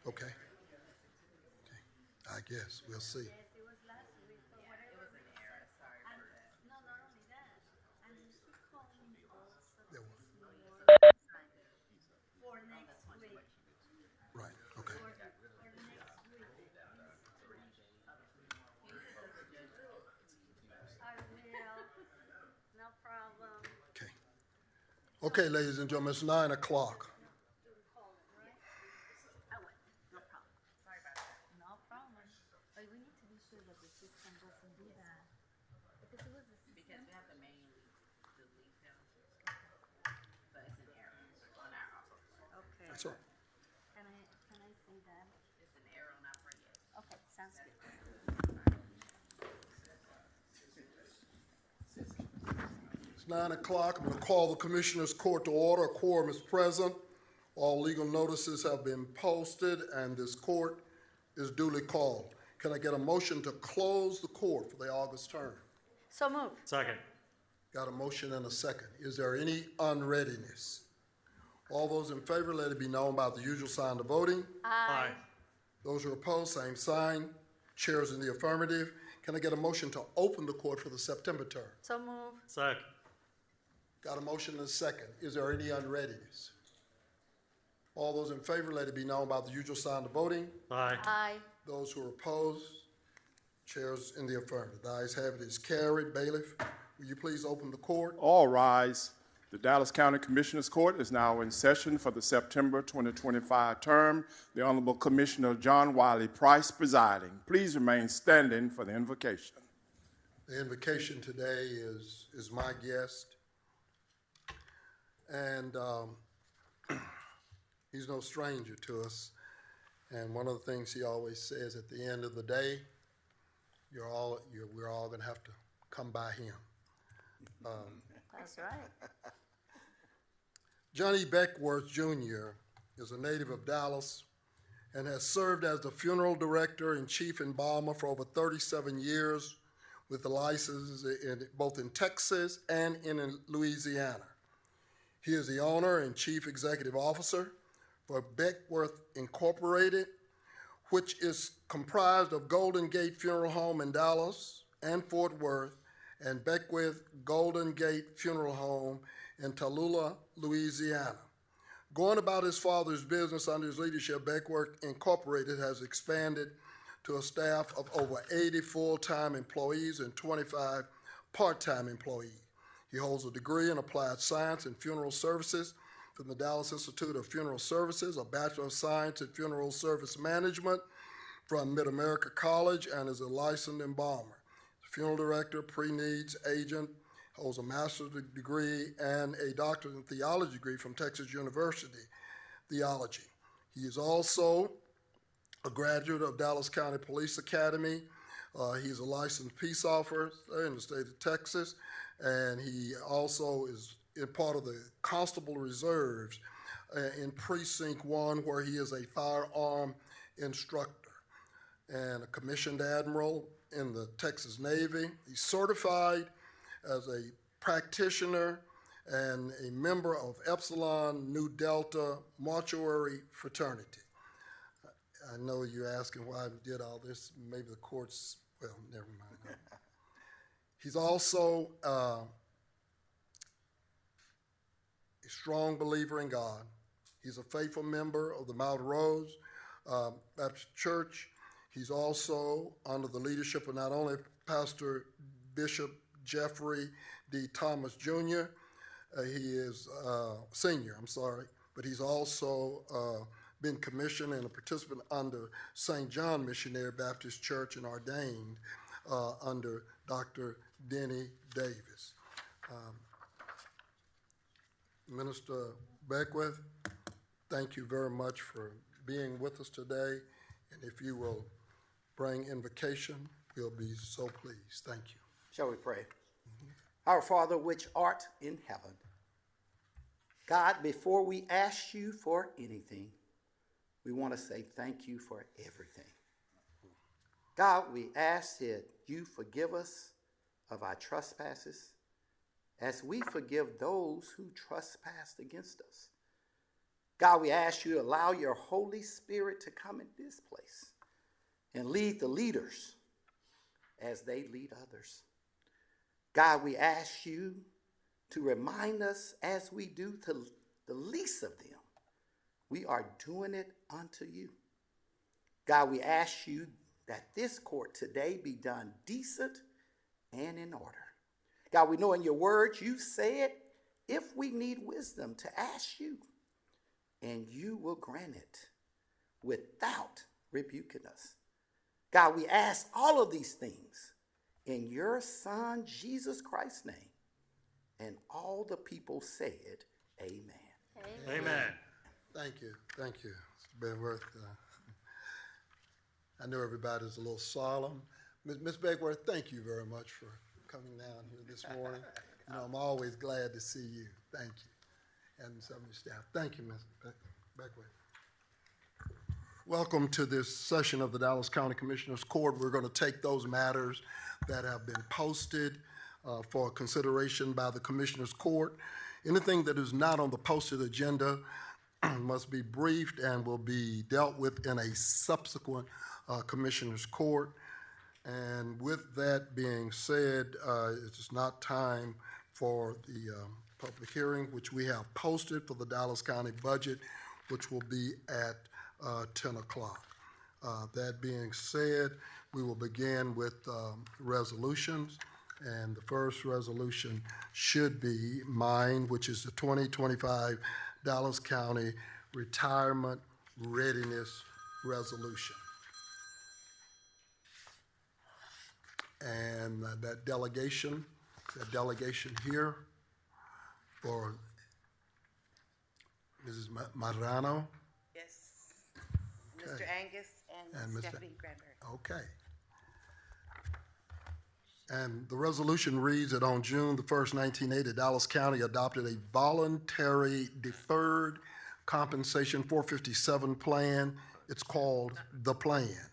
Okay. Okay. I guess we'll see. Yes, it was last week, but whatever. It was an error, sorry And for that. no, not only that, and he called me also There this was. morning Signed it. for next week. Right. Okay. For next week. I will. No problem. Okay. Okay, ladies and gentlemen, it's 9 o'clock. You will call him, right? I went, no problem. Sorry about that. No problem. But we need to be sure that the system doesn't do that. Because it was the system. Because we have to manually delete them. But it's an error on our office. Okay. That's all right. Can I say that? It's an error on our part, yes. Okay, sounds good. It's 9 o'clock. I'm going to call the Commissioners' Court to order. A quorum is present. All legal notices have been posted, and this court is duly called. Can I get a motion to close the court for the August term? So move. Second. Got a motion and a second. Is there any unreadiness? All those in favor, let it be known by the usual sign of voting. Aye. Those who are opposed, same sign. Chairs in the affirmative. Can I get a motion to open the court for the September term? So move. Second. Got a motion and a second. Is there any unreadiness? All those in favor, let it be known by the usual sign of voting. Aye. Aye. Those who are opposed, chairs in the affirmative. The ayes have it, is carried. Bailiff, will you please open the court? All rise. The Dallas County Commissioners Court is now in session for the September 2025 term. The Honorable Commissioner John Wiley Price presiding. Please remain standing for the invocation. The invocation today is my guest. And he's no stranger to us. And one of the things he always says at the end of the day, we're all going to have to come by him. That's right. Johnny Beckworth Jr. is a native of Dallas and has served as the funeral director and chief embalmer for over 37 years with the licenses both in Texas and in Louisiana. He is the owner and chief executive officer for Beckworth Incorporated, which is comprised of Golden Gate Funeral Home in Dallas and Fort Worth and Beckworth Golden Gate Funeral Home in Tallulah, Louisiana. Going about his father's business under his leadership, Beckworth Incorporated has expanded to a staff of over 80 full-time employees and 25 part-time employees. He holds a degree in applied science and funeral services from the Dallas Institute of Funeral Services, a Bachelor of Science in Funeral Service Management from Mid-America College, and is a licensed embalmer. Funeral director, pre-needs agent, holds a master's degree and a doctorate in theology degree from Texas University Theology. He is also a graduate of Dallas County Police Academy. He's a licensed peace officer in the state of Texas, and he also is in part of the Constable Reserves in Precinct 1, where he is a firearm instructor and a commissioned admiral in the Texas Navy. He's certified as a practitioner and a member of Epsilon Nu Delta Mortuary Fraternity. I know you're asking why I did all this. Maybe the courts, well, never mind. He's also a strong believer in God. He's a faithful member of the Mount Rose Baptist Church. He's also under the leadership of not only Pastor Bishop Jeffrey D. Thomas Jr., he is senior, but he's also been commissioned and a participant under St. John Missionary Baptist Church and ordained under Dr. Denny Davis. Minister Beckworth, thank you very much for being with us today, and if you will bring invocation, we'll be so pleased. Thank you. Shall we pray? Our Father, which art in heaven, God, before we ask you for anything, we want to say thank you for everything. God, we ask that you forgive us of our trespasses as we forgive those who trespass against us. God, we ask you to allow your Holy Spirit to come in this place and lead the leaders as they lead others. God, we ask you to remind us as we do to the least of them, we are doing it unto you. God, we ask you that this court today be done decent and in order. God, we know in your words you said if we need wisdom to ask you, and you will grant it without rebuking us. God, we ask all of these things in your Son, Jesus Christ's name. And all the people said, amen. Amen. Thank you, Mr. Bedworth. I know everybody's a little solemn. Ms. Bedworth, thank you very much for coming down here this morning. You know, I'm always glad to see you. Thank you. And some of your staff. Thank you, Ms. Bedworth. Welcome to this session of the Dallas County Commissioners Court. We're going to take those matters that have been posted for consideration by the Commissioners Court. Anything that is not on the posted agenda must be briefed and will be dealt with in a subsequent Commissioners Court. And with that being said, it is not time for the public hearing, which we have posted for the Dallas County budget, which will be at 10 o'clock. That being said, we will begin with resolutions. And the first resolution should be mine, which is the 2025 Dallas County Retirement Readiness Resolution. And that delegation here for Mrs. Marrano. Yes. Okay. Mr. Angus and And Mr. Stephanie Granberry. Okay. And the resolution reads that on June the 1st, 1980, Dallas County adopted a voluntary deferred compensation 457 plan. It's called The Plan.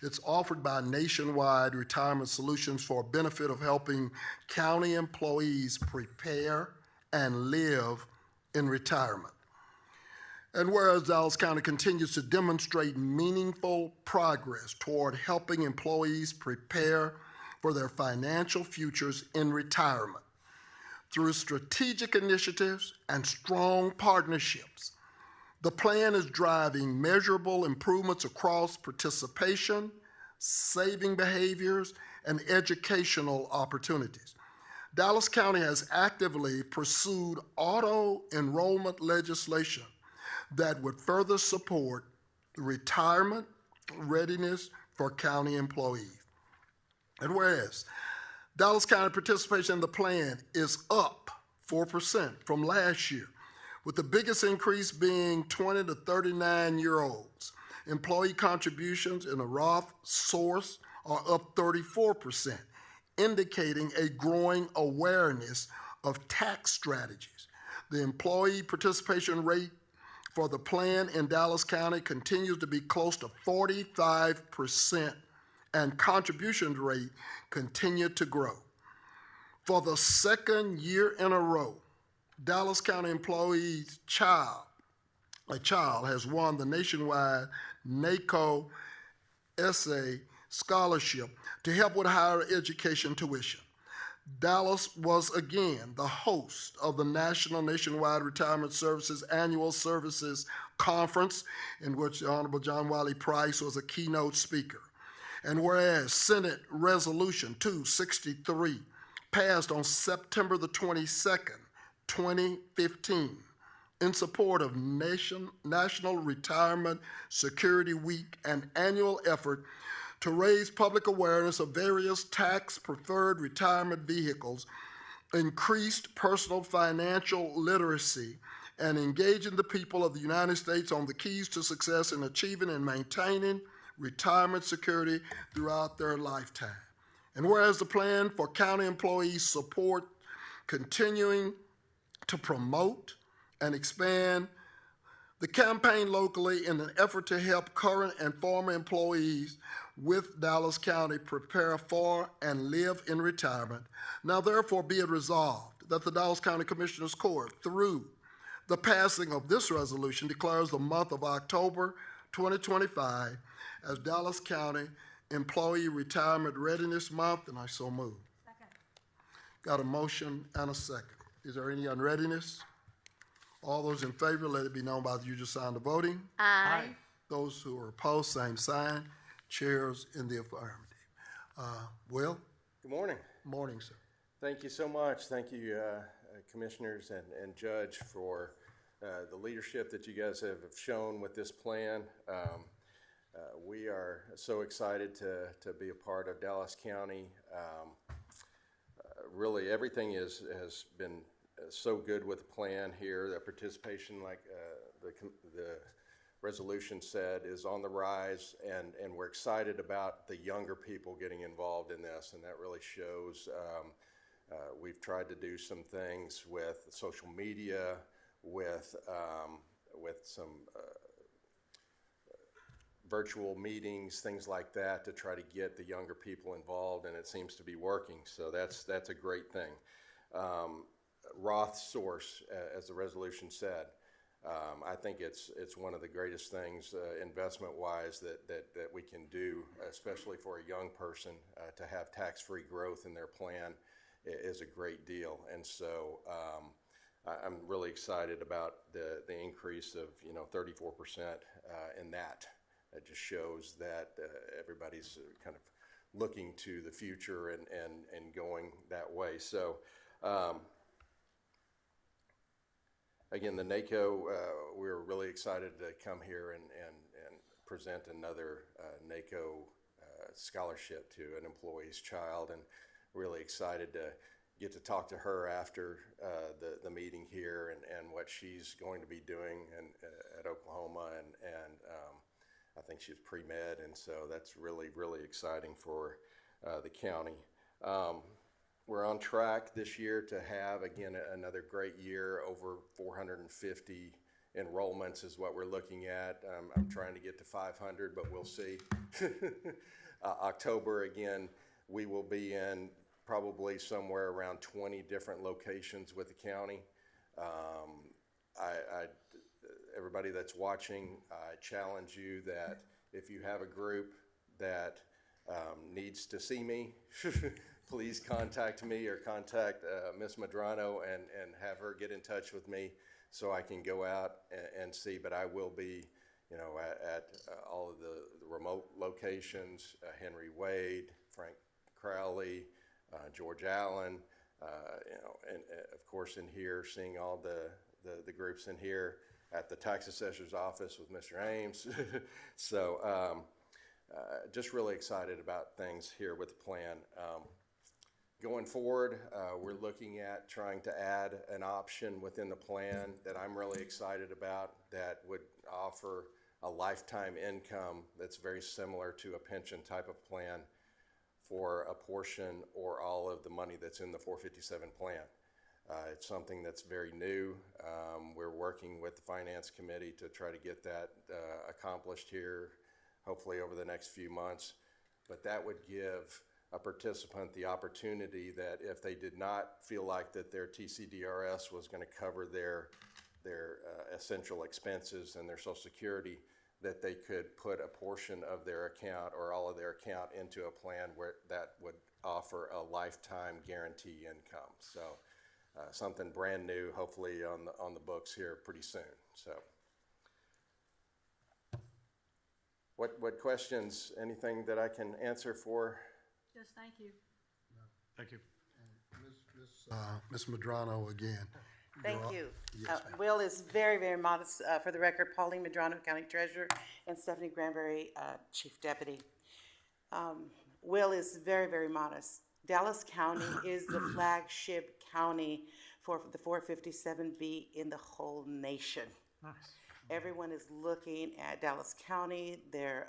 It's offered by Nationwide Retirement Solutions for benefit of helping county employees prepare and live in retirement. And whereas Dallas County continues to demonstrate meaningful progress toward helping employees prepare for their financial futures in retirement through strategic initiatives and strong partnerships, the plan is driving measurable improvements across participation, saving behaviors, and educational opportunities. Dallas County has actively pursued auto-enrollment legislation that would further support retirement readiness for county employees. And whereas Dallas County participation in the plan is up 4% from last year, with the biggest increase being 20 to 39-year-olds. Employee contributions in a Roth source are up 34%, indicating a growing awareness of tax strategies. The employee participation rate for the plan in Dallas County continues to be close to 45%, and contribution rate continued to grow. For the second year in a row, Dallas County employees' child has won the nationwide NACO essay scholarship to help with higher education tuition. Dallas was again the host of the National Nationwide Retirement Services Annual Services Conference, in which the Honorable John Wiley Price was a keynote speaker. And whereas Senate Resolution 263 passed on September the 22nd, 2015, in support of National Retirement Security Week, an annual effort to raise public awareness of various tax-preferred retirement vehicles, increased personal financial literacy, and engaging the people of the United States on the keys to success in achieving and maintaining retirement security throughout their lifetime. And whereas the plan for county employees support continuing to promote and expand the campaign locally in an effort to help current and former employees with Dallas County prepare for and live in retirement, now therefore be it resolved that the Dallas County Commissioners Court, through The passing of this resolution declares the month of October 2025 as Dallas County Employee Retirement Readiness Month, and I so move. Second. Got a motion and a second. Is there any unreadiness? All those in favor, let it be known by the usual sign of voting. Aye. Those who are opposed, same sign. Chairs in the affirmative. Will? Good morning. Morning, sir. Thank you so much. Thank you, commissioners and judge, for the leadership that you guys have shown with this plan. We are so excited to be a part of Dallas County. Really, everything has been so good with the plan here. The participation, like the resolution said, is on the rise, and we're excited about the younger people getting involved in this, and that really shows. We've tried to do some things with social media, with some virtual meetings, things like that, to try to get the younger people involved, and it seems to be working. So that's a great thing. Roth source, as the resolution said, I think it's one of the greatest things investment-wise that we can do, especially for a young person, to have tax-free growth in their plan is a great deal. And so I'm really excited about the increase of 34% in that. It just shows that everybody's kind of looking to the future and going that way. So again, the NACO, we're really excited to come here and present another NACO scholarship to an employee's child, and really excited to get to talk to her after the meeting here and what she's going to be doing at Oklahoma, and I think she's pre-med, and so that's really, really exciting for the county. We're on track this year to have, again, another great year. Over 450 enrollments is what we're looking at. I'm trying to get to 500, but we'll see. October, again, we will be in probably somewhere around 20 different locations with the county. Everybody that's watching, I challenge you that if you have a group that needs to see me, please contact me or contact Ms. Medrano and have her get in touch with me so I can go out and see. But I will be, at all of the remote locations, Henry Wade, Frank Crowley, George Allen, and of course in here, seeing all the groups in here, at the tax assessor's office with Mr. Ames. So just really excited about things here with the plan. Going forward, we're looking at trying to add an option within the plan that I'm really excited about that would offer a lifetime income that's very similar to a pension type of plan for a portion or all of the money that's in the 457 plan. It's something that's very new. We're working with the Finance Committee to try to get that accomplished here, hopefully over the next few months. But that would give a participant the opportunity that if they did not feel like that their TCDRS was going to cover their essential expenses and their Social Security, that they could put a portion of their account or all of their account into a plan where that would offer a lifetime guarantee income. So something brand new, hopefully on the books here pretty soon. So what questions, anything that I can answer for? Just thank you. Thank you. Ms. Medrano again. Thank You're you. up. Yes, Will is very, very modest. For the record, Pauline Medrano, County Treasurer, and Stephanie Granberry, Chief Deputy. Will is very, very modest. Dallas County is the flagship county for the 457B in the whole nation. Nice. Everyone is looking at Dallas County. They're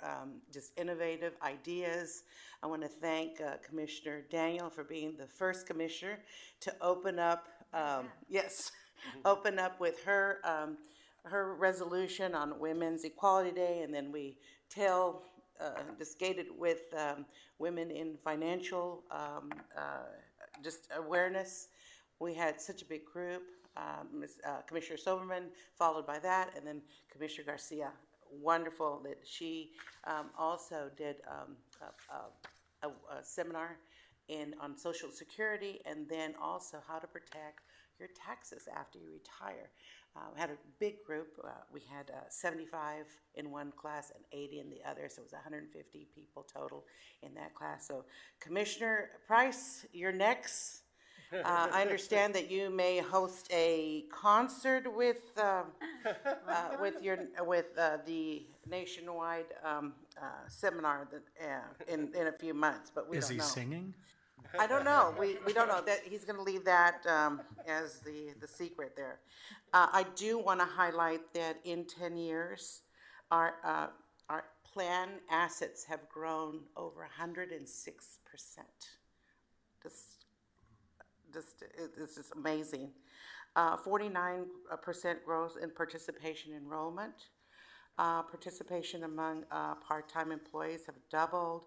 just innovative ideas. I want to thank Commissioner Daniel for being the first commissioner to open up, open up with her her resolution on Women's Equality Day, and then we just gated with women in financial just awareness. We had such a big group, Commissioner Soberman, followed by that, and then Commissioner Garcia. Wonderful that she also did a seminar on Social Security, and then also how to protect your taxes after you retire. Had a big group. We had 75 in one class and 80 in the other, so it was 150 people total in that class. So Commissioner Price, you're next. I understand that you may host a concert with the nationwide seminar that, in a few months, but we Is don't he know. singing? I don't know. We don't know. That he's going to leave that as the secret there. I do want to highlight that in 10 years, our plan assets have grown over 106%. It's just amazing. 49% growth in participation enrollment. Participation among part-time employees have doubled.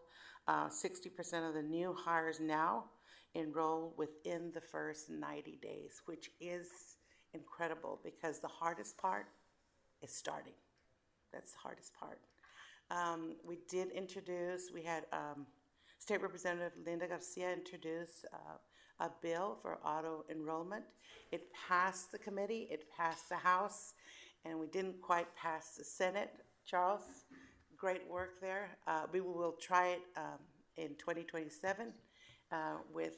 60% of the new hires now enroll within the first 90 days, which is incredible because the hardest part is starting. That's the hardest part. We did introduce, we had State Representative Linda Garcia introduce a bill for auto enrollment. It passed the committee, it passed the House, and we didn't quite pass the Senate. Charles, great work there. We will try it in 2027 with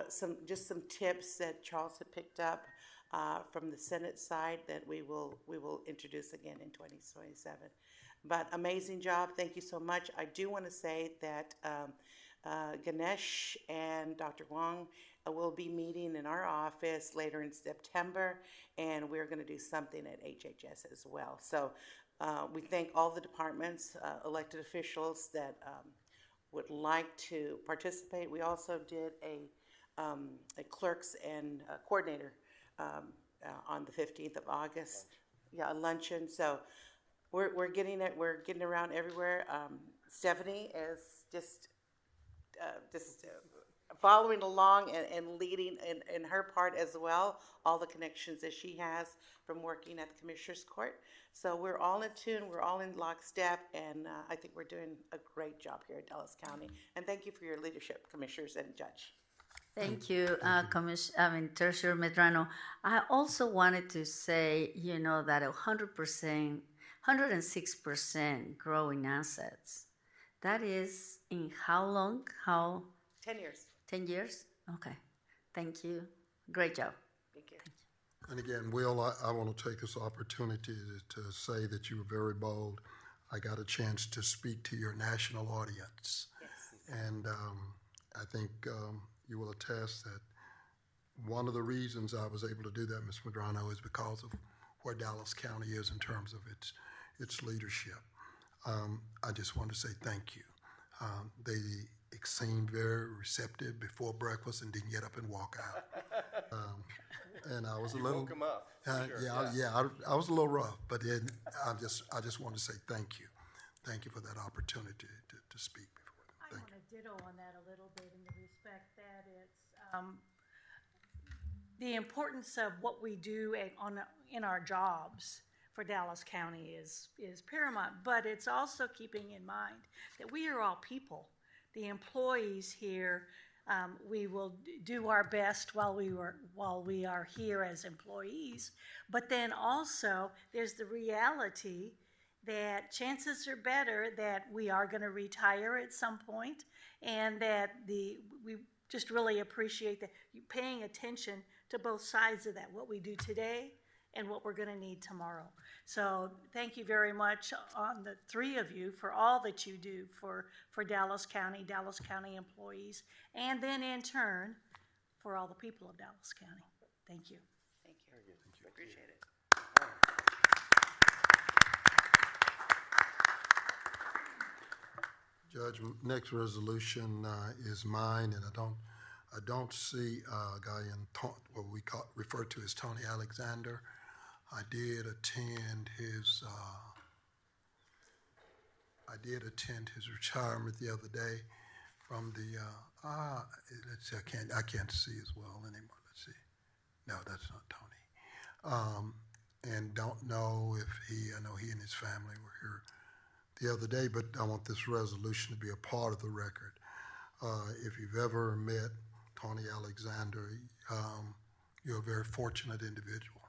some tips that Charles had picked up from the Senate side that we will introduce again in 2027. But amazing job. Thank you so much. I do want to say that Ganesh and Dr. Wong will be meeting in our office later in September, and we're going to do something at HHS as well. So we thank all the departments, elected officials that would like to participate. We also did a clerks and coordinator on the 15th of August. Yeah, a luncheon. So we're getting it. We're getting around everywhere. Stephanie is just following along and leading in her part as well, all the connections that she has from working at the Commissioner's Court. So we're all in tune, we're all in lockstep, and I think we're doing a great job here at Dallas County. And thank you for your leadership, Commissioners and Judge. Thank you, Treasurer Medrano. I also wanted to say, that 100%, 106% growing assets. That is in how long? 10 years. 10 years? Okay. Thank you. Great job. Thank you. And again, Will, I want to take this opportunity to say that you were very bold. I got a chance to speak to your national audience. Yes. And I think you will attest that one of the reasons I was able to do that, Ms. Medrano, is because of where Dallas County is in terms of its leadership. I just want to say thank you. They seemed very receptive before breakfast and didn't get up and walk out. And I was a little. Woke 'em up, for sure, I was a little rough, but then I just want to say thank you. Thank you for that opportunity to speak before them. I Thank want you. to ditto on that a little bit in the respect that it's the importance of what we do in our jobs for Dallas County is paramount, but it's also keeping in mind that we are all people. The employees here, we will do our best while we are here as employees, but then also there's the reality that chances are better that we are going to retire at some point, and that we just really appreciate that you paying attention to both sides of that, what we do today and what we're going to need tomorrow. So thank you very much on the three of you for all that you do for Dallas County employees, and then in turn for all the people of Dallas County. Thank you. Thank you. Appreciate it. Judge, next resolution is mine, and I don't see a guy in what we refer to as Tony Alexander. I did attend his retirement the other day from the Let's see, I can't see as well anymore. Let's see. No, that's not Tony. And don't know if I know he and his family were here the other day, but I want this resolution to be a part of the record. If you've ever met Tony Alexander, you're a very fortunate individual.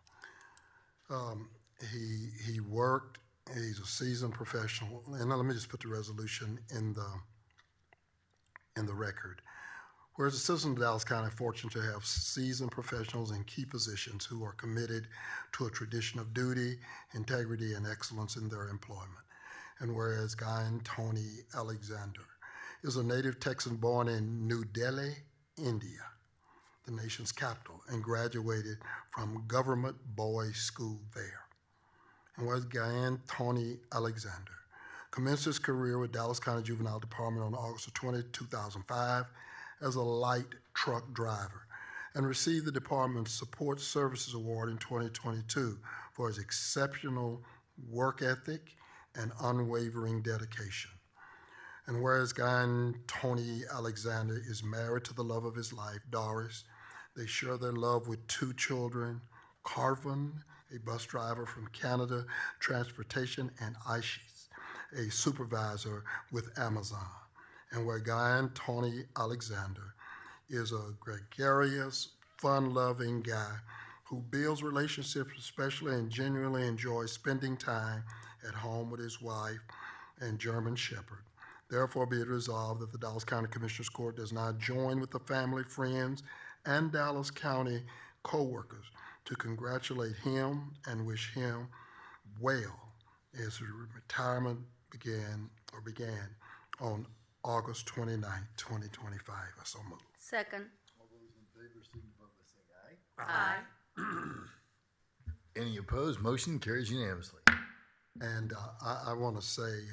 He worked, he's a seasoned professional, and let me just put the resolution in the record. Whereas the citizens of Dallas County are fortunate to have seasoned professionals in key positions who are committed to a tradition of duty, integrity, and excellence in their employment. And whereas Guyan Tony Alexander is a native Texan born in New Delhi, India, the nation's capital, and graduated from Government Boys School there. And whereas Guyan Tony Alexander commenced his career with Dallas County Juvenile Department on August 20, 2005 as a light truck driver and received the department's Support Services Award in 2022 for his exceptional work ethic and unwavering dedication. And whereas Guyan Tony Alexander is married to the love of his life, Doris, they share their love with 2 children, Carvin, a bus driver from Canada Transportation, and Aishis, a supervisor with Amazon. And where Guyan Tony Alexander is a gregarious, fun-loving guy who builds relationships especially and genuinely enjoys spending time at home with his wife and German Shepherd. Therefore, be it resolved that the Dallas County Commissioners Court does not join with the family, friends, and Dallas County co-workers to congratulate him and wish him well as his retirement began on August 29, 2025. I so move. Second. All those in favor signify by saying aye. Aye. Any opposed? Motion carries unanimously. And I want to say,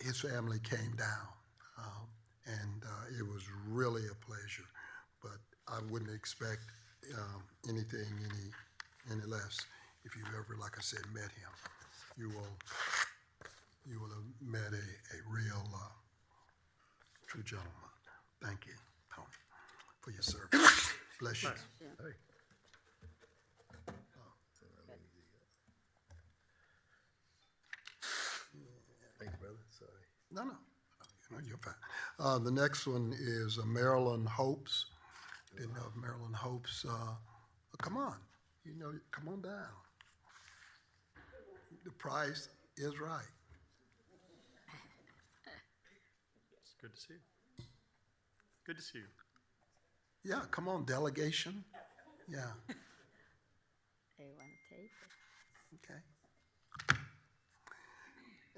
his family came down, and it was really a pleasure. But I wouldn't expect anything any less if you've ever, like I said, met him. You will have met a real true gentleman. Thank you, Tony, for your service. Bless you. Hey. Thanks, brother. Sorry. No, you're fine. The next one is Marilyn Hopes. Didn't know if Marilyn Hopes, come on, come on down. The price is right. It's good to see you. Good to see you. Yeah, come on, delegation. Yeah, They want to take it. okay.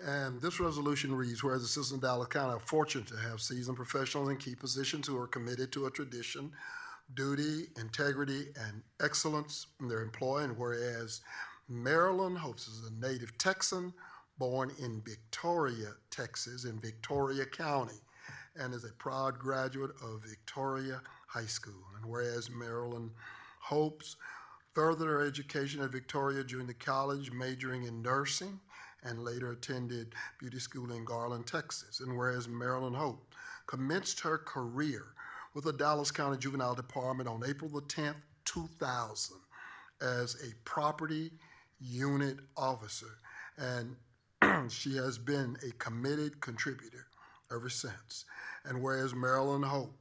And this resolution reads, whereas the citizens of Dallas County are fortunate to have seasoned professionals in key positions who are committed to a tradition, duty, integrity, and excellence in their employ, and whereas Marilyn Hopes is a native Texan born in Victoria, Texas, in Victoria County, and is a proud graduate of Victoria High School. And whereas Marilyn Hopes furthered her education at Victoria Junior College, majoring in nursing, and later attended beauty school in Garland, Texas. And whereas Marilyn Hope commenced her career with the Dallas County Juvenile Department on April the 10th, 2000 as a property unit officer. And she has been a committed contributor ever since. And whereas Marilyn Hope,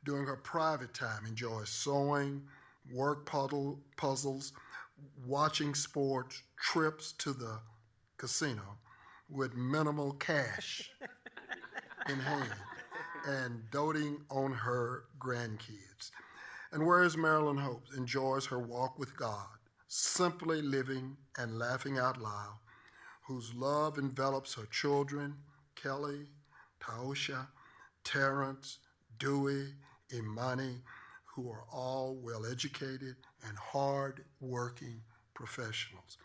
during her private time, enjoys sewing, work puzzles, watching sports, trips to the casino with minimal cash in hand, and doting on her grandkids. And whereas Marilyn Hope enjoys her walk with God, simply living and laughing out loud, whose love envelops her children, Kelly, Taosha, Terrence, Dewey, Imani, who are all well-educated and hard-working professionals.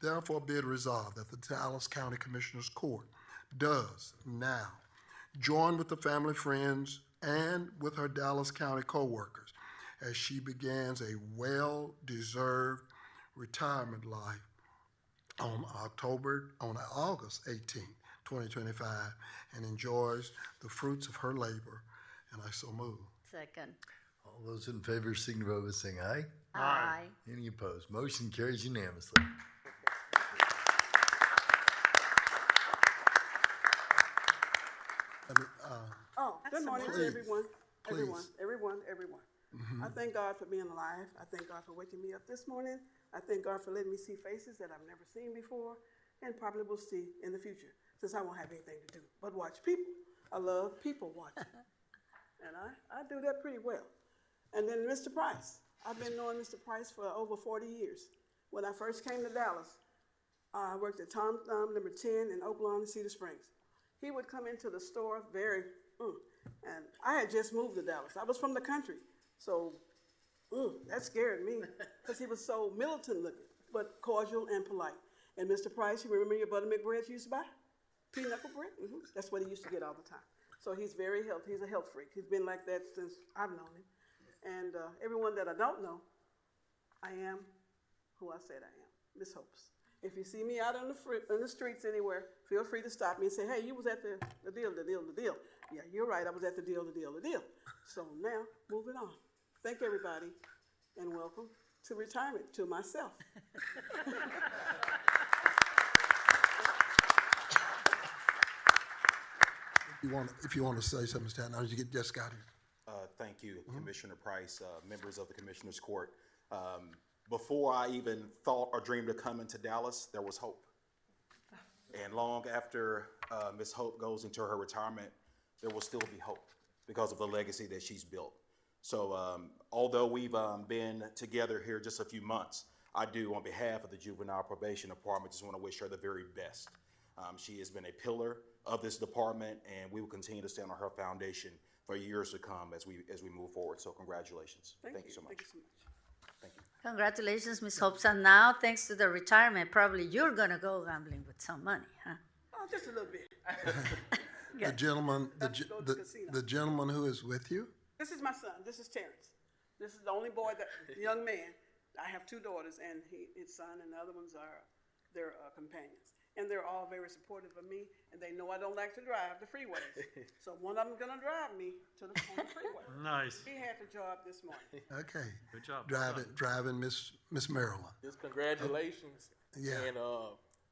Therefore, be it resolved that the Dallas County Commissioners Court does now join with the family, friends, and with her Dallas County co-workers as she begins a well-deserved retirement life on August 18, 2025, and enjoys the fruits of her labor, and I so move. Second. All those in favor signify by saying aye. Aye. Any opposed? Motion carries unanimously. Let me, Oh, good morning Please. to everyone, everyone, Please. everyone, everyone. I thank God for being alive. I thank God for waking me up this morning. I thank God for letting me see faces that I've never seen before and probably will see in the future, since I won't have anything to do but watch people. I love people watching. And I do that pretty well. And then Mr. Price. I've been knowing Mr. Price for over 40 years. When I first came to Dallas, I worked at Tom Thumb, number 10 in Oak Lawn, Cedar Springs. He would come into the store and I had just moved to Dallas. I was from the country, so that scared me because he was so militant looking, but cordial and polite. And Mr. Price, you remember your buttermilk bread you used to buy? Pinochle bread? That's what he used to get all the time. So he's very healthy. He's a health freak. He's been like that since I've known him. And everyone that I don't know, I am who I said I am, Miss Hopes. If you see me out on the streets anywhere, feel free to stop me and say, hey, you was at the deal. Yeah, you're right, I was at the deal. So now, moving on. Thank everybody, and welcome to retirement, to myself. if you want to say something, Stan, now you just got here. Thank you, Commissioner Price, members of the Commissioner's Court. Before I even thought or dreamed of coming to Dallas, there was hope. And long after Ms. Hope goes into her retirement, there will still be hope because of the legacy that she's built. So although we've been together here just a few months, I do, on behalf of the Juvenile Probation Department, just want to wish her the very best. She has been a pillar of this department, and we will continue to stand on her foundation for years to come as we move forward. So congratulations. Thank you so much. Thank you so much. Thank you. Congratulations, Ms. Hopes. And now, thanks to the retirement, probably you're going to go gambling with some money, huh? Oh, just a little bit. The gentleman, Let's go to the casino. the gentleman who is with you? This is my son. This is Terrence. This is the only boy, young man. I have two daughters, and his son, and the other ones are their companions. And they're all very supportive of me, and they know I don't like to drive the freeways. So one of them's gonna drive me to the freeway. Nice. He had the job this morning. Okay. Good job. Driving Miss Maryland. Just congratulations. Yeah. And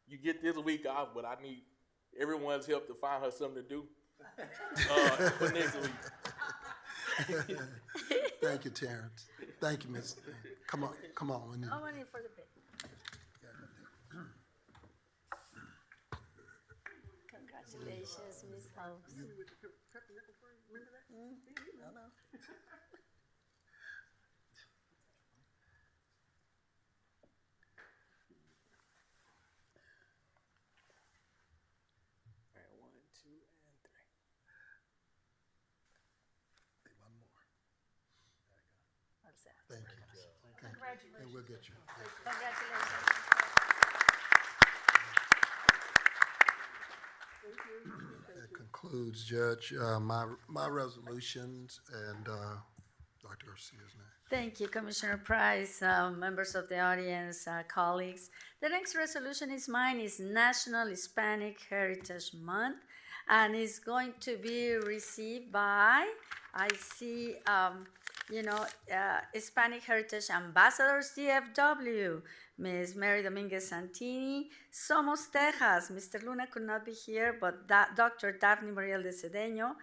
you get this week off, but I need everyone's help to find her something to do for next week. Thank you, Terrence. Thank you, Miss. Come on. We need- How many for the bid? Congratulations, Ms. Hopes. Remember that? I know. All right, 1, 2, and 3. One more. What's that? Thank you. Congratulations. And we'll get you. Congratulations. That concludes, Judge, my resolutions and Dr. Garcia's next. Thank you, Commissioner Price, members of the audience, colleagues. The next resolution is mine. It's National Hispanic Heritage Month, and it's going to be received by, I see, Hispanic Heritage Ambassadors, DFW, Ms. Mary Dominguez Santini, Somos, Texas. Mr. Luna could not be here, but Dr. Daphne Muriel de Cedeño,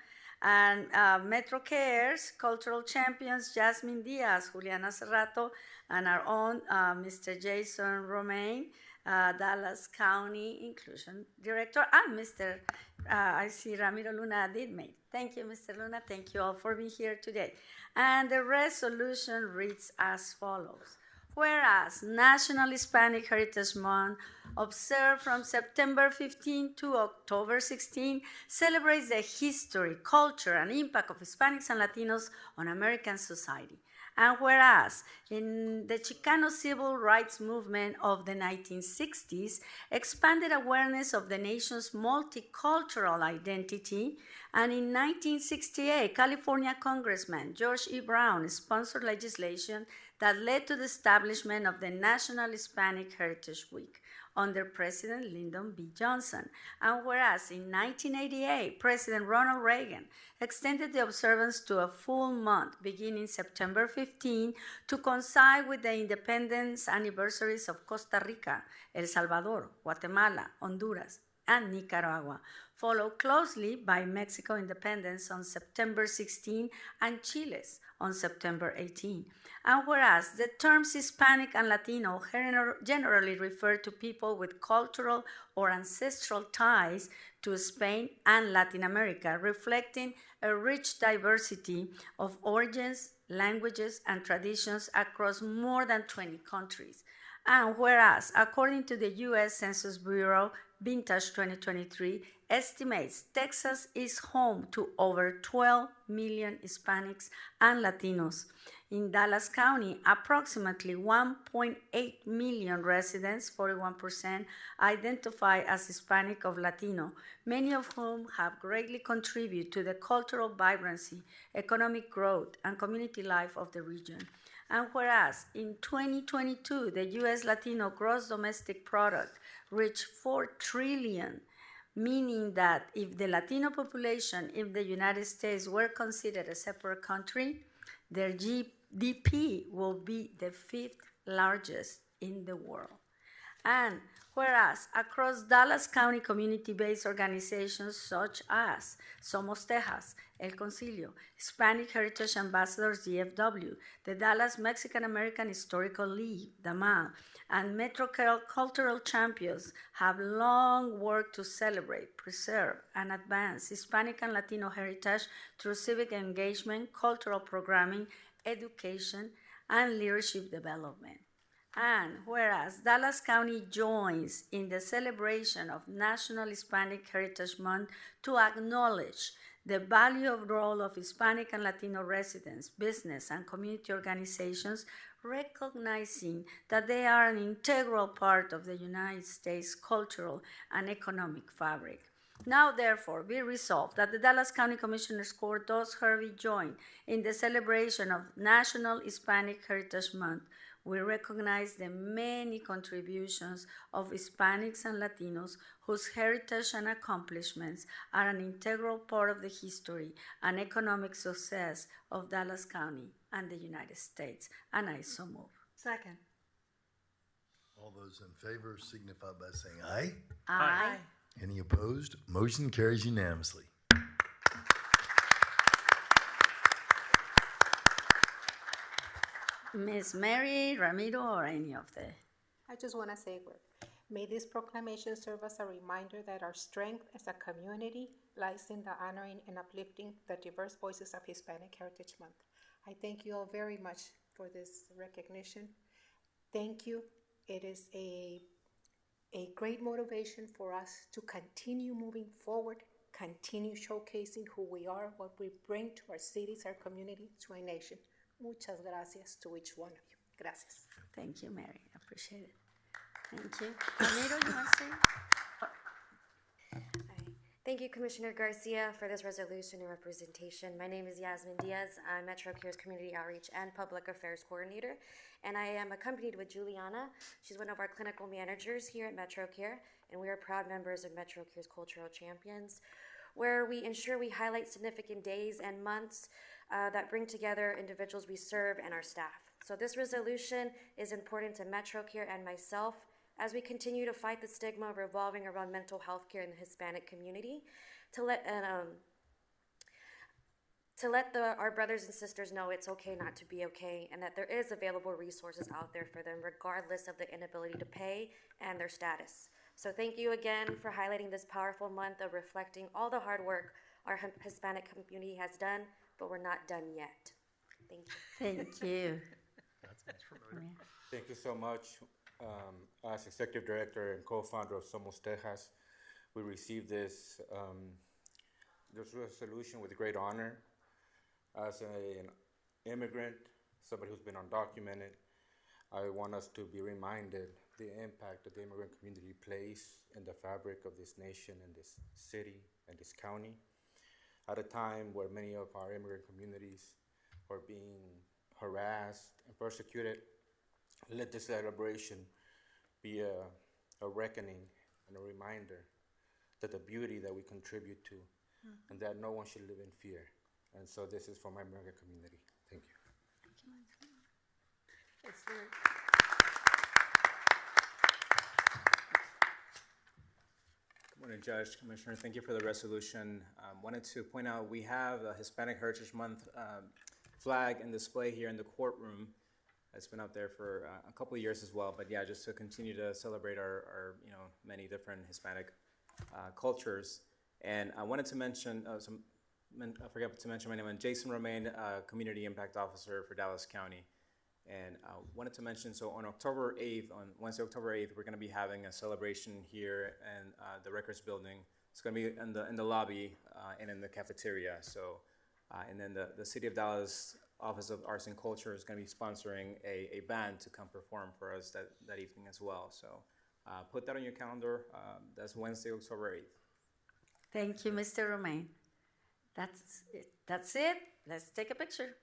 and Metro Cares, Cultural Champions, Jasmine Diaz, Juliana Serrato, and our own Mr. Jason Romaine, Dallas County Inclusion Director, and Mr. I see Ramiro Luna did make. Thank you, Mr. Luna. Thank you all for being here today. And the resolution reads as follows. Whereas National Hispanic Heritage Month, observed from September 15 to October 16, celebrates the history, culture, and impact of Hispanics and Latinos on American society. And whereas in the Chicano civil rights movement of the 1960s expanded awareness of the nation's multicultural identity, and in 1968, California Congressman George E. Brown sponsored legislation that led to the establishment of the National Hispanic Heritage Week under President Lyndon B. Johnson. And whereas in 1988, President Ronald Reagan extended the observance to a full month beginning September 15 to coincide with the independence anniversaries of Costa Rica, El Salvador, Guatemala, Honduras, and Nicaragua, followed closely by Mexico independence on September 16 and Chile's on September 18. And whereas the terms Hispanic and Latino generally refer to people with cultural or ancestral ties to Spain and Latin America, reflecting a rich diversity of origins, languages, and traditions across more than 20 countries. And whereas, according to the U.S. Census Bureau, Vintage 2023 estimates Texas is home to over 12 million Hispanics and Latinos. In Dallas County, approximately 1.8 million residents, 41%, identify as Hispanic or Latino, many of whom have greatly contributed to the cultural vibrancy, economic growth, and community life of the region. And whereas in 2022, the U.S. Latino gross domestic product reached $4 trillion, meaning that if the Latino population in the United States were considered a separate country, their GDP will be the 5th largest in the world. And whereas across Dallas County community-based organizations such as Somos Tejas, El Concilio, Hispanic Heritage Ambassadors DFW, the Dallas Mexican American Historical League, DAMA, and Metro Cultural Champions have long worked to celebrate, preserve, and advance Hispanic and Latino heritage through civic engagement, cultural programming, education, and leadership development. And whereas Dallas County joins in the celebration of National Hispanic Heritage Month to acknowledge the value of role of Hispanic and Latino residents, business, and community organizations, recognizing that they are an integral part of the United States cultural and economic fabric. Now, therefore, be resolved that the Dallas County Commissioners Court does hereby join in the celebration of National Hispanic Heritage Month. We recognize the many contributions of Hispanics and Latinos whose heritage and accomplishments are an integral part of the history and economic success of Dallas County and the United States. And I so move. Second. All those in favor signify by saying aye. Aye. Any opposed? Motion carries unanimously. Ms. Mary Ramiro or any of the... I just want to say a word. May this proclamation serve as a reminder that our strength as a community lies in the honoring and uplifting the diverse voices of Hispanic Heritage Month. I thank you all very much for this recognition. Thank you. It is a great motivation for us to continue moving forward, continue showcasing who we are, what we bring to our cities, our community, to our nation. Muchas gracias to each one of you. Gracias. Thank you, Mary. I appreciate it. Thank you. Ramiro, you want to say? Thank you, Commissioner Garcia, for this resolution and representation. My name is Yasmin Diaz. I'm Metro Care's Community Outreach and Public Affairs Coordinator, and I am accompanied with Juliana. She's one of our clinical managers here at Metro Care, and we are proud members of Metro Care's Cultural Champions, where we ensure we highlight significant days and months that bring together individuals we serve and our staff. So this resolution is important to Metro Care and myself as we continue to fight the stigma revolving around mental health care in the Hispanic community, to let our brothers and sisters know it's okay not to be okay, and that there is available resources out there for them regardless of the inability to pay and their status. So thank you again for highlighting this powerful month of reflecting all the hard work our Hispanic community has done, but we're not done yet. Thank you. Thank you. Thank you so much. As Executive Director and co-founder of Somos Tejas, we received this resolution with great honor. As an immigrant, somebody who's been undocumented, I want us to be reminded the impact that the immigrant community plays in the fabric of this nation and this city and this county. At a time where many of our immigrant communities are being harassed and persecuted, let this celebration be a a reckoning and a reminder that the beauty that we contribute to and that no one should live in fear. And so this is for my American community. Thank you. It's there. Good morning, Judge, Commissioner. Thank you for the resolution. Wanted to point out we have a Hispanic Heritage Month flag and display here in the courtroom. It's been up there for a couple of years as well. But yeah, just to continue to celebrate our many different Hispanic cultures. And I wanted to mention I forgot to mention my name. I'm Jason Romaine, Community Impact Officer for Dallas County. And I wanted to mention, so on October 8th, on Wednesday, October 8th, we're going to be having a celebration here in the Records Building. It's going to be in the lobby and in the cafeteria. So, and then the City of Dallas Office of Arts and Culture is going to be sponsoring a band to come perform for us that evening as well. So put that on your calendar. That's Wednesday, October 8th. Thank you, Mr. Romaine. That's it. That's it. Let's take a picture.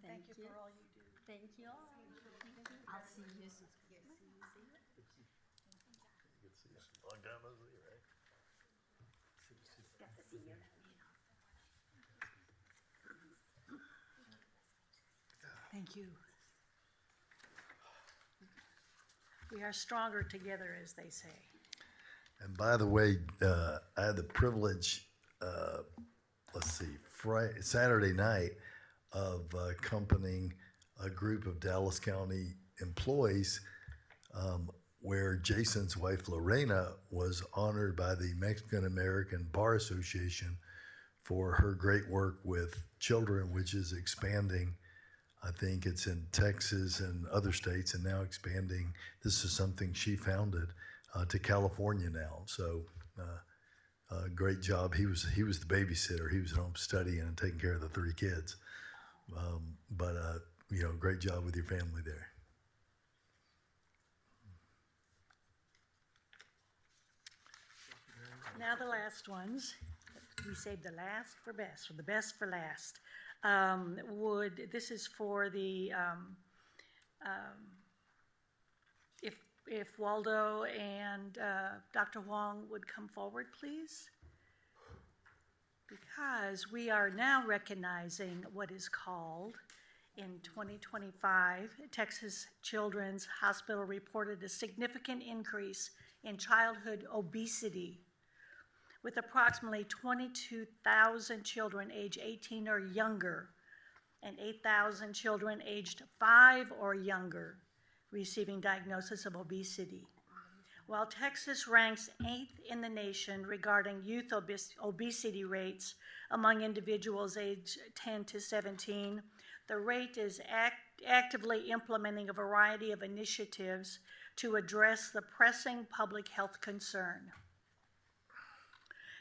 Thank you for all you do. Thank you all. I'll see you soon. Long time no see, right? Got to see you. Thank you. We are stronger together, as they say. And by the way, I had the privilege, Saturday night of accompanying a group of Dallas County employees where Jason's wife Lorena was honored by the Mexican American Bar Association for her great work with children, which is expanding. I think it's in Texas and other states, and now expanding. This is something she founded to California now. So great job. He was the babysitter. He was at home studying and taking care of the 3 kids. Great job with your family there. Now the last ones. We saved the last for best, or the best for last. This is for the, if Waldo and Dr. Huang would come forward, please. Because we are now recognizing what is called, in 2025, Texas Children's Hospital reported a significant increase in childhood obesity, with approximately 22,000 children age 18 or younger and 8,000 children aged 5 or younger receiving diagnosis of obesity. While Texas ranks 8th in the nation regarding youth obesity rates among individuals aged 10 to 17, the rate is actively implementing a variety of initiatives to address the pressing public health concern.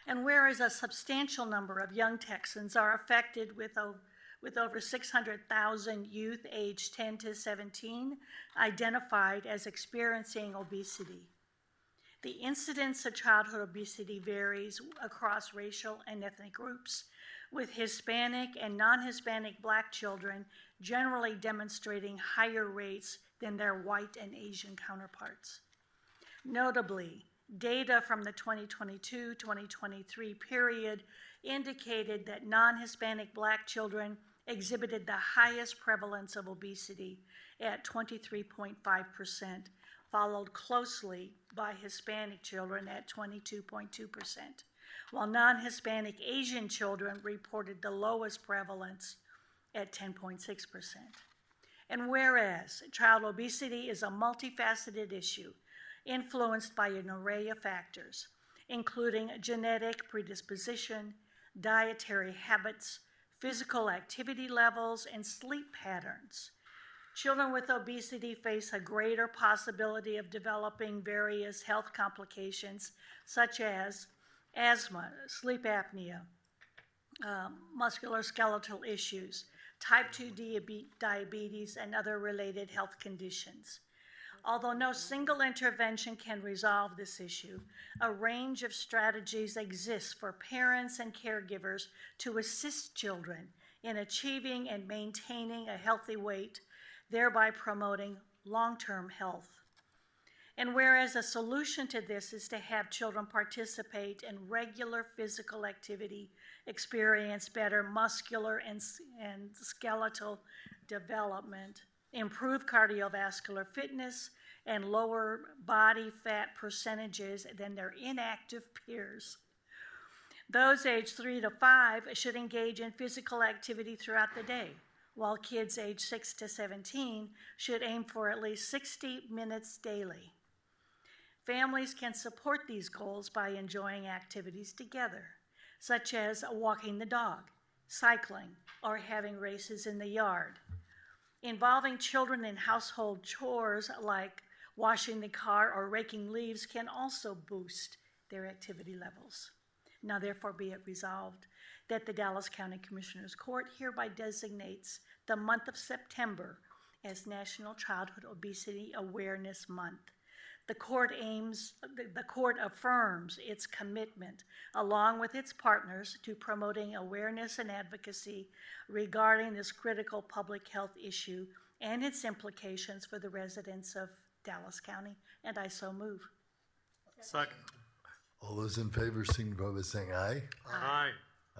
And whereas a substantial number of young Texans are affected with over 600,000 youth aged 10 to 17 identified as experiencing obesity. The incidence of childhood obesity varies across racial and ethnic groups, with Hispanic and non-Hispanic Black children generally demonstrating higher rates than their white and Asian counterparts. Notably, data from the 2022-2023 period indicated that non-Hispanic Black children exhibited the highest prevalence of obesity at 23.5%, followed closely by Hispanic children at 22.2%, while non-Hispanic Asian children reported the lowest prevalence at 10.6%. And whereas child obesity is a multifaceted issue influenced by an array of factors, including genetic predisposition, dietary habits, physical activity levels, and sleep patterns. Children with obesity face a greater possibility of developing various health complications such as asthma, sleep apnea, musculoskeletal issues, type 2 diabetes, and other related health conditions. Although no single intervention can resolve this issue, a range of strategies exists for parents and caregivers to assist children in achieving and maintaining a healthy weight, thereby promoting long-term health. And whereas a solution to this is to have children participate in regular physical activity, experience better muscular and skeletal development, improve cardiovascular fitness, and lower body fat percentages than their inactive peers. Those aged 3 to 5 should engage in physical activity throughout the day, while kids aged 6 to 17 should aim for at least 60 minutes daily. Families can support these goals by enjoying activities together, such as walking the dog, cycling, or having races in the yard. Involving children in household chores like washing the car or raking leaves can also boost their activity levels. Now therefore be it resolved that the Dallas County Commissioners Court hereby designates the month of September as National Childhood Obesity Awareness Month. The court affirms its commitment, along with its partners, to promoting awareness and advocacy regarding this critical public health issue and its implications for the residents of Dallas County, and I so move. Second. All those in favor signify by saying aye. Aye.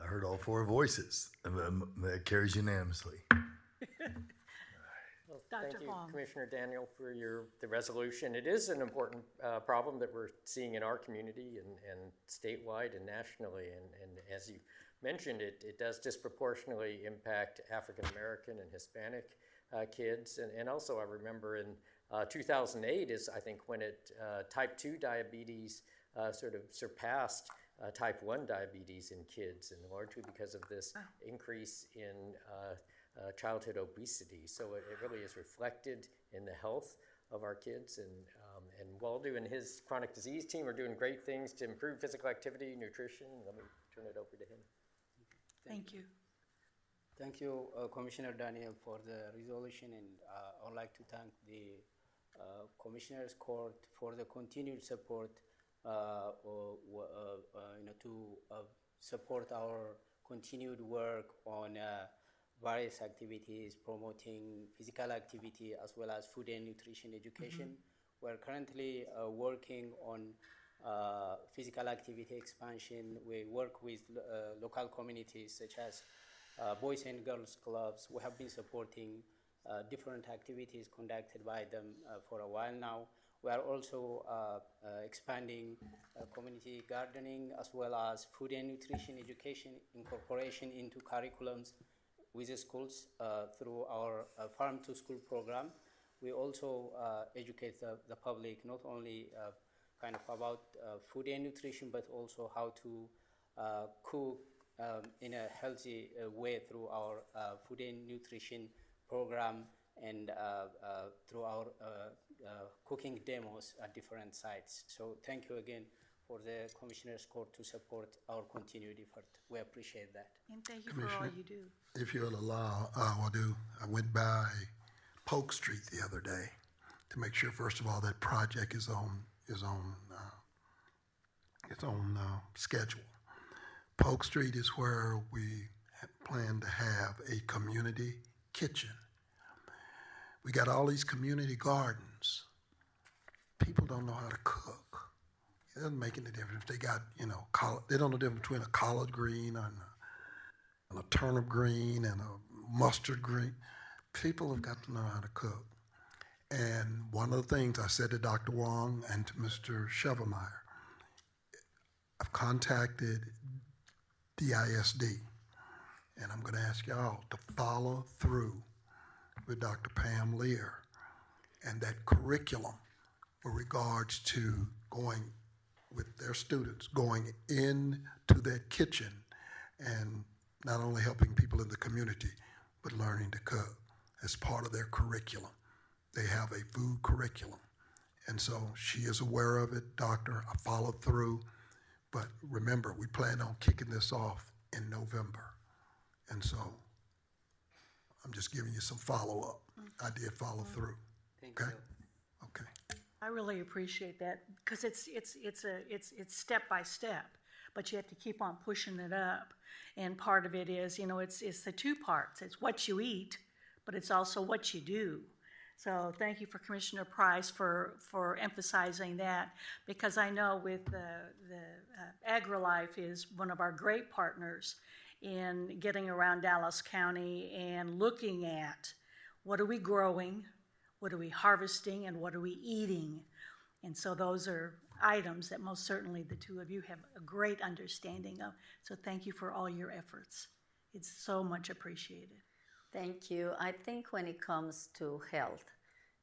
I heard all four voices. That carries unanimously. Dr. Thank you, Fong. Commissioner Daniel, for the resolution. It is an important problem that we're seeing in our community and statewide and nationally. And as you mentioned, it does disproportionately impact African American and Hispanic kids. And also, I remember in 2008 is, I think, when type 2 diabetes sort of surpassed type 1 diabetes in kids, and largely because of this increase in childhood obesity. So it really is reflected in the health of our kids. And Waldo and his chronic disease team are doing great things to improve physical activity, nutrition. Let me turn it over to him. Thank you. Thank you, Commissioner Daniel, for the resolution, and I would like to thank the Commissioners Court for the continued support to support our continued work on various activities promoting physical activity as well as food and nutrition education. We're currently working on physical activity expansion. We work with local communities such as Boys and Girls Clubs. We have been supporting different activities conducted by them for a while now. We are also expanding community gardening as well as food and nutrition education incorporation into curriculums with the schools through our Farm to School program. We also educate the public not only kind of about food and nutrition, but also how to cook in a healthy way through our food and nutrition program and through our cooking demos at different sites. So thank you again for the Commissioners Court to support our continued effort. We appreciate that. And thank you for all you do. If you'll allow, I went by Polk Street the other day to make sure, first of all, that project is on schedule. Polk Street is where we plan to have a community kitchen. We got all these community gardens. People don't know how to cook. It doesn't make any difference if they got, they don't know the difference between a collard green and a turnip green and a mustard green. People have got to know how to cook. And one of the things I said to Dr. Wong and to Mr. Shevelmeyer, I've contacted DISD, and I'm going to ask y'all to follow through with Dr. Pam Lear and that curriculum with regards to going with their students, going into that kitchen and not only helping people in the community, but learning to cook as part of their curriculum. They have a food curriculum. And so she is aware of it, doctor. I followed through. But remember, we plan on kicking this off in November. And so I'm just giving you some follow-up. I did follow through. Thank Okay? you. Okay. I really appreciate that because it's step by step, but you have to keep on pushing it up. And part of it is, you know, it's the two parts. It's what you eat, but it's also what you do. So thank you for Commissioner Price for emphasizing that, because I know with AgriLife is one of our great partners in getting around Dallas County and looking at what are we growing, what are we harvesting, and what are we eating. And so those are items that most certainly the two of you have a great understanding of. So thank you for all your efforts. It's so much appreciated. Thank you. I think when it comes to health,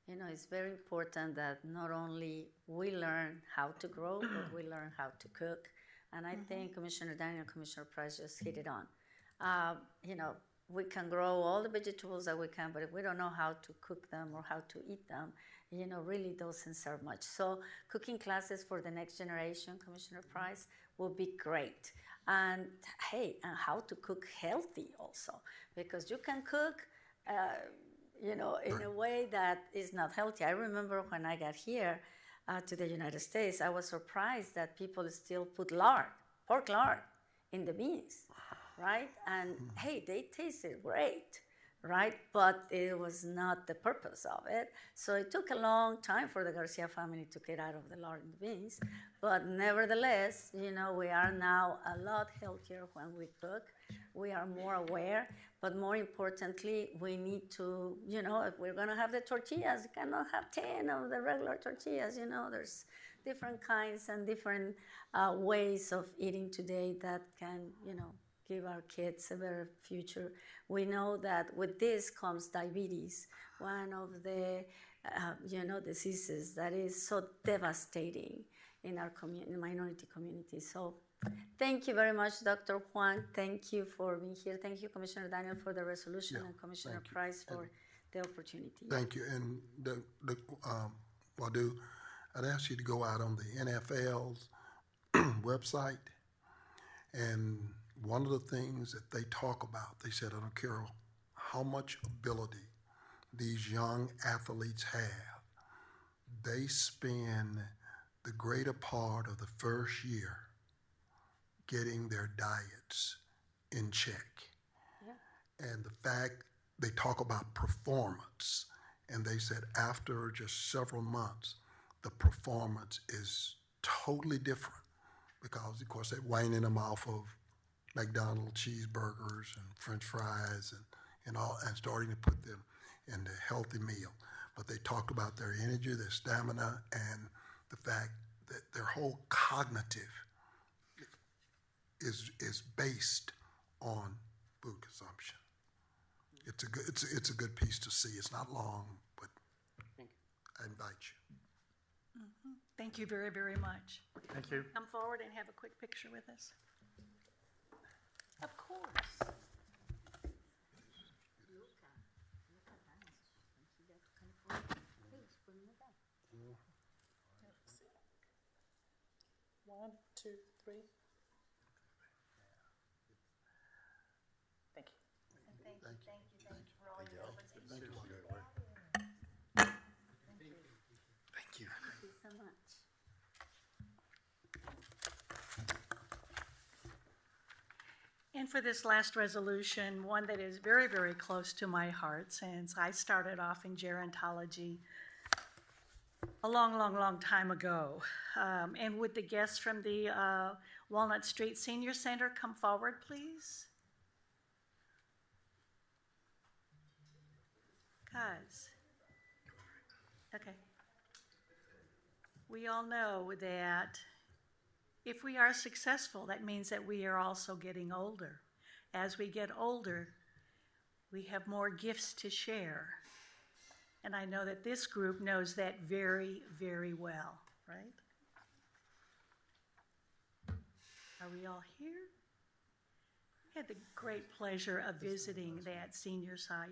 you know, it's very important that not only we learn how to grow, but we learn how to cook. And I think Commissioner Daniel and Commissioner Price just hit it on. You know, we can grow all the vegetables that we can, but if we don't know how to cook them or how to eat them, you know, really doesn't serve much. So cooking classes for the next generation, Commissioner Price, will be great. And hey, and how to cook healthy also, because you can cook, you know, in a way that is not healthy. I remember when I got here to the United States, I was surprised that people still put lard, pork lard, in the beans, right? And hey, they tasted great, right? But it was not the purpose of it. So it took a long time for the Garcia family to get out of the lard in the beans. But nevertheless, you know, we are now a lot healthier when we cook. We are more aware, but more importantly, we need to, you know, if we're gonna have the tortillas, you cannot have 10 of the regular tortillas, you know, there's different kinds and different ways of eating today that can, you know, give our kids a better future. We know that with this comes diabetes, one of the, you know, diseases that is so devastating in our minority community. So thank you very much, Dr. Juan. Thank you for being here. Thank you, Commissioner Daniel, for the resolution, and Commissioner Price for the opportunity. Thank you. And Wadu, I'd ask you to go out on the NFL's website, and one of the things that they talk about, they said, I don't care how much ability these young athletes have, they spend the greater part of the first year getting their diets in check. Yeah. And the fact they talk about performance, and they said after just several months, the performance is totally different because, of course, they're weaning them off of McDonald's cheeseburgers and French fries and all, and starting to put them in the healthy meal. But they talked about their energy, their stamina, and the fact that their whole cognitive is based on food consumption. It's a good piece to see. It's not long, but I invite you. Thank you very, very much. Thank you. Come forward and have a quick picture with us. Of course. One, two, three. Thank you. Thank you for all your efforts. Thank you. Thank you so much. And for this last resolution, one that is very, very close to my heart, since I started off in gerontology a long, long, long time ago. And would the guests from the Walnut Street Senior Center come forward, please? Guys. Okay. We all know that if we are successful, that means that we are also getting older. As we get older, we have more gifts to share. And I know that this group knows that very, very well, right? Are we all here? had the great pleasure of visiting that senior site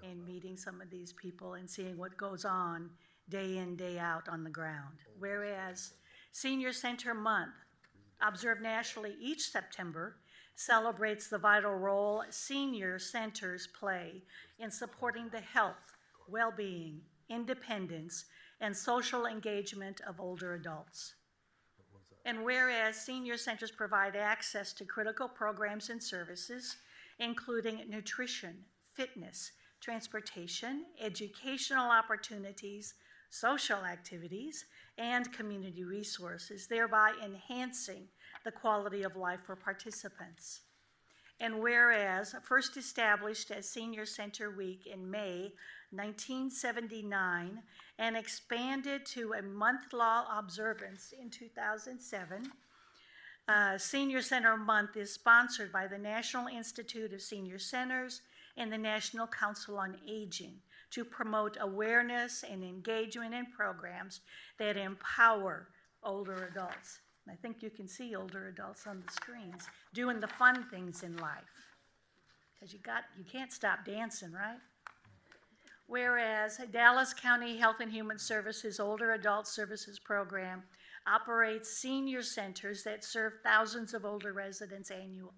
and meeting some of these people and seeing what goes on day in, day out on the ground. Whereas Senior Center Month, observed nationally each September, celebrates the vital role senior centers play in supporting the health, well-being, independence, and social engagement of older adults. And whereas senior centers provide access to critical programs and services, including nutrition, fitness, transportation, educational opportunities, social activities, and community resources, thereby enhancing the quality of life for participants. And whereas first established as Senior Center Week in May 1979 and expanded to a month-long observance in 2007, Senior Center Month is sponsored by the National Institute of Senior Centers and the National Council on Aging to promote awareness and engagement in programs that empower older adults. And I think you can see older adults on the screens doing the fun things in life. Because you can't stop dancing, right? Whereas Dallas County Health and Human Services Older Adult Services Program operates senior centers that serve thousands of older residents annually,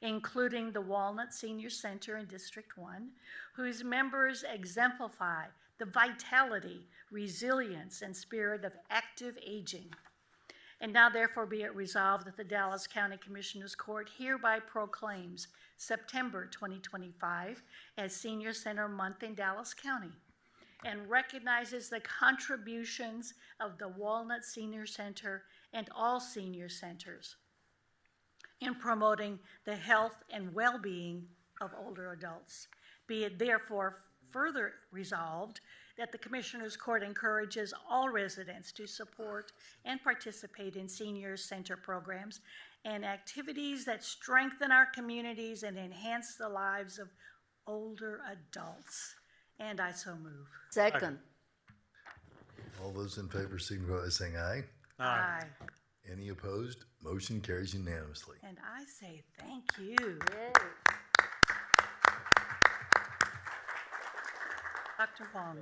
including the Walnut Senior Center in District 1, whose members exemplify the vitality, resilience, and spirit of active aging. And now therefore be it resolved that the Dallas County Commissioners Court hereby proclaims September 2025 as Senior Center Month in Dallas County and recognizes the contributions of the Walnut Senior Center and all senior centers in promoting the health and well-being of older adults. Be it therefore further resolved that the Commissioners Court encourages all residents to support and participate in senior center programs and activities that strengthen our communities and enhance the lives of older adults. And I so move. Second. All those in favor signify by saying aye. Aye. Any opposed? Motion carries unanimously. And I say thank you. Dr. Wong.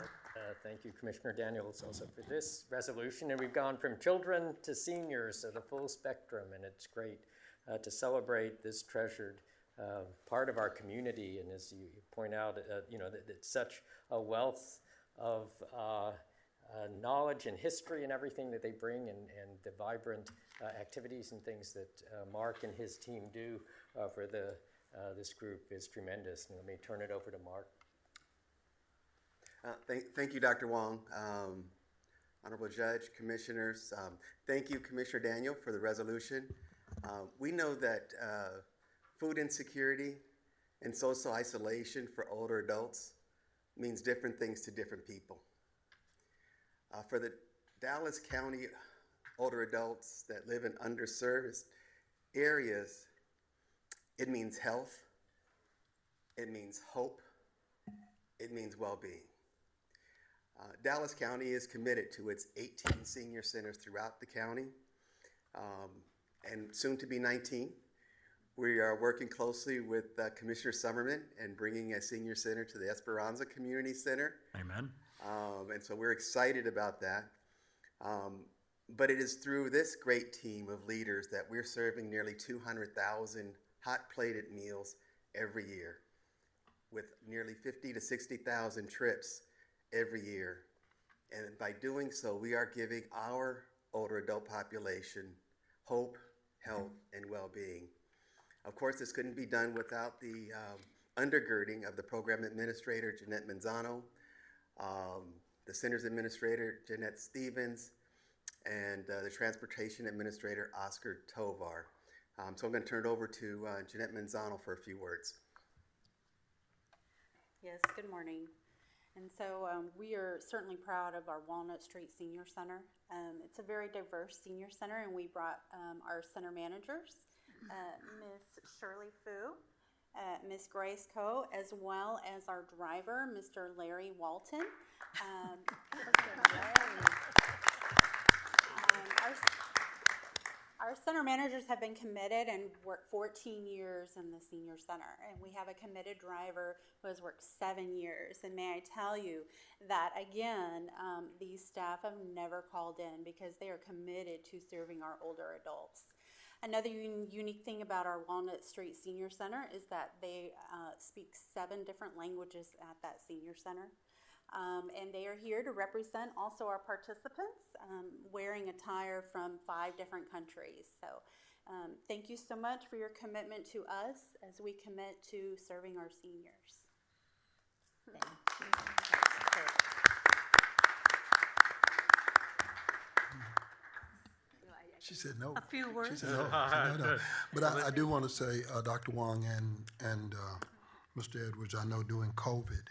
Thank you, Commissioner Daniels, also for this resolution. And we've gone from children to seniors, so the full spectrum, and it's great to celebrate this treasured part of our community. And as you point out, that it's such a wealth of knowledge and history and everything that they bring, and the vibrant activities and things that Mark and his team do for this group is tremendous. And let me turn it over to Mark. Thank you, Dr. Wong. Honorable Judge, Commissioners, thank you, Commissioner Daniel, for the resolution. We know that food insecurity and social isolation for older adults means different things to different people. For the Dallas County older adults that live in underserved areas, it means health, it means hope, it means well-being. Dallas County is committed to its 18 senior centers throughout the county, and soon to be 19. We are working closely with Commissioner Summerman and bringing a senior center to the Esperanza Community Center. Amen. And so we're excited about that. But it is through this great team of leaders that we're serving nearly 200,000 hot-plated meals every year, with nearly 50 to 60,000 trips every year. And by doing so, we are giving our older adult population hope, health, and well-being. Of course, this couldn't be done without the undergirding of the program administrator, Jeanette Manzano, the center's administrator, Jeanette Stevens, and the transportation administrator, Oscar Tovar. So I'm going to turn it over to Jeanette Manzano for a few words. Yes, good morning. And so we are certainly proud of our Walnut Street Senior Center. It's a very diverse senior center, and we brought our center managers, Ms. Shirley Fu, Ms. Grace Coe, as well as our driver, Mr. Larry Walton. Our center center managers have been committed and worked 14 years in the senior center, and we have a committed driver who has worked 7 years. And may I tell you that again, these staff have never called in because they are committed to serving our older adults. Another unique thing about our Walnut Street Senior Center is that they speak 7 different languages at that senior center. And they are here to represent also our participants, wearing attire from 5 different countries. So thank you so much for your commitment to us as we commit to serving our seniors. She said no. A few words. She said no. But I do want to say, Dr. Wong and Mr. Edwards, I know during COVID,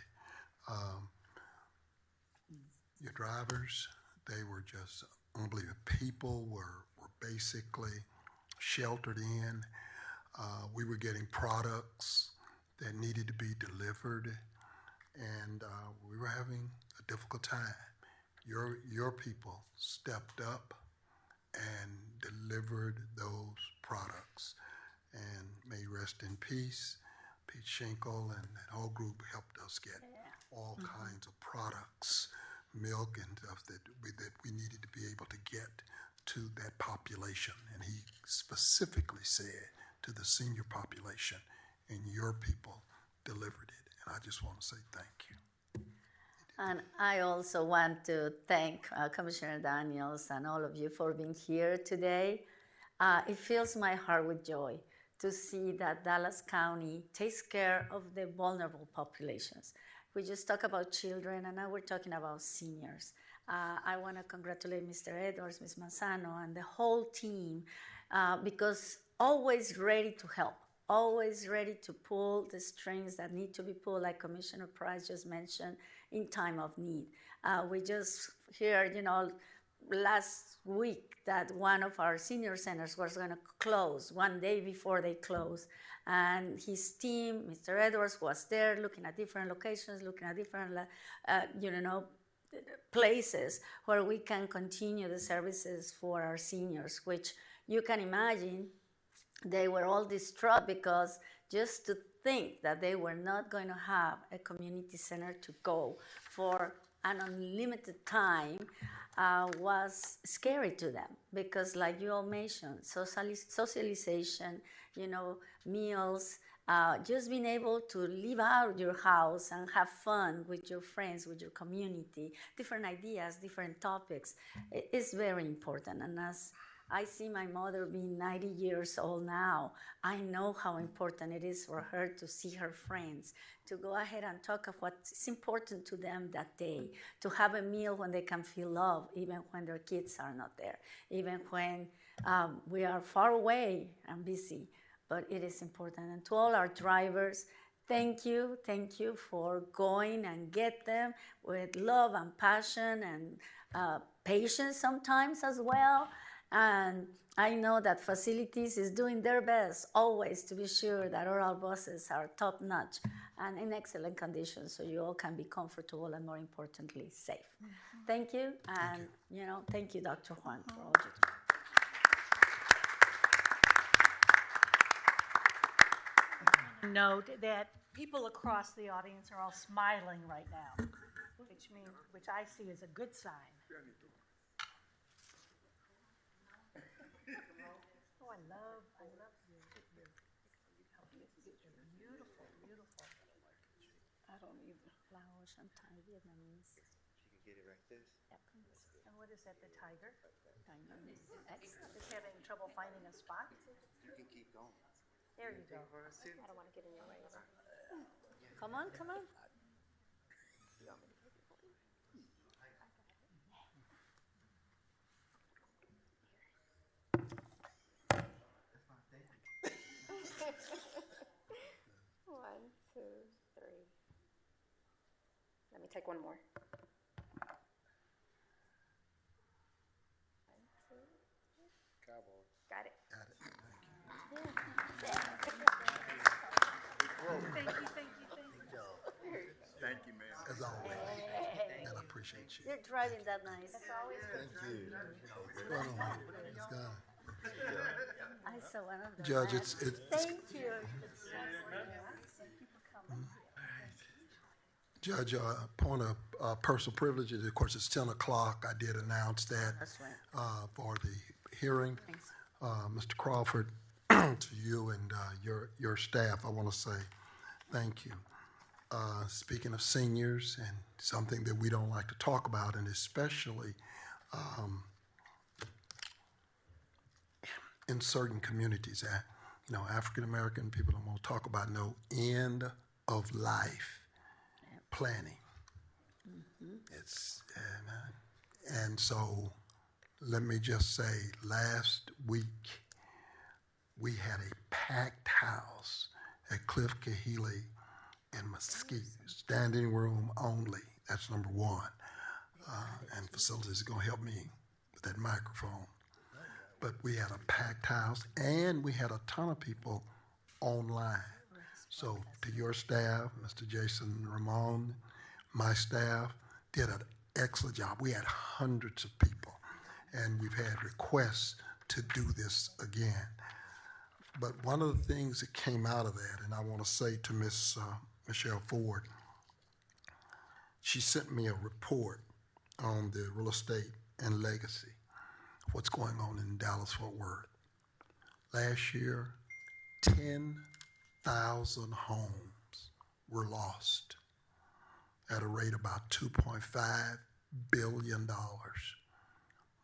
your drivers, they were just unbelievable. People were basically sheltered in. We were getting products that needed to be delivered, and we were having a difficult time. Your people stepped up and delivered those products, and may you rest in peace. Pete Schenkel and that whole group helped us get all kinds of products, milk and stuff that we needed to be able to get to that population. And he specifically said to the senior population, and your people delivered it. And I just want to say thank you. And I also want to thank Commissioner Daniels and all of you for being here today. It fills my heart with joy to see that Dallas County takes care of the vulnerable populations. We just talk about children, and now we're talking about seniors. I want to congratulate Mr. Edwards, Ms. Manzano, and the whole team because always ready to help, always ready to pull the strings that need to be pulled, like Commissioner Price just mentioned, in time of need. We just heard, last week that one of our senior centers was going to close one day before they closed. And his team, Mr. Edwards, was there looking at different locations, looking at different, places where we can continue the services for our seniors, which you can imagine they were all distraught because just to think that they were not going to have a community center to go for an unlimited time was scary to them because, like you all mentioned, socialization, meals, just being able to live out your house and have fun with your friends, with your community, different ideas, different topics, is very important. And as I see my mother being 90 years old now, I know how important it is for her to see her friends, to go ahead and talk of what's important to them that day, to have a meal when they can feel love, even when their kids are not there, even when we are far away and busy. But it is important. And to all our drivers, thank you for going and get them with love and passion and patience sometimes as well. And I know that facilities is doing their best always to be sure that all our buses are top notch and in excellent condition so you all can be comfortable and, more importantly, safe. Thank you. And, thank you, Dr. Juan, for all you do. Note that people across the audience are all smiling right now, which I see as a good sign. Oh, I love your beautiful, beautiful. I don't need flowers. I'm Thai Vietnamese. You can get it right there. Yep. And what is that, the tiger? Excellent. Is having trouble finding a spot? You can keep going. There you go. I don't want to get in your way. Come on. One, two, three. Let me take one more. One, two. Cowboy. Got it. Thank you, ma'am. As always. And I appreciate you. You're driving that nice. Thank you. Well, it's gone. I saw one of the Judge, last. it's Thank you. It's so Judge, point of personal privilege, of course, it's 10 o'clock. I did announce that That's right. for the hearing. Thanks. Mr. Crawford, to you and your staff, I want to say thank you. Speaking of seniors and something that we don't like to talk about, and especially in certain communities, African-American people don't want to talk about no end of life planning. It's and so let me just say, last week we had a packed house at Cliff Kahili in Mesquite, standing room only. That's number one. And facilities is going to help me with that microphone. But we had a packed house, and we had a ton of people online. So to your staff, Mr. Jason Ramon, my staff did an excellent job. We had hundreds of people, and we've had requests to do this again. But one of the things that came out of that, and I want to say to Miss Michelle Ford, she sent me a report on the real estate and legacy, what's going on in Dallas-Fort Worth. Last year, 10,000 homes were lost at a rate about $2.5 billion.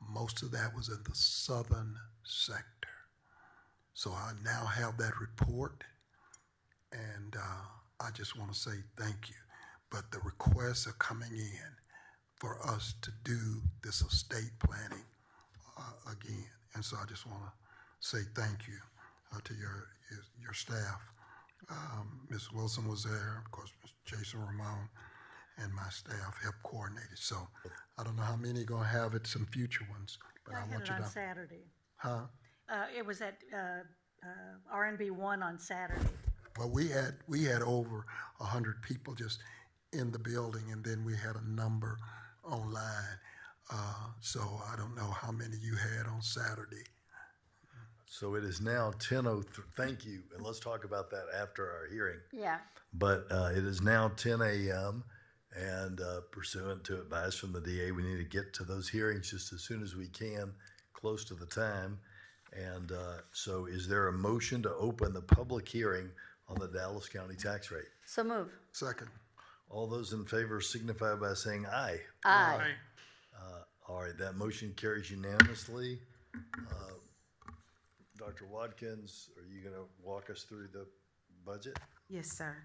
Most of that was in the southern sector. So I now have that report, and I just want to say thank you. But the requests are coming in for us to do this estate planning again. And so I just want to say thank you to your staff. Ms. Wilson was there, of course, Mr. Jason Ramon, and my staff helped coordinate it. So I don't know how many are going to have it, some future ones, but I I had want it you on to. Saturday. Huh? It was at RNB 1 on Saturday. Well, we had over 100 people just in the building, and then we had a number online. So I don't know how many you had on Saturday. So it is now 10:03. Thank you, and let's talk about that after our hearing. Yeah. But it is now 10 a.m., and pursuant to advice from the DA, we need to get to those hearings just as soon as we can, close to the time. And so is there a motion to open the public hearing on the Dallas County tax rate? So move. Second. All those in favor signify by saying aye. Aye. All right, that motion carries unanimously. Dr. Watkins, are you going to walk us through the budget? Yes, sir.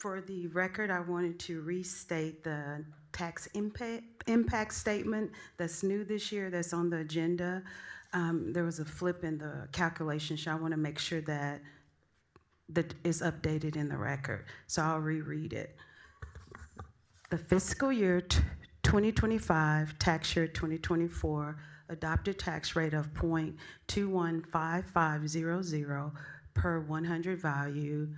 For the record, I wanted to restate the tax impact statement that's new this year, that's on the agenda. There was a flip in the calculation, so I want to make sure that is updated in the record. So I'll reread it. The fiscal year 2025, tax year 2024, adopted tax rate of 0.215500 per 100 value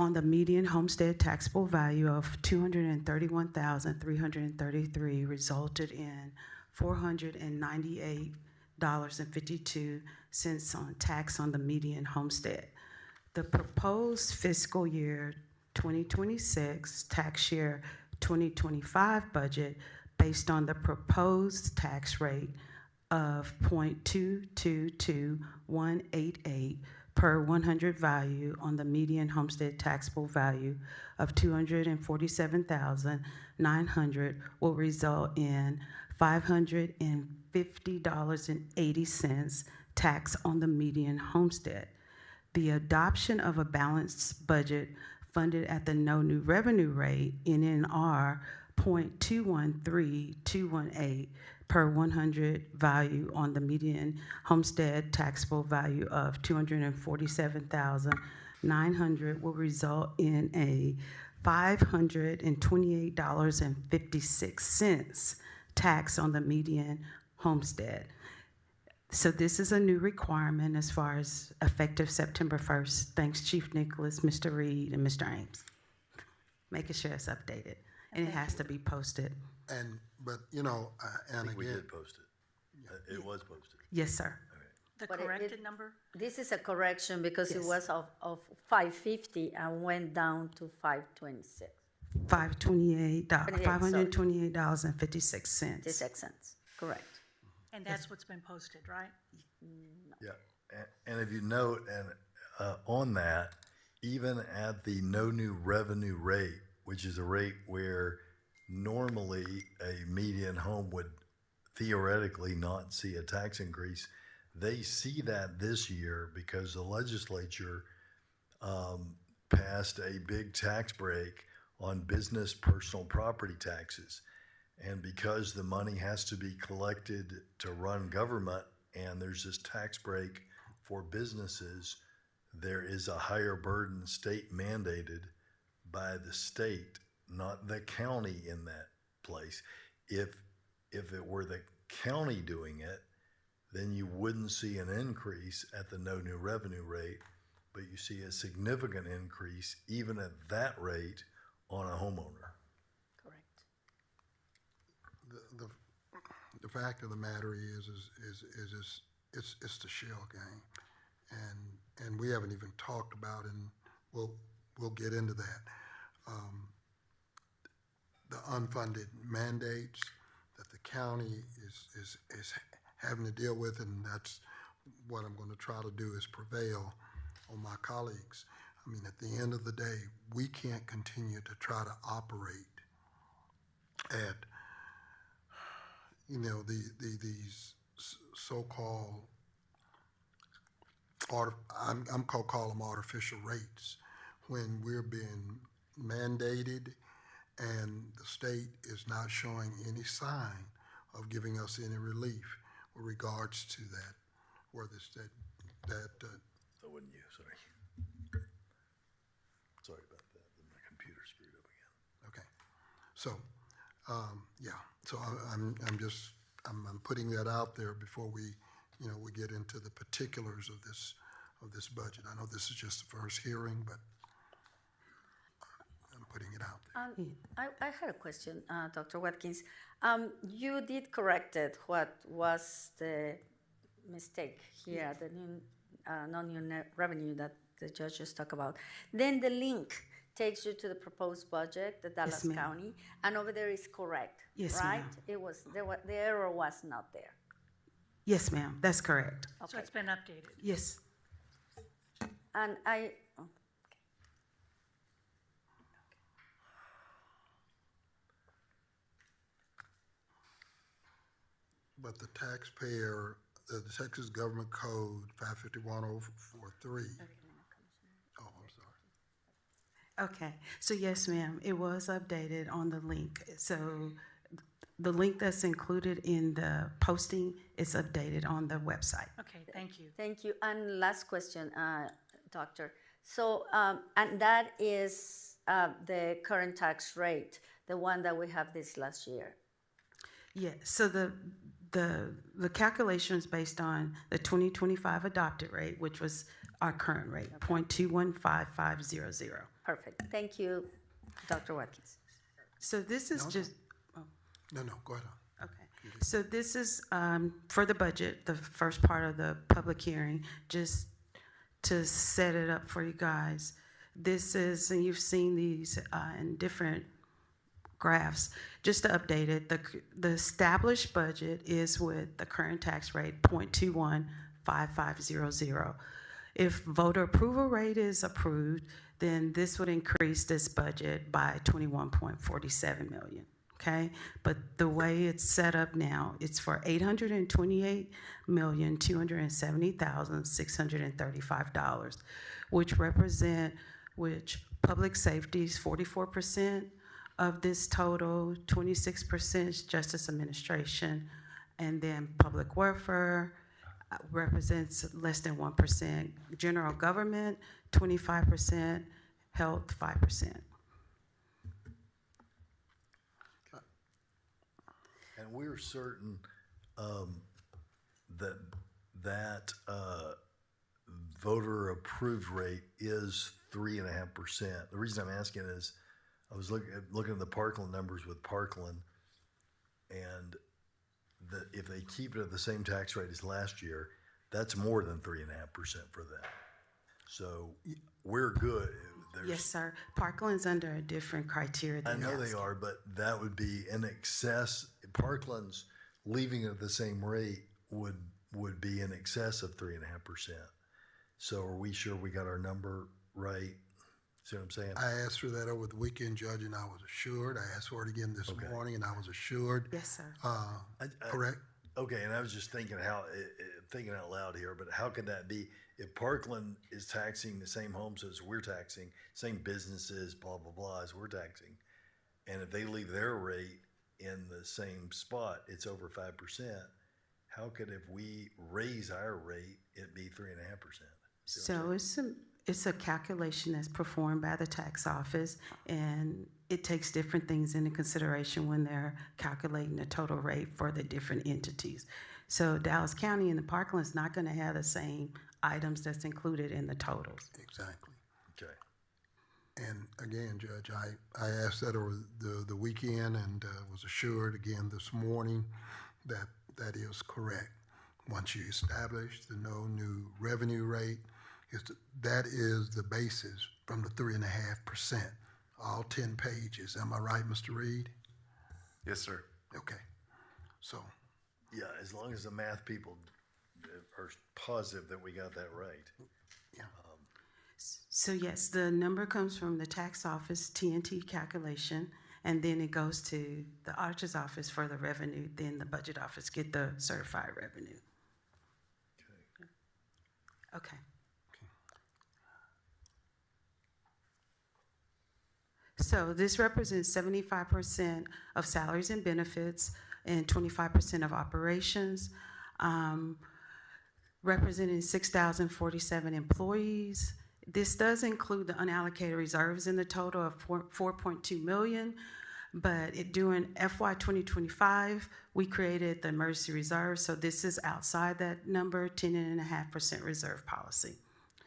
on the median homestead taxable value of $231,333 resulted in $498.52 on tax on the median homestead. The proposed fiscal year 2026 tax year 2025 budget based on the proposed tax rate of 0.222188 per 100 value on the median homestead taxable value of $247,900 will result in $550.80 tax on the median homestead. The adoption of a balanced budget funded at the no new revenue rate, NNR 0.213218 per 100 value on the median homestead taxable value of $247,900 will result in a $528.56 tax on the median homestead. So this is a new requirement as far as effective September 1st. Thanks, Chief Nicholas, Mr. Reed, and Mr. Ames. Making sure it's updated, and it has to be posted. But I and think we again, did post it. It was posted. Yes, sir. The But corrected number? This is a correction because it Yes. was of 550 and went down to 526. $528.56. 56 cents, correct. And that's what's been posted, right? Yeah, and if you note, and on that, even at the no new revenue rate, which is a rate where normally a median home would theoretically not see a tax increase, they see that this year because the legislature passed a big tax break on business personal property taxes. And because the money has to be collected to run government and there's this tax break for businesses, there is a higher burden state mandated by the state, not the county in that place. If it were the county doing it, then you wouldn't see an increase at the no new revenue rate, but you see a significant increase even at that rate on a homeowner. Correct. The fact of the matter is it's the shell game, and we haven't even talked about it, and we'll get into that. The unfunded mandates that the county is having to deal with, and that's what I'm going to try to do is prevail on my colleagues. I mean, at the end of the day, we can't continue to try to operate at, you know, these so-called, I'm going to call them artificial rates, when we're being mandated and the state is not showing any sign of giving us any relief with regards to that, whether it's that That wasn't you, sorry. Sorry about that. My computer screwed up again. Okay, so, yeah, so I'm putting that out there before we get into the particulars of this budget. I know this is just the first hearing, but I'm putting it out there. I had a question, Dr. Watkins. You did correct it. What was the mistake here, the new non-new revenue that the judge just talked about? Then the link takes you to the proposed budget, the Dallas ma'am. County, and over there is correct, Yes, right? ma'am. It was the error was not there. Yes, ma'am, that's correct. So it's been updated. Yes. And But the taxpayer, the Texas Government Code 551043. Oh, I'm sorry. Okay, so yes, ma'am, it was updated on the link. So the link that's included in the posting is updated on the website. Okay, thank you. Thank you. And last question, Doctor. So, and that is the current tax rate, the one that we have this last year. Yeah, so the calculation is based on the 2025 adopted rate, which was our current rate, 0.215500. Perfect. Thank you, Dr. Watkins. So this is just, No, go ahead. okay. So this is for the budget, the first part of the public hearing, just to set it up for you guys. This is, and you've seen these in different graphs, just to update it, the established budget is with the current tax rate, 0.215500. If voter approval rate is approved, then this would increase this budget by 21.47 million. Okay, but the way it's set up now, it's for $828,270,635, which public safety is 44% of this total, 26% is justice administration, and then public welfare represents less than 1%, general government 25%, health 5%. And we're certain that voter approved rate is 3.5%. The reason I'm asking is I was looking at the Parkland numbers with Parkland, and if they keep it at the same tax rate as last year, that's more than 3.5% for them. So we're good. Yes, sir. Parkland's under a different criteria I than know Dallas they are, but that would be in excess. Parkland's leaving it at the same rate would be in excess of 3.5%. So are we sure we got our number right? See what I'm saying? I asked for that over the weekend, Judge, and I was assured. I asked for it again this morning, and I was assured. Yes, sir. Correct? Okay, and I was just thinking thinking out loud here, but how could that be? If Parkland is taxing the same homes as we're taxing, same businesses, blah, blah, blah, as we're taxing, and if they leave their rate in the same spot, it's over 5%, how could, if we raise our rate, it be 3.5%? So it's a calculation that's performed by the tax office, and it takes different things into consideration when they're calculating the total rate for the different entities. So Dallas County and the Parkland is not going to have the same items that's included in the totals. Exactly. Okay. And again, Judge, I asked that over the weekend and was assured again this morning that that is correct. Once you establish the no new revenue rate, that is the basis from the 3.5%, all 10 pages. Am I right, Mr. Reed? Yes, sir. Okay. So. Yeah, as long as the math people are positive that we got that right. Yeah. So yes, the number comes from the tax office TNT calculation, and then it goes to the auditor's office for the revenue, then the budget office get the certified revenue. Okay. So this represents 75% of salaries and benefits and 25% of operations, representing 6,047 employees. This does include the unallocated reserves in the total of 4.2 million, but during FY 2025, we created the emergency reserve, so this is outside that number, 10.5% reserve policy.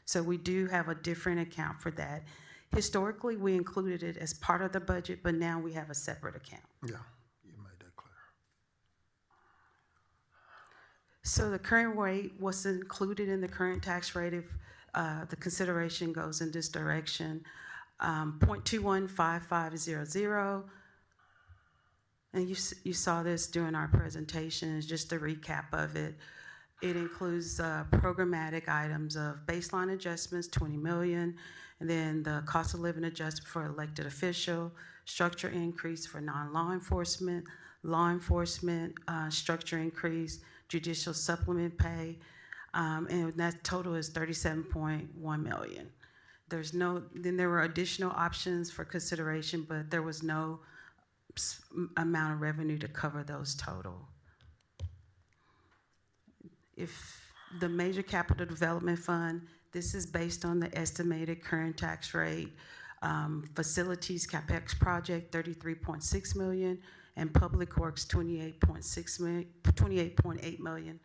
So we do have a different account for that. Historically, we included it as part of the budget, but now we have a separate account. Yeah, you made that clear. So the current rate was included in the current tax rate if the consideration goes in this direction, 0.215500. And you saw this during our presentation. It's just a recap of it. It includes programmatic items of baseline adjustments, 20 million, and then the cost of living adjustment for elected official, structure increase for non-law enforcement, law enforcement structure increase, judicial supplement pay, and that total is 37.1 million. Then there were additional options for consideration, but there was no amount of revenue to cover those total. If the Major Capital Development Fund, this is based on the estimated current tax rate. Facilities CapEx project, 33.6 million, and Public Works, 28.8 million,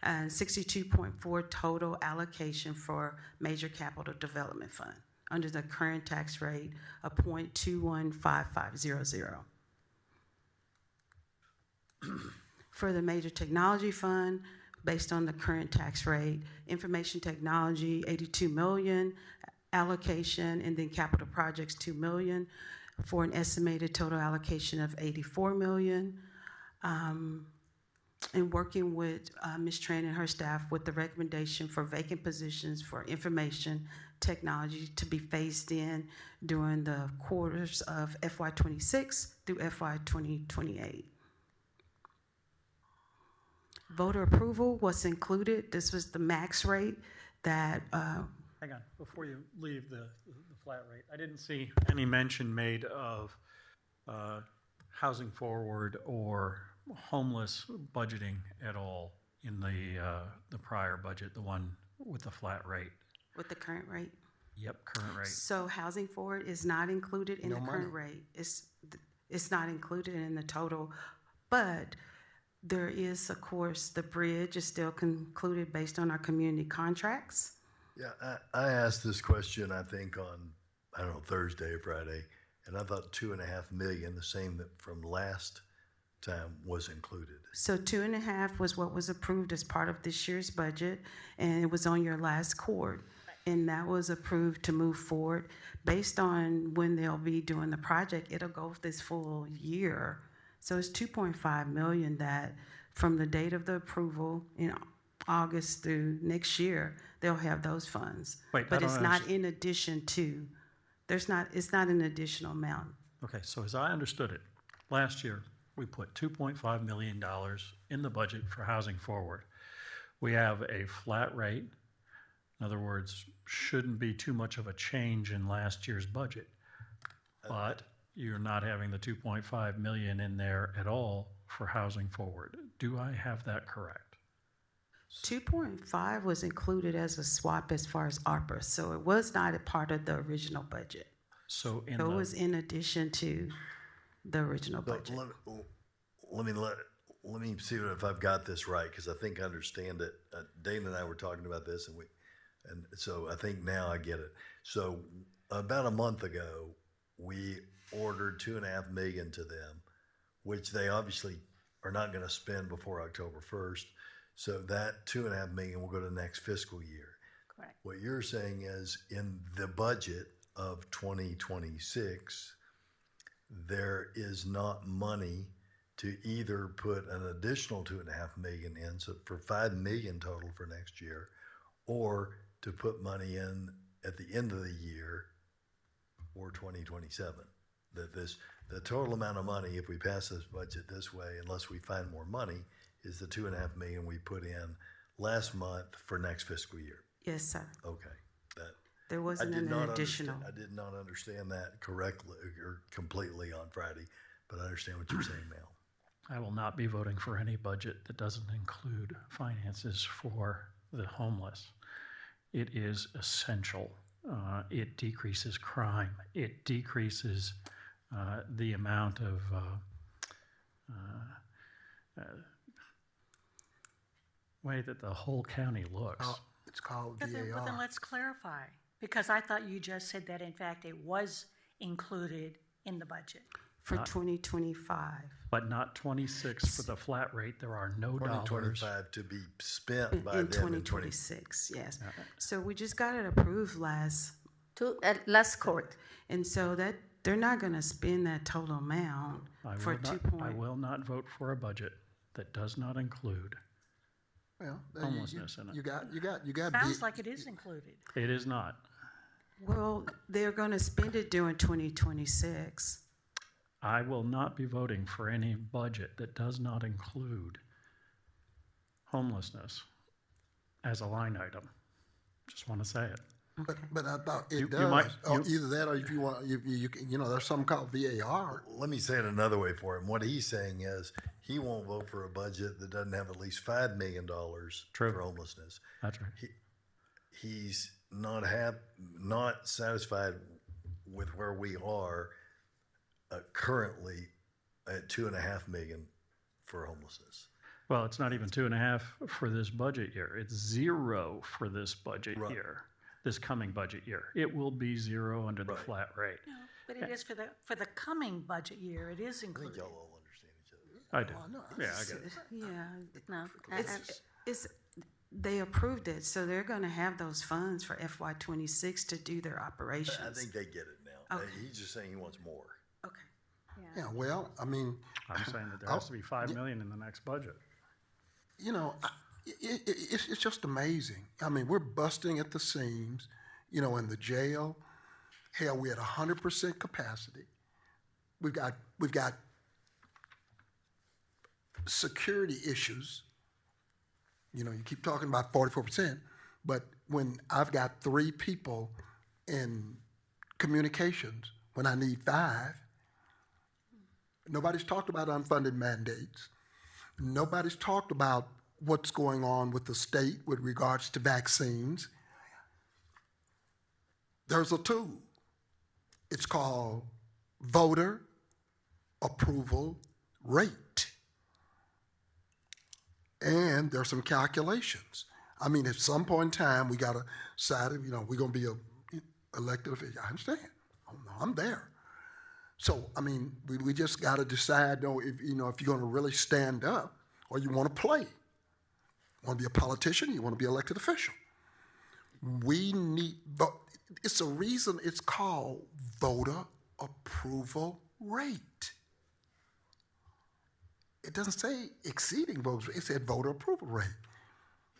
and 62.4 total allocation for Major Capital Development Fund under the current tax rate of 0.215500. For the Major Technology Fund, based on the current tax rate, information technology, 82 million allocation, and then capital projects, 2 million, for an estimated total allocation of 84 million. And working with Ms. Tran and her staff with the recommendation for vacant positions for information technology to be phased in during the quarters of FY 26 through FY 2028. Voter approval was included. This was the max rate that. Hang on, before you leave the flat rate, I didn't see any mention made of housing forward or homeless budgeting at all in the prior budget, the one with the flat rate. With the current rate? Yep, current rate. So housing forward is not included in the current rate. It's not included in the total, but there is, of course, the bridge is still concluded based on our community contracts. Yeah, I asked this question, I think, on, I don't know, Thursday or Friday, and I thought 2.5 million, the same from last time was included. So 2.5 was what was approved as part of this year's budget, and it was on your last court. And that was approved to move forward. Based on when they'll be doing the project, it'll go this full year. So it's 2.5 million that from the date of the approval in August through next year, they'll have those funds. Wait, but I it's don't not in addition to, it's not an additional amount. Okay, so as I understood it, last year, we put $2.5 million in the budget for Housing Forward. We have a flat rate. In other words, shouldn't be too much of a change in last year's budget. But you're not having the 2.5 million in there at all for Housing Forward. Do I have that correct? 2.5 was included as a swap as far as ARPA, so it was not a part of the original budget. So It was in addition to the original But budget. let me see if I've got this right, because I think I understand it. Dana and I were talking about this, and so I think now I get it. So about a month ago, we ordered 2.5 million to them, which they obviously are not going to spend before October 1st. So that 2.5 million will go to next fiscal year. Correct. What you're saying is in the budget of 2026, there is not money to either put an additional 2.5 million in, so for 5 million total for next year, or to put money in at the end of the year or 2027. The total amount of money, if we pass this budget this way, unless we find more money, is the 2.5 million we put in last month for next fiscal year. Yes, sir. Okay. There wasn't an additional. I did not understand that correctly or completely on Friday, but I understand what you're saying now. I will not be voting for any budget that doesn't include finances for the homeless. It is essential. It decreases crime. It decreases the amount of way that the whole county looks. It's called But then VAR. let's clarify, because I thought you just said that in fact it was included in the budget. For Not- 2025. But not 26 for the flat rate. There are no dollars. 2025 to be spent by In them in 2026, yes. So we just got it approved last Last court. And so that, they're not gonna spend that total amount for I will not vote for a budget that does not include Well, homelessness in it. you got. Sounds like it is included. It is not. Well, they're gonna spend it during 2026. I will not be voting for any budget that does not include homelessness as a line item. Just want to say it. But I thought it You does. might- Either that, or if you want, there's something called VAR. Let me say it another way for him. What he's saying is he won't vote for a budget that doesn't have at least $5 million for homelessness. That's right. He's not satisfied with where we are currently at 2.5 million for homelessness. Well, it's not even 2.5 for this budget year. It's 0 for this budget year, this coming budget year. It will be 0 under the flat rate. No, but it is for the coming budget year. It is included. Y'all all understand each other. I do. Yeah, I get it. Yeah. No. It's, they approved it, so they're gonna have those funds for FY '26 to do their operations. I think they get it now. Okay. He's just saying he wants more. Okay. Yeah, well, I mean. I'm saying that there has to be 5 million in the next budget. It's just amazing. I mean, we're busting at the seams, in the jail. Hell, we're at 100% capacity. We've got security issues. You keep talking about 44%, but when I've got 3 people in communications, when I need 5, nobody's talked about unfunded mandates. Nobody's talked about what's going on with the state with regards to vaccines. There's a tool. It's called voter approval rate. And there's some calculations. I mean, at some point in time, we got to decide, we're going to be a elected official. I understand. I'm there. So, I mean, we just got to decide, though, if you're going to really stand up or you want to play. You want to be a politician, you want to be an elected official. We need, but it's a reason it's called voter approval rate. It doesn't say exceeding votes, it said voter approval rate.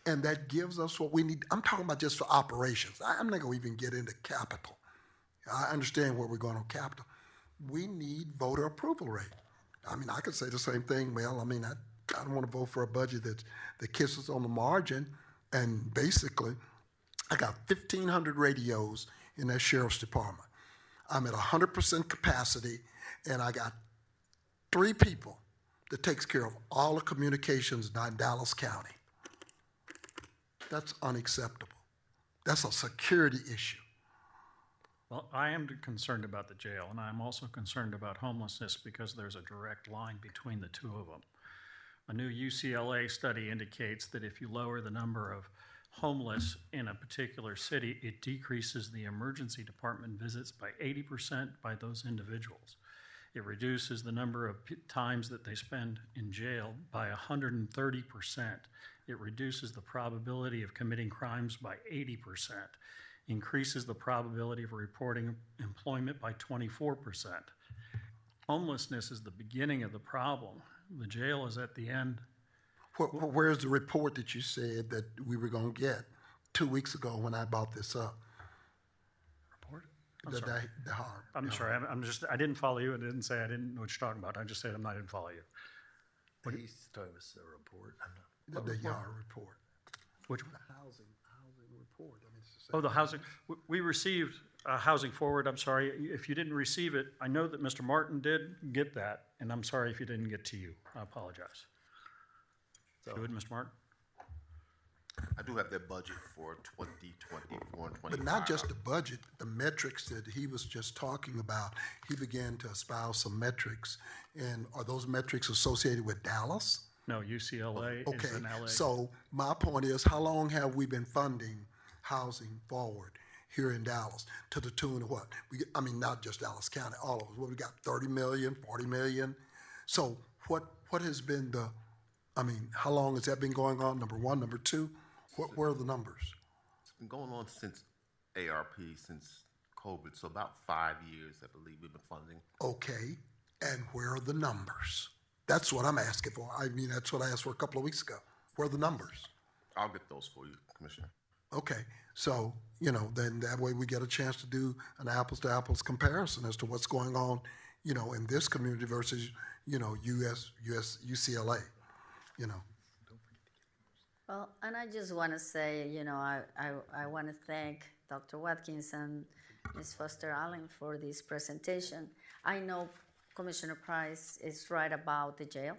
And that gives us what we need. I'm talking about just for operations. I'm not going to even get into capital. I understand where we're going on capital. We need voter approval rate. I mean, I could say the same thing. Well, I mean, I don't want to vote for a budget that kisses on the margin. And basically, I got 1,500 radios in that sheriff's department. I'm at 100% capacity, and I got 3 people that takes care of all the communications in Dallas County. That's unacceptable. That's a security issue. Well, I am concerned about the jail, and I'm also concerned about homelessness because there's a direct line between the two of them. A new UCLA study indicates that if you lower the number of homeless in a particular city, it decreases the emergency department visits by 80% by those individuals. It reduces the number of times that they spend in jail by 130%. It reduces the probability of committing crimes by 80%. Increases the probability of reporting employment by 24%. Homelessness is the beginning of the problem. The jail is at the end. Where's the report that you said that we were going to get 2 weeks ago when I brought this up? Report? I'm sorry. I didn't follow you. I didn't say I didn't know what you're talking about. I just said I didn't follow you. He's talking about the report. The YAR report. Which one? The housing report. I mean, it's the same. Oh, the housing. We received Housing Forward. I'm sorry. If you didn't receive it, I know that Mr. Martin did get that, and I'm sorry if it didn't get to you. I apologize. Go ahead, Mr. Martin. I do have that budget for 2024 and 2025. But not just the budget, the metrics that he was just talking about. He began to espouse some metrics. And are those metrics associated with Dallas? No, UCLA is in LA. So my point is, how long have we been funding Housing Forward here in Dallas to the tune of what? Not just Dallas County, all of us. What we got, 30 million, 40 million? So what has been how long has that been going on? Number one. Number two, where are the numbers? It's been going on since ARP, since COVID, so about 5 years, I believe, we've been funding. Okay, and where are the numbers? That's what I'm asking for. That's what I asked for a couple of weeks ago. Where are the numbers? I'll get those for you, Commissioner. Okay, so, then that way we get a chance to do an apples-to-apples comparison as to what's going on, in this community versus, UCLA, Well, and I just want to say, I want to thank Dr. Watkins and Ms. Foster Allen for this presentation. I know Commissioner Price is right about the jail.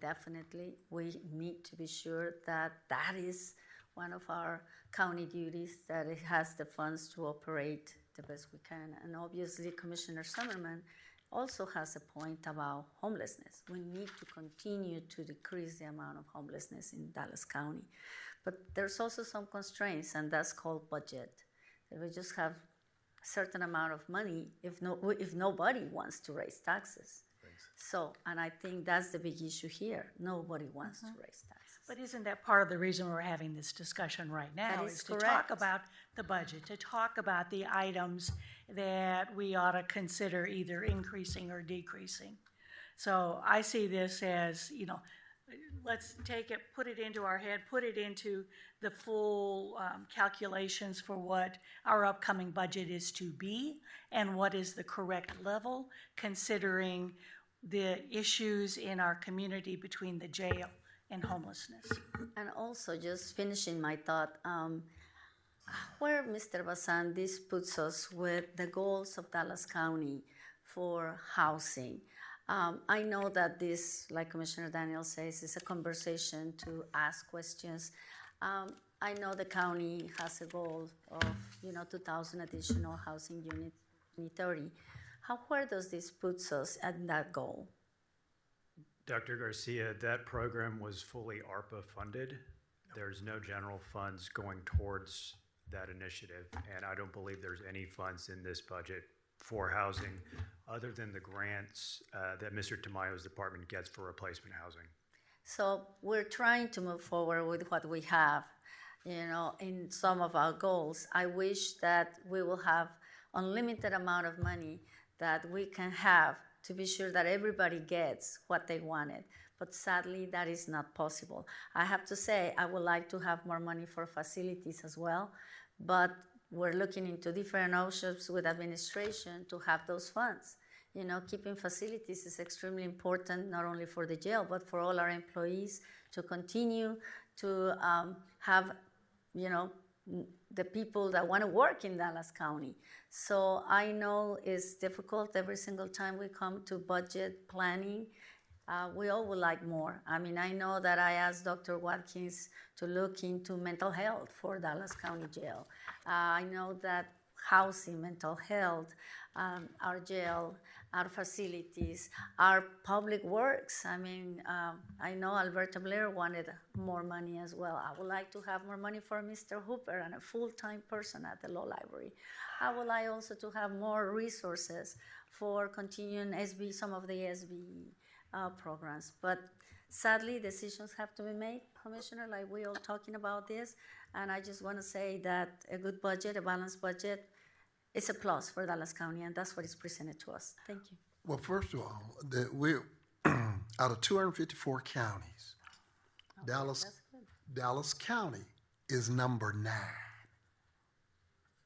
Definitely, we need to be sure that that is one of our county duties, that it has the funds to operate the best we can. And obviously, Commissioner Summerman also has a point about homelessness. We need to continue to decrease the amount of homelessness in Dallas County. But there's also some constraints, and that's called budget. That we just have a certain amount of money if nobody wants to raise taxes. So, and I think that's the big issue here. Nobody wants to raise taxes. But isn't that part of the reason we're having this discussion right now? That is to correct. talk about the budget, to talk about the items that we ought to consider either increasing or decreasing. So I see this as, let's take it, put it into our head, put it into the full calculations for what our upcoming budget is to be and what is the correct level, considering the issues in our community between the jail and homelessness. And also, just finishing my thought, where, Mr. Bazan, this puts us with the goals of Dallas County for housing. I know that this, like Commissioner Daniel says, is a conversation to ask questions. I know the county has a goal of 2,000 additional housing units in 2030. Where does this put us at that goal? Dr. Garcia, that program was fully ARPA funded. There's no general funds going towards that initiative, and I don't believe there's any funds in this budget for housing, other than the grants that Mr. Tamayo's department gets for replacement housing? So we're trying to move forward with what we have, in some of our goals. I wish that we will have unlimited amount of money that we can have to be sure that everybody gets what they wanted. But sadly, that is not possible. I have to say, I would like to have more money for facilities as well, but we're looking into different options with administration to have those funds. Keeping facilities is extremely important, not only for the jail, but for all our employees to continue to have, the people that want to work in Dallas County. So I know it's difficult every single time we come to budget planning. We all would like more. I know that I asked Dr. Watkins to look into mental health for Dallas County Jail. I know that housing, mental health, our jail, our facilities, our public works. I know Alberta Blair wanted more money as well. I would like to have more money for Mr. Hooper and a full-time person at the law library. I would like also to have more resources for continuing some of the SB programs. But sadly, decisions have to be made, Commissioner, like we all talking about this. And I just want to say that a good budget, a balanced budget, is a plus for Dallas County, and that's what is presented to us. Thank you. Well, first of all, we're out of 254 counties, Dallas County is number 9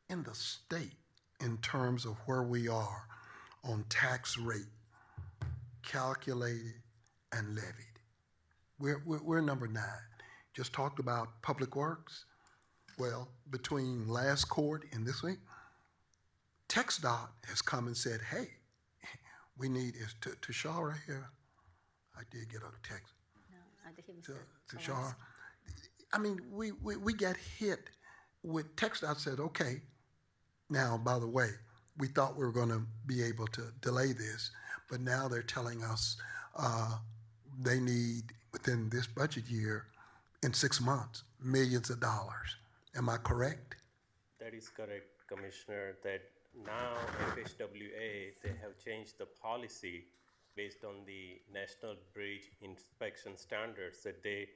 in the state in terms of where we are on tax rate, calculated and levied. We're number 9. Just talked about public works. Well, between last court and this week, TxDOT has come and said, hey, we need to Shaw right here. I did get out of Texas. No, I didn't To Shaw. We got hit with TxDOT said, okay, now, by the way, we thought we were going to be able to delay this, but now they're telling us they need, within this budget year, in 6 months, millions of dollars. Am I correct? That is correct, Commissioner, that now FHWA, they have changed the policy based on the National Bridge Inspection Standards that they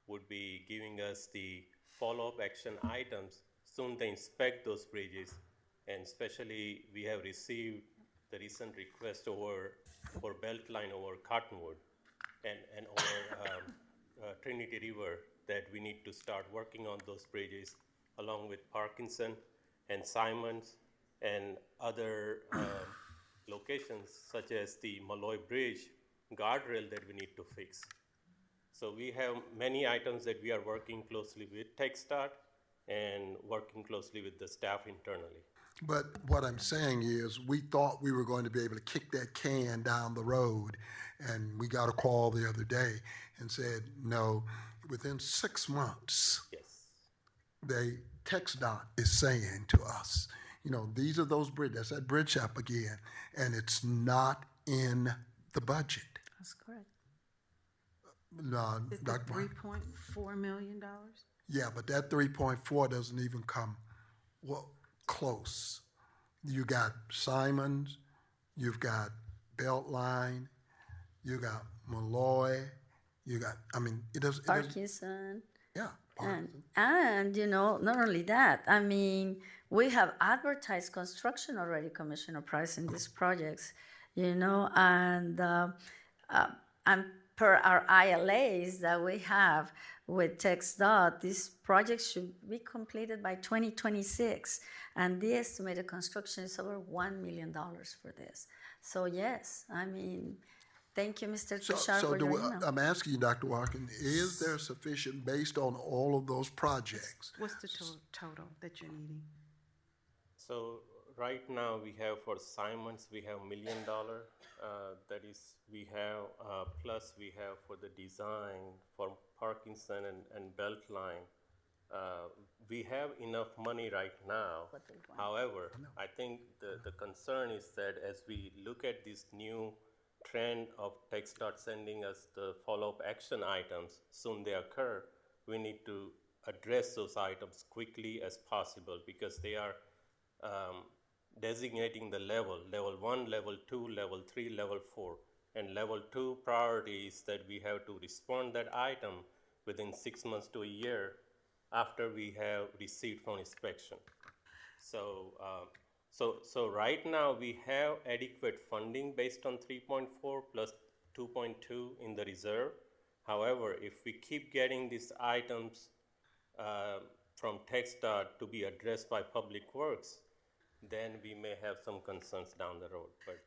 would be giving us the follow-up action items. Soon they inspect those bridges, and especially we have received the recent request for Beltline over Cottonwood and over Trinity River, that we need to start working on those bridges along with Parkinson and Simons and other locations such as the Malloy Bridge guardrail that we need to fix. So we have many items that we are working closely with TxDOT and working closely with the staff internally. But what I'm saying is, we thought we were going to be able to kick that can down the road, and we got a call the other day and said, no, within 6 months, yes, TxDOT is saying to us, these are those bridges, that's that bridge up again, and it's not in the budget. That's correct. Is it $3.4 million? Yeah, but that 3.4 doesn't even come close. You got Simons, you've got Beltline, you got Malloy, you got, it doesn't. Parkinson. Yeah. And not only that, we have advertised construction already, Commissioner Price, in these projects, and per our ILAs that we have with TxDOT, these projects should be completed by 2026, and the estimated construction is over $1 million for this. So yes, thank you, Mr. Tushar, for your email. I'm asking you, Dr. Watkins, is there sufficient based on all of those projects? What's the total that you're needing? So right now we have for Simons, we have $1 million. That is, we have, plus we have for the design for Parkinson and Beltline. We have enough money right now. However, I think the concern is that as we look at this new trend of TxDOT sending us the follow-up action items, soon they occur, we need to address those items quickly as possible, because they are designating the level 1, level 2, level 3, level 4. And level 2 priority is that we have to respond that item within 6 months to a year after we have received from inspection. So, so right now we have adequate funding based on 3.4 plus 2.2 in the reserve. However, if we keep getting these items from TechStart to be addressed by Public Works, then we may have some concerns down the road. But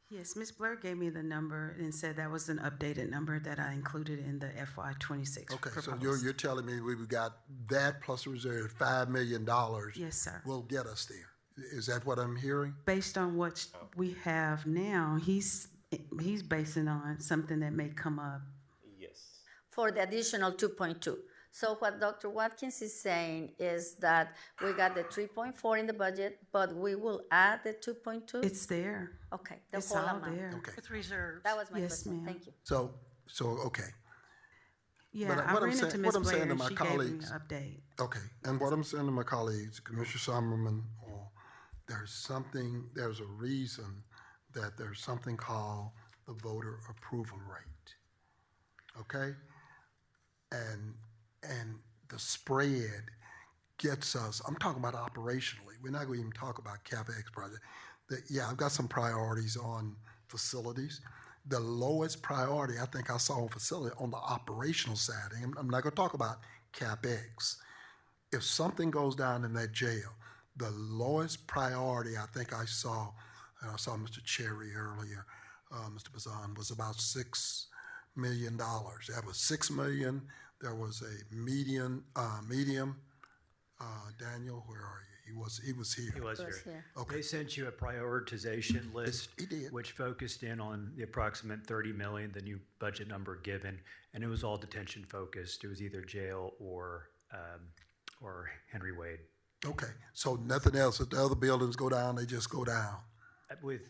Yes, Ms. Blair gave me the number and said that was an updated number that I included in the FY26 Okay, so proposal. you're telling me we've got that plus reserve, $5 million. Yes, sir. Will get us there. Is that what I'm hearing? Based on what we have now, he's basing on something that may come up. yes. For the additional 2.2. So what Dr. Watkins is saying is that we got the 3.4 in the budget, but we will add the 2.2? It's there. Okay, the It's whole all amount. there. Okay. With reserves. That was my Yes, question. ma'am. Thank you. So okay. Yeah, But I what I'm ran saying- into what Ms. I'm saying Blair to and my she gave me colleagues- an update. Okay, and what I'm saying to my colleagues, Commissioner Summerman, there's a reason that there's something called the voter approval rate. Okay? And the spread gets us, I'm talking about operationally, we're not going to even talk about CapEx project. Yeah, I've got some priorities on facilities. The lowest priority I think I saw on facility on the operational side, and I'm not going to talk about CapEx. If something goes down in that jail, the lowest priority I think I saw, and I saw Mr. Cherry earlier, Mr. Bazan, was about $6 million. That was $6 million. There was a medium, Daniel, where are you? He was here. He was here. Okay. They sent you a prioritization list, he did. which focused in on the approximate 30 million, the new budget number given, and it was all detention focused. It was either jail or Henry Wade. Okay, so nothing else. If the other buildings go down, they just go down. With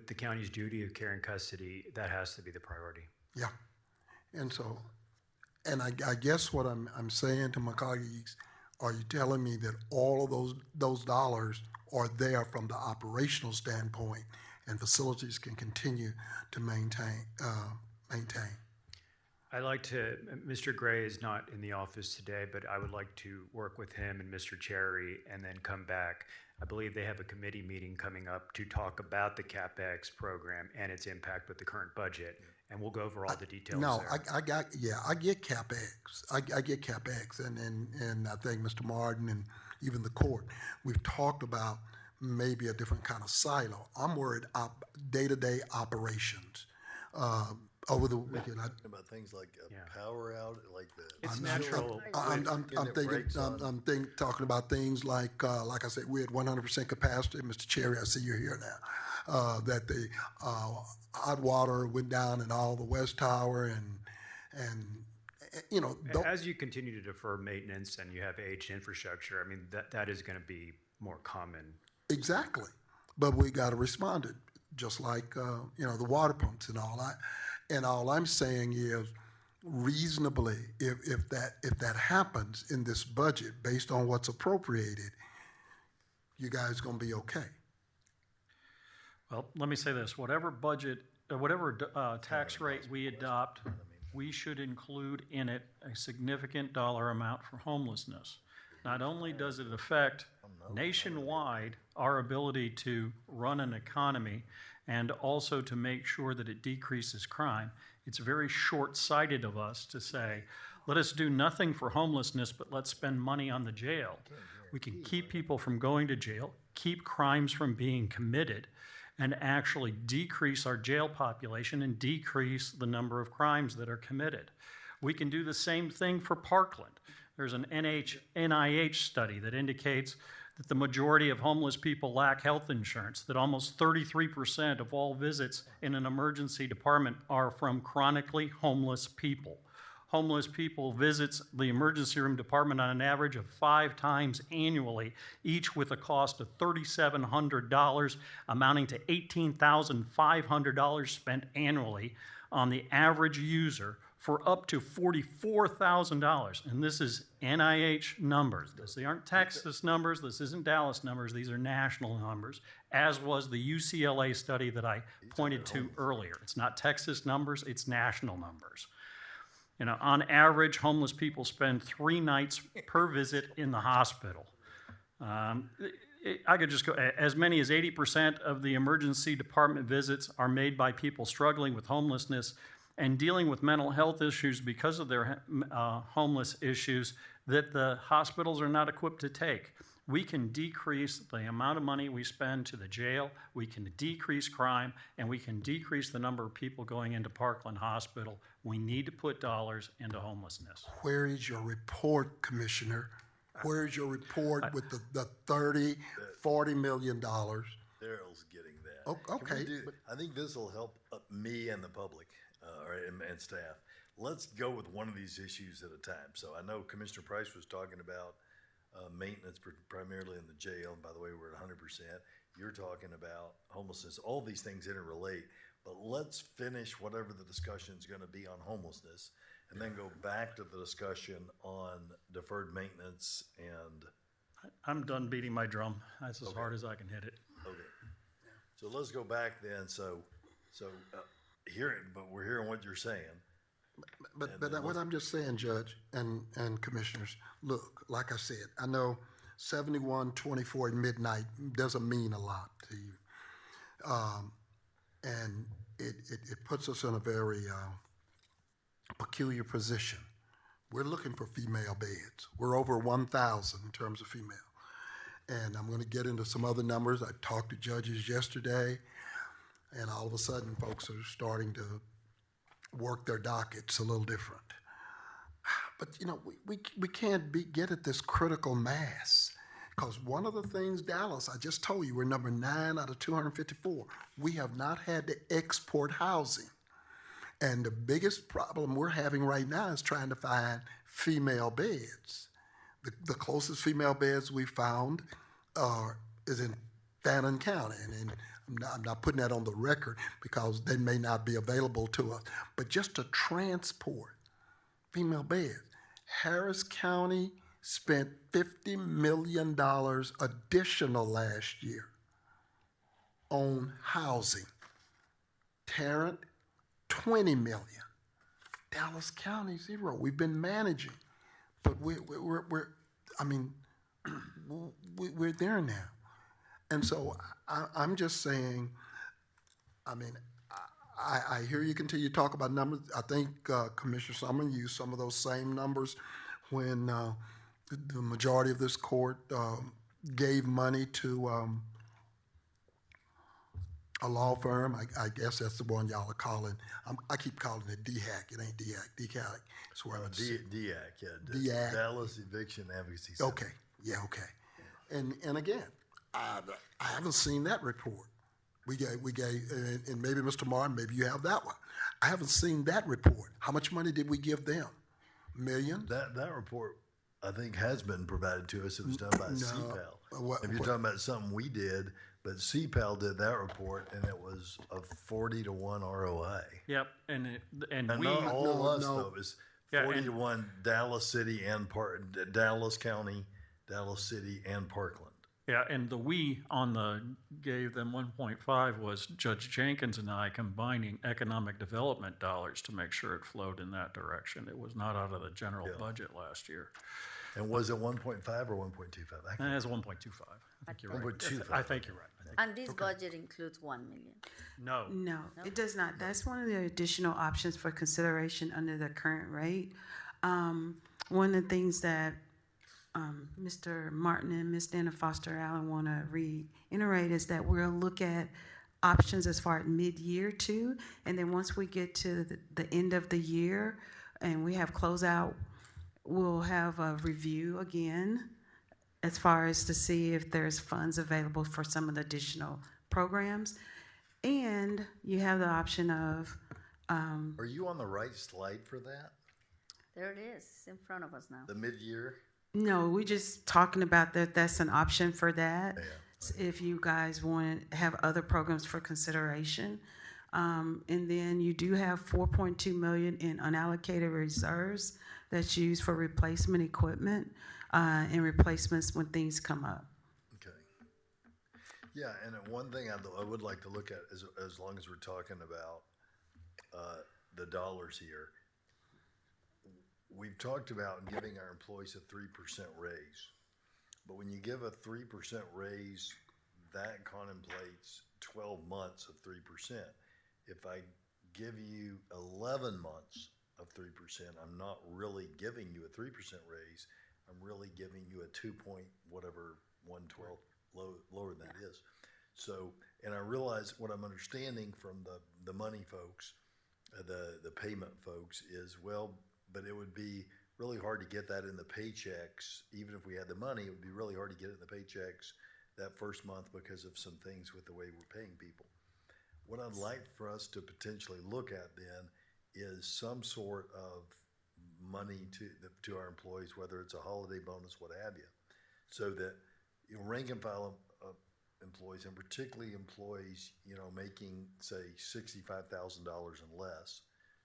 the county's duty of care and custody, that has to be the priority. Yeah, and so, and I guess what I'm saying to my colleagues, are you telling me that all of those dollars are there from the operational standpoint, and facilities can continue to maintain? I'd like to, Mr. Gray is not in the office today, but I would like to work with him and Mr. Cherry and then come back. I believe they have a committee meeting coming up to talk about the CapEx program and its impact with the current budget, and we'll go over all the details No, there. I get CapEx. I get CapEx, and I think Mr. Martin and even the court, we've talked about maybe a different kind of silo. I'm worried day-to-day operations. Over the weekend, about things like power out, like the. It's natural. I'm talking about things like I said, we had 100% capacity. Mr. Cherry, I see you're here now. That the hot water went down in all the West Tower, and you know. As you continue to defer maintenance and you have aged infrastructure, I mean, that is going to be more common. Exactly, but we got to respond to it, just like the water pumps and all that. And all I'm saying is, reasonably, if that happens in this budget, based on what's appropriated, you guys gonna be okay. Well, let me say this, whatever budget, or whatever tax rate we adopt, we should include in it a significant dollar amount for homelessness. Not only does it affect nationwide our ability to run an economy and also to make sure that it decreases crime, it's very short-sighted of us to say, let us do nothing for homelessness, but let's spend money on the jail. We can keep people from going to jail, keep crimes from being committed, and actually decrease our jail population and decrease the number of crimes that are committed. We can do the same thing for Parkland. There's an NIH study that indicates that the majority of homeless people lack health insurance, that almost 33% of all visits in an emergency department are from chronically homeless people. Homeless people visit the emergency room department on an average of 5 times annually, each with a cost of $3,700, amounting to $18,500 spent annually on the average user for up to $44,000. And this is NIH numbers. These aren't Texas numbers. This isn't Dallas numbers. These are national numbers, as was the UCLA study that I pointed to earlier. It's not Texas numbers, it's national numbers. You know, on average, homeless people spend 3 nights per visit in the hospital. I could just go, as many as 80% of the emergency department visits are made by people struggling with homelessness and dealing with mental health issues because of their homeless issues that the hospitals are not equipped to take. We can decrease the amount of money we spend to the jail, we can decrease crime, and we can decrease the number of people going into Parkland Hospital. We need to put dollars into homelessness. Where is your report, Commissioner? Where is your report with the $30, $40 million? Daryl's getting that. Oh, okay. I think this will help me and the public and staff. Let's go with one of these issues at a time. So I know Commissioner Price was talking about maintenance primarily in the jail. And by the way, we're at 100%. You're talking about homelessness. All these things interrelate. But let's finish whatever the discussion is going to be on homelessness and then go back to the discussion on deferred maintenance and... I'm done beating my drum. That's as hard as I can hit it. Okay. So let's go back then. But we're hearing what you're saying. But what I'm just saying, Judge and Commissioners, look, like I said, I know 71-24 at midnight doesn't mean a lot to you. And it puts us in a very peculiar position. We're looking for female beds. We're over 1,000 in terms of female. And I'm going to get into some other numbers. I talked to judges yesterday, and all of a sudden folks are starting to work their dockets a little different. But, you know, we can't get at this critical mass. Because one of the things, Dallas, I just told you, we're number 9 out of 254. We have not had to export housing. And the biggest problem we're having right now is trying to find female beds. The closest female beds we found is in Fannin County. And I'm not putting that on the record because they may not be available to us. But just to transport female beds, Harris County spent $50 million additional last year on housing. Tarrant, $20 million. Dallas County, 0. We've been managing, but we're there now. And so I'm just saying, I hear you continue to talk about numbers. I think Commissioner Summerlin used some of those same numbers when the majority of this court gave money to a law firm. I guess that's the one y'all are calling. I keep calling it DHAC. It ain't DHAC. DHAC. It's where I'm DHAC, yeah. DHAC. Dallas Eviction Advocacy Center. Okay. Yeah. Okay. And again, I haven't seen that report. We gave, and maybe Mr. Martin, maybe you have that one. I haven't seen that report. How much money did we give them? Million? That report, I think, has been provided to us. It was done by CPAL. If you're talking about something we did, but CPAL did that report, and it was a 40-1 ROI. Yep, and we not all of us though. It was 40-1 Dallas City and Dallas County, Dallas City, and Parkland. Yeah, and the we on the gave them 1.5 was Judge Jenkins and I combining economic development dollars to make sure it flowed in that direction. It was not out of the general budget last year. And was it 1.5 or 1.25? It was 1.25. I think you're right. 1.25. I think you're right. And this budget includes 1 million. No, it does not. That's one of the additional options for consideration under the current rate. One of the things that Mr. Martin and Ms. Dana Foster Allen want to reiterate is that we'll look at options as far as mid-year too, and then once we get to the end of the year and we have closeout, we'll have a review again as far as to see if there's funds available for some of the additional programs. And you have the option of... Are you on the right slide for that? There it is. It's in front of us now. The mid-year? No, we're just talking about that. That's an option for that. Yeah. If you guys want to have other programs for consideration. And then you do have 4.2 million in unallocated reserves that's used for replacement equipment and replacements when things come up. Okay. Yeah, and one thing I would like to look at is, as long as we're talking about the dollars here, we've talked about giving our employees a 3% raise. But when you give a 3% raise, that contemplates 12 months of 3%. If I give you 11 months of 3%, I'm not really giving you a 3% raise. I'm really giving you a 2 point whatever 1/12 lower than that is. So, and I realize what I'm understanding from the money folks, the payment folks is, well, but it would be really hard to get that in the paychecks. Even if we had the money, it would be really hard to get it in the paychecks that first month because of some things with the way we're paying people. What I'd like for us to potentially look at then is some sort of money to our employees, whether it's a holiday bonus, what have you, so that, you know, rank and file employees, and particularly employees, you know, making say $65,000 and less,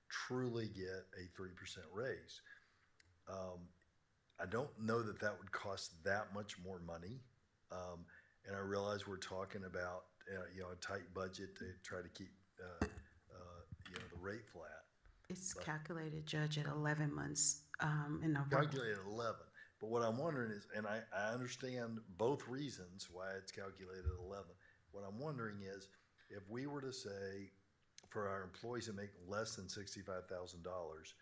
truly get a 3% raise. I don't know that that would cost that much more money, and I realize we're talking about you know, a tight budget to try to keep you know, the rate flat. It's calculated, Judge, at 11 months in November. Calculated at 11. But what I'm wondering is, and I understand both reasons why it's calculated at 11. What I'm wondering is, if we were to say, for our employees that make less than $65,000,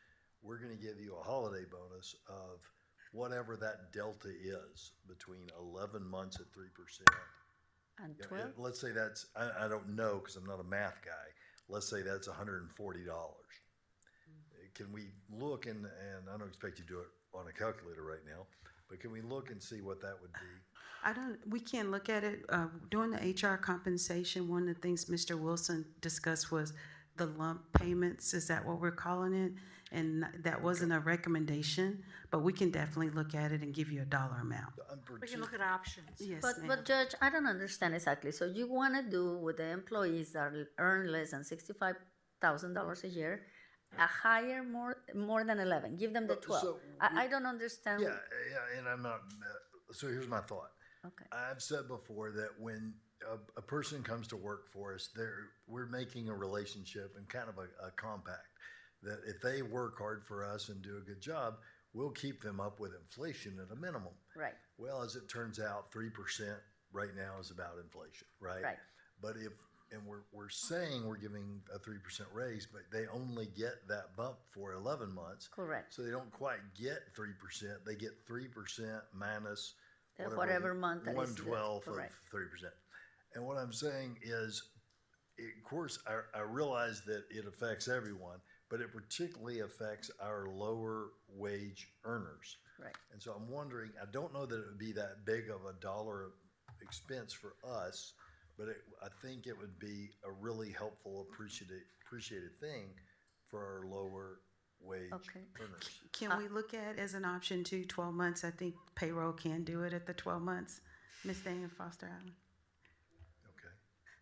we're going to give you a holiday bonus of whatever that delta is between 11 months at 3%. And You know, 12? let's say that's, I don't know because I'm not a math guy. Let's say that's $140. Can we look, and I don't expect you to do it on a calculator right now, but can we look and see what that would be? We can't look at it. During the HR compensation, one of the things Mr. Wilson discussed was the lump payments. Is that what we're calling it? And that wasn't a recommendation, but we can definitely look at it and give you a dollar amount. We can look at options. Yes, But, ma'am. but Judge, I don't understand exactly. So you want to do with the employees that earn less than $65,000 a year, a higher more than 11, give them the 12. So I don't understand. Yeah, and I'm not, so here's my thought. Okay. I've said before that when a person comes to work for us, we're making a relationship and kind of a compact, that if they work hard for us and do a good job, we'll keep them up with inflation at a minimum. Right. Well, as it turns out, 3% right now is about inflation, right? Right. But we're saying we're giving a 3% raise, but they only get that bump for 11 months. Correct. So they don't quite get 3%. They get 3% minus Whatever month that is 1/12 of correct. 3%. And what I'm saying is, of course, I realize that it affects everyone, but it particularly affects our lower wage earners. Right. And so I'm wondering, I don't know that it would be that big of a dollar expense for us, but I think it would be a really helpful, appreciated thing for our lower wage earners. Can we look at as an option too, 12 months? I think payroll can do it at the 12 months. Ms. Dana Foster Allen.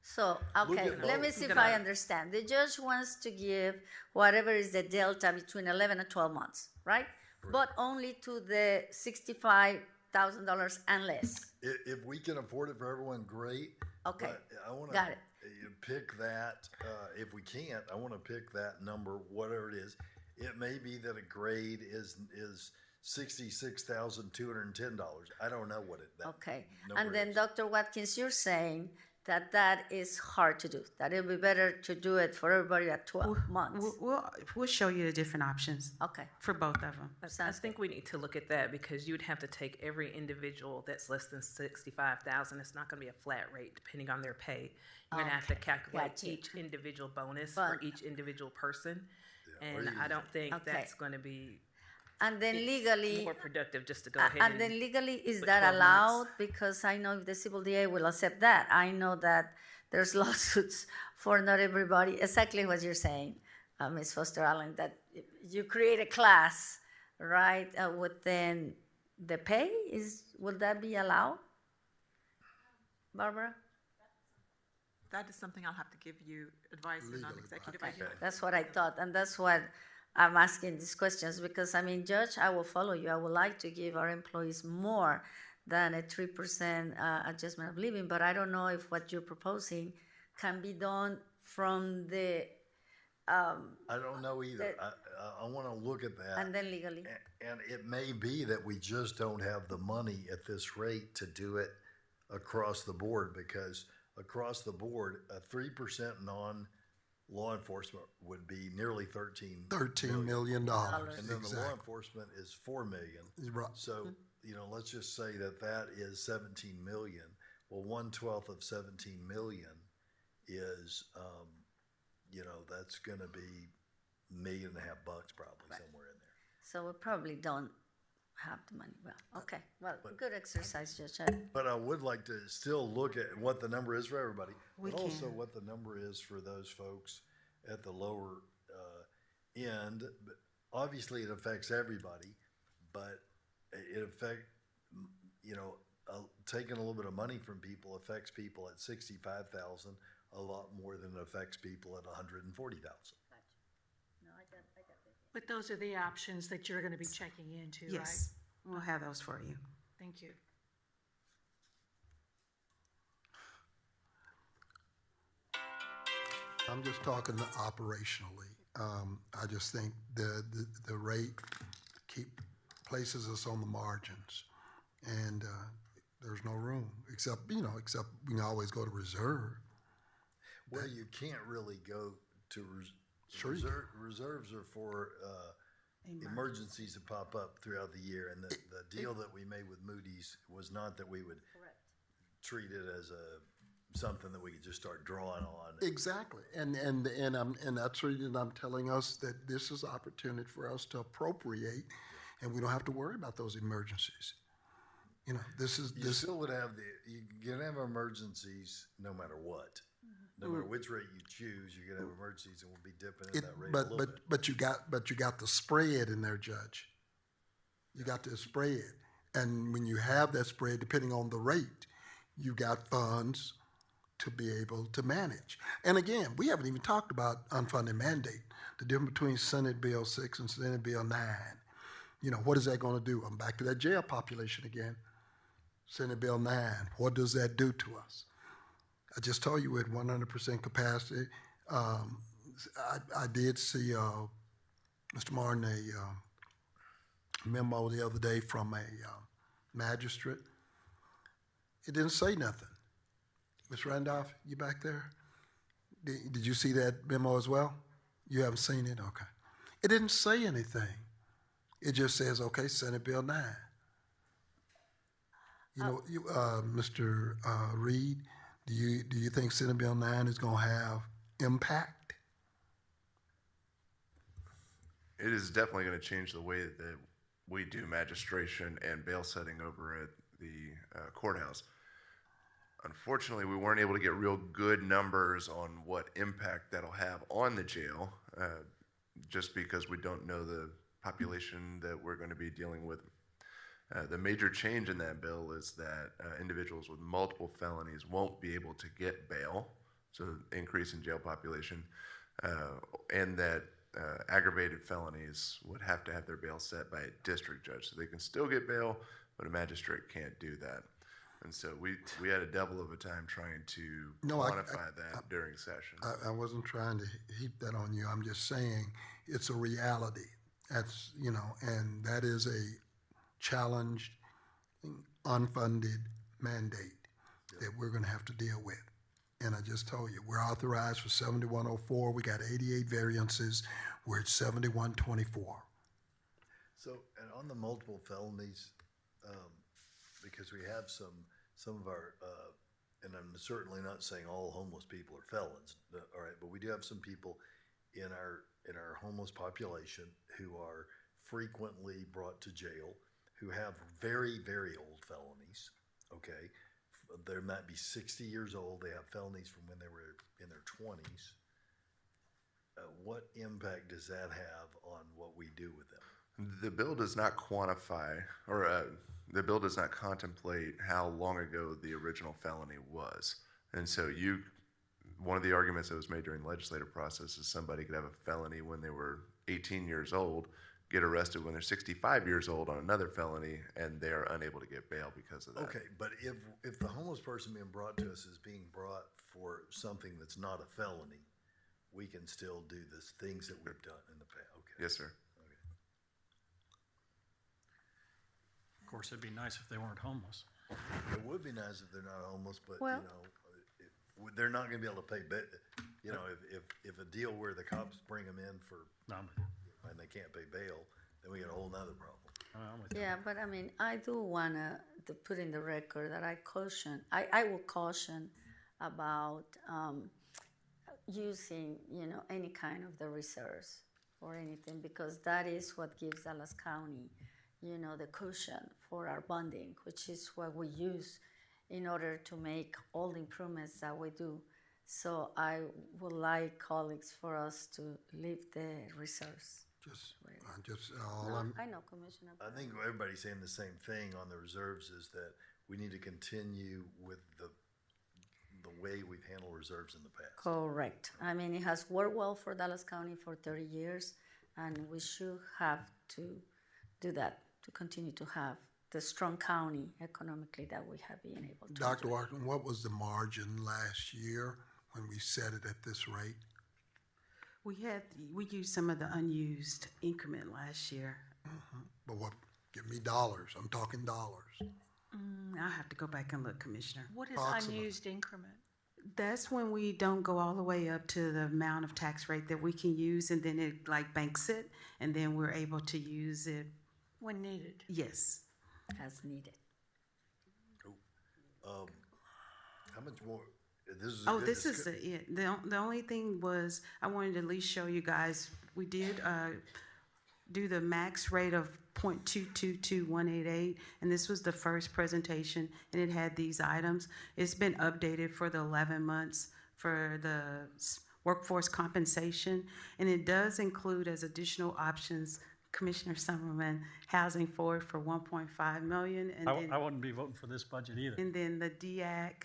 So, okay, at let me both. see if I understand. The judge wants to give whatever is the delta between 11 and 12 months, right? But only to the $65,000 and less. If we can afford it for everyone, great. Okay, But I want got to it. pick that, if we can't, I want to pick that number, whatever it is. It may be that a grade is $66,210. I don't know what that Okay, number and then is. Dr. Watkins, you're saying that is hard to do, that it would be better to do it for everybody at 12 months. We'll show you the different options. Okay. For both of them. I think we need to look at that because you'd have to take every individual that's less than 65,000. It's not going to be a flat rate depending on their pay. You're going to have to calculate Gotcha. each individual bonus But- for each individual person, and or I don't think Okay. that's going to be. And then it's legally, more productive just to go ahead and then legally, is put that 12 allowed? months. Because I know if the civil DA will accept that. I know that there's lawsuits for not everybody, exactly what you're saying, Ms. Foster Allen, that you create a class, right, within the pay, would that be allowed? Barbara? that is something I'll have to give you advice and non-executive Okay, idea. that's what I thought, and that's what I'm asking these questions, because, I mean, Judge, I will follow you. I would like to give our employees more than a 3% adjustment of living, but I don't know if what you're proposing can be done from the, I don't know either. I want to look at that. and then legally. And it may be that we just don't have the money at this rate to do it across the board, because across the board, a 3% non-law enforcement would be nearly $13 million. And then the Exactly. law enforcement is $4 million. Right. So, let's just say that is 17 million. Well, 1/12 of 17 million is, that's going to be $1.5 million probably somewhere in there. So we probably don't have the money. Well, okay. Well, good exercise, Judge. But I would like to still look at what the number is for everybody, We but also can. what the number is for those folks at the lower end. But obviously, it affects everybody, but it taking a little bit of money from people affects people at 65,000 a lot more than it affects people at 140,000. No, I got that. But those are the options that you're going to be checking into, right? Yes, we'll have those for you. Thank you. I'm just talking operationally. I just think the rate places us on the margins, and there's no room except we can always go to reserve. Well, you can't really go to Sure you reserves are for emergencies that pop up throughout the year, and the deal that we made with Moody's was not that we would treat it as something that we could just start drawing on. Exactly, and that's the reason I'm telling us that this is opportunity for us to appropriate, and we don't have to worry about those emergencies. You still would have you can have emergencies no matter what. No matter which rate you choose, you're gonna have emergencies, and we'll be dipping in that rate a little bit. But you got the spread in there, Judge. You got the spread, and when you have that spread, depending on the rate, you got funds to be able to manage. And again, we haven't even talked about unfunded mandate, the difference between Senate Bill 6 and Senate Bill 9. What is that going to do? I'm back to that jail population again. Senate Bill 9, what does that do to us? I just told you we're at 100% capacity. I did see, Mr. Martin, a memo the other day from a magistrate. It didn't say nothing. Ms. Randolph, you back there? Did you see that memo as well? You haven't seen it? Okay. It didn't say anything. It just says, okay, Senate Bill 9. Mr. Reed, do you think Senate Bill 9 is going to have impact? It is definitely going to change the way that we do magistration and bail setting over at the courthouse. Unfortunately, we weren't able to get real good numbers on what impact that'll have on the jail, just because we don't know the population that we're going to be dealing with. The major change in that bill is that individuals with multiple felonies won't be able to get bail, so increase in jail population, and that aggravated felonies would have to have their bail set by a district judge. So they can still get bail, but a magistrate can't do that. And so we had a devil of a time trying to quantify that during session. I wasn't trying to heap that on you. I'm just saying it's a reality. That's, and that is a challenged, unfunded mandate that we're going to have to deal with. And I just told you, we're authorized for 7104. We got 88 variances. We're at 7124. So, and on the multiple felonies, because we have some of our, and I'm certainly not saying all homeless people are felons, all right, but we do have some people in our homeless population who are frequently brought to jail, who have very, very old felonies, okay? They might be 60 years old, they have felonies from when they were in their 20s. What impact does that have on what we do with them? The bill does not quantify, or the bill does not contemplate how long ago the original felony was. And so one of the arguments that was made during the legislative process is somebody could have a felony when they were 18 years old, get arrested when they're 65 years old on another felony, and they are unable to get bail because of that. Okay, but if the homeless person being brought to us is being brought for something that's not a felony, we can still do the things that we've done in the past. Okay. Yes, sir. Of course, it'd be nice if they weren't homeless. It would be nice if they're not homeless, but Well- you know, they're not going to be able to pay. You know, if a deal where the cops bring them in for and they can't pay bail, then we got a whole nother problem. Yeah, but I mean, I do want to put in the record that I will caution about using, any kind of the reserves or anything, because that is what gives Dallas County, the cushion for our bonding, which is what we use in order to make all the improvements that we do. So I would like colleagues for us to leave the reserves. I know, Commissioner. I think everybody's saying the same thing on the reserves, is that we need to continue with the way we've handled reserves in the past. Correct. I mean, it has worked well for Dallas County for 30 years, and we should have to do that, to continue to have the strong county economically that we have been able to. Dr. Washington, what was the margin last year when we set it at this rate? We used some of the unused increment last year. But what, give me dollars, I'm talking dollars. I'll have to go back and look, Commissioner. What is Approximate. unused increment? That's when we don't go all the way up to the amount of tax rate that we can use, and then it like banks it, and then we're able to use it. When needed. Yes. As needed. How much more? This is This is it. The only thing was I wanted to at least show you guys, we did do the max rate of 0.222188, and this was the first presentation, and it had these items. It's been updated for the 11 months for the workforce compensation, and it does include as additional options, Commissioner Summerman, housing forward for 1.5 million, and I wouldn't be voting for this budget either. and then the DAC,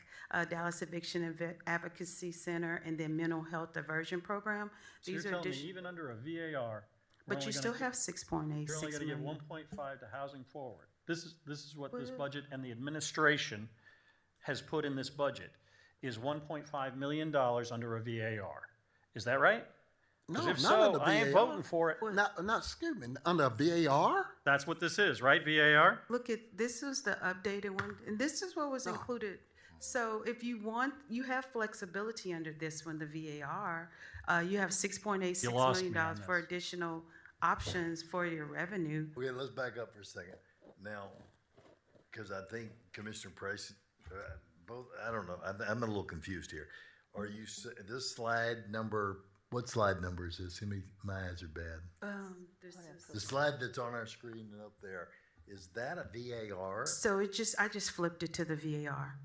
Dallas Eviction Advocacy Center, and then Mental Health Diversion Program. So you're telling me even under a VAR, But you still have 6.86 you're only going to give million. 1.5 to housing forward. This is what this budget and the administration has put in this budget, is $1.5 million under a VAR. Is that right? 'Cause No, if not so, under I ain't VAR. voting for it. Excuse me, under VAR? That's what this is, right? VAR? Look at, this was the updated one, and this is what was included. So if you want, you have flexibility under this one, the VAR. You have $6.86 You lost million me on for additional options for your revenue. Okay, let's back up for a second. Now, because I think Commissioner Price, I don't know, I'm a little confused here. Are you, this slide number, what slide number is this? My eyes are bad. The slide that's on our screen and up there, is that a VAR? So I just flipped it to the VAR.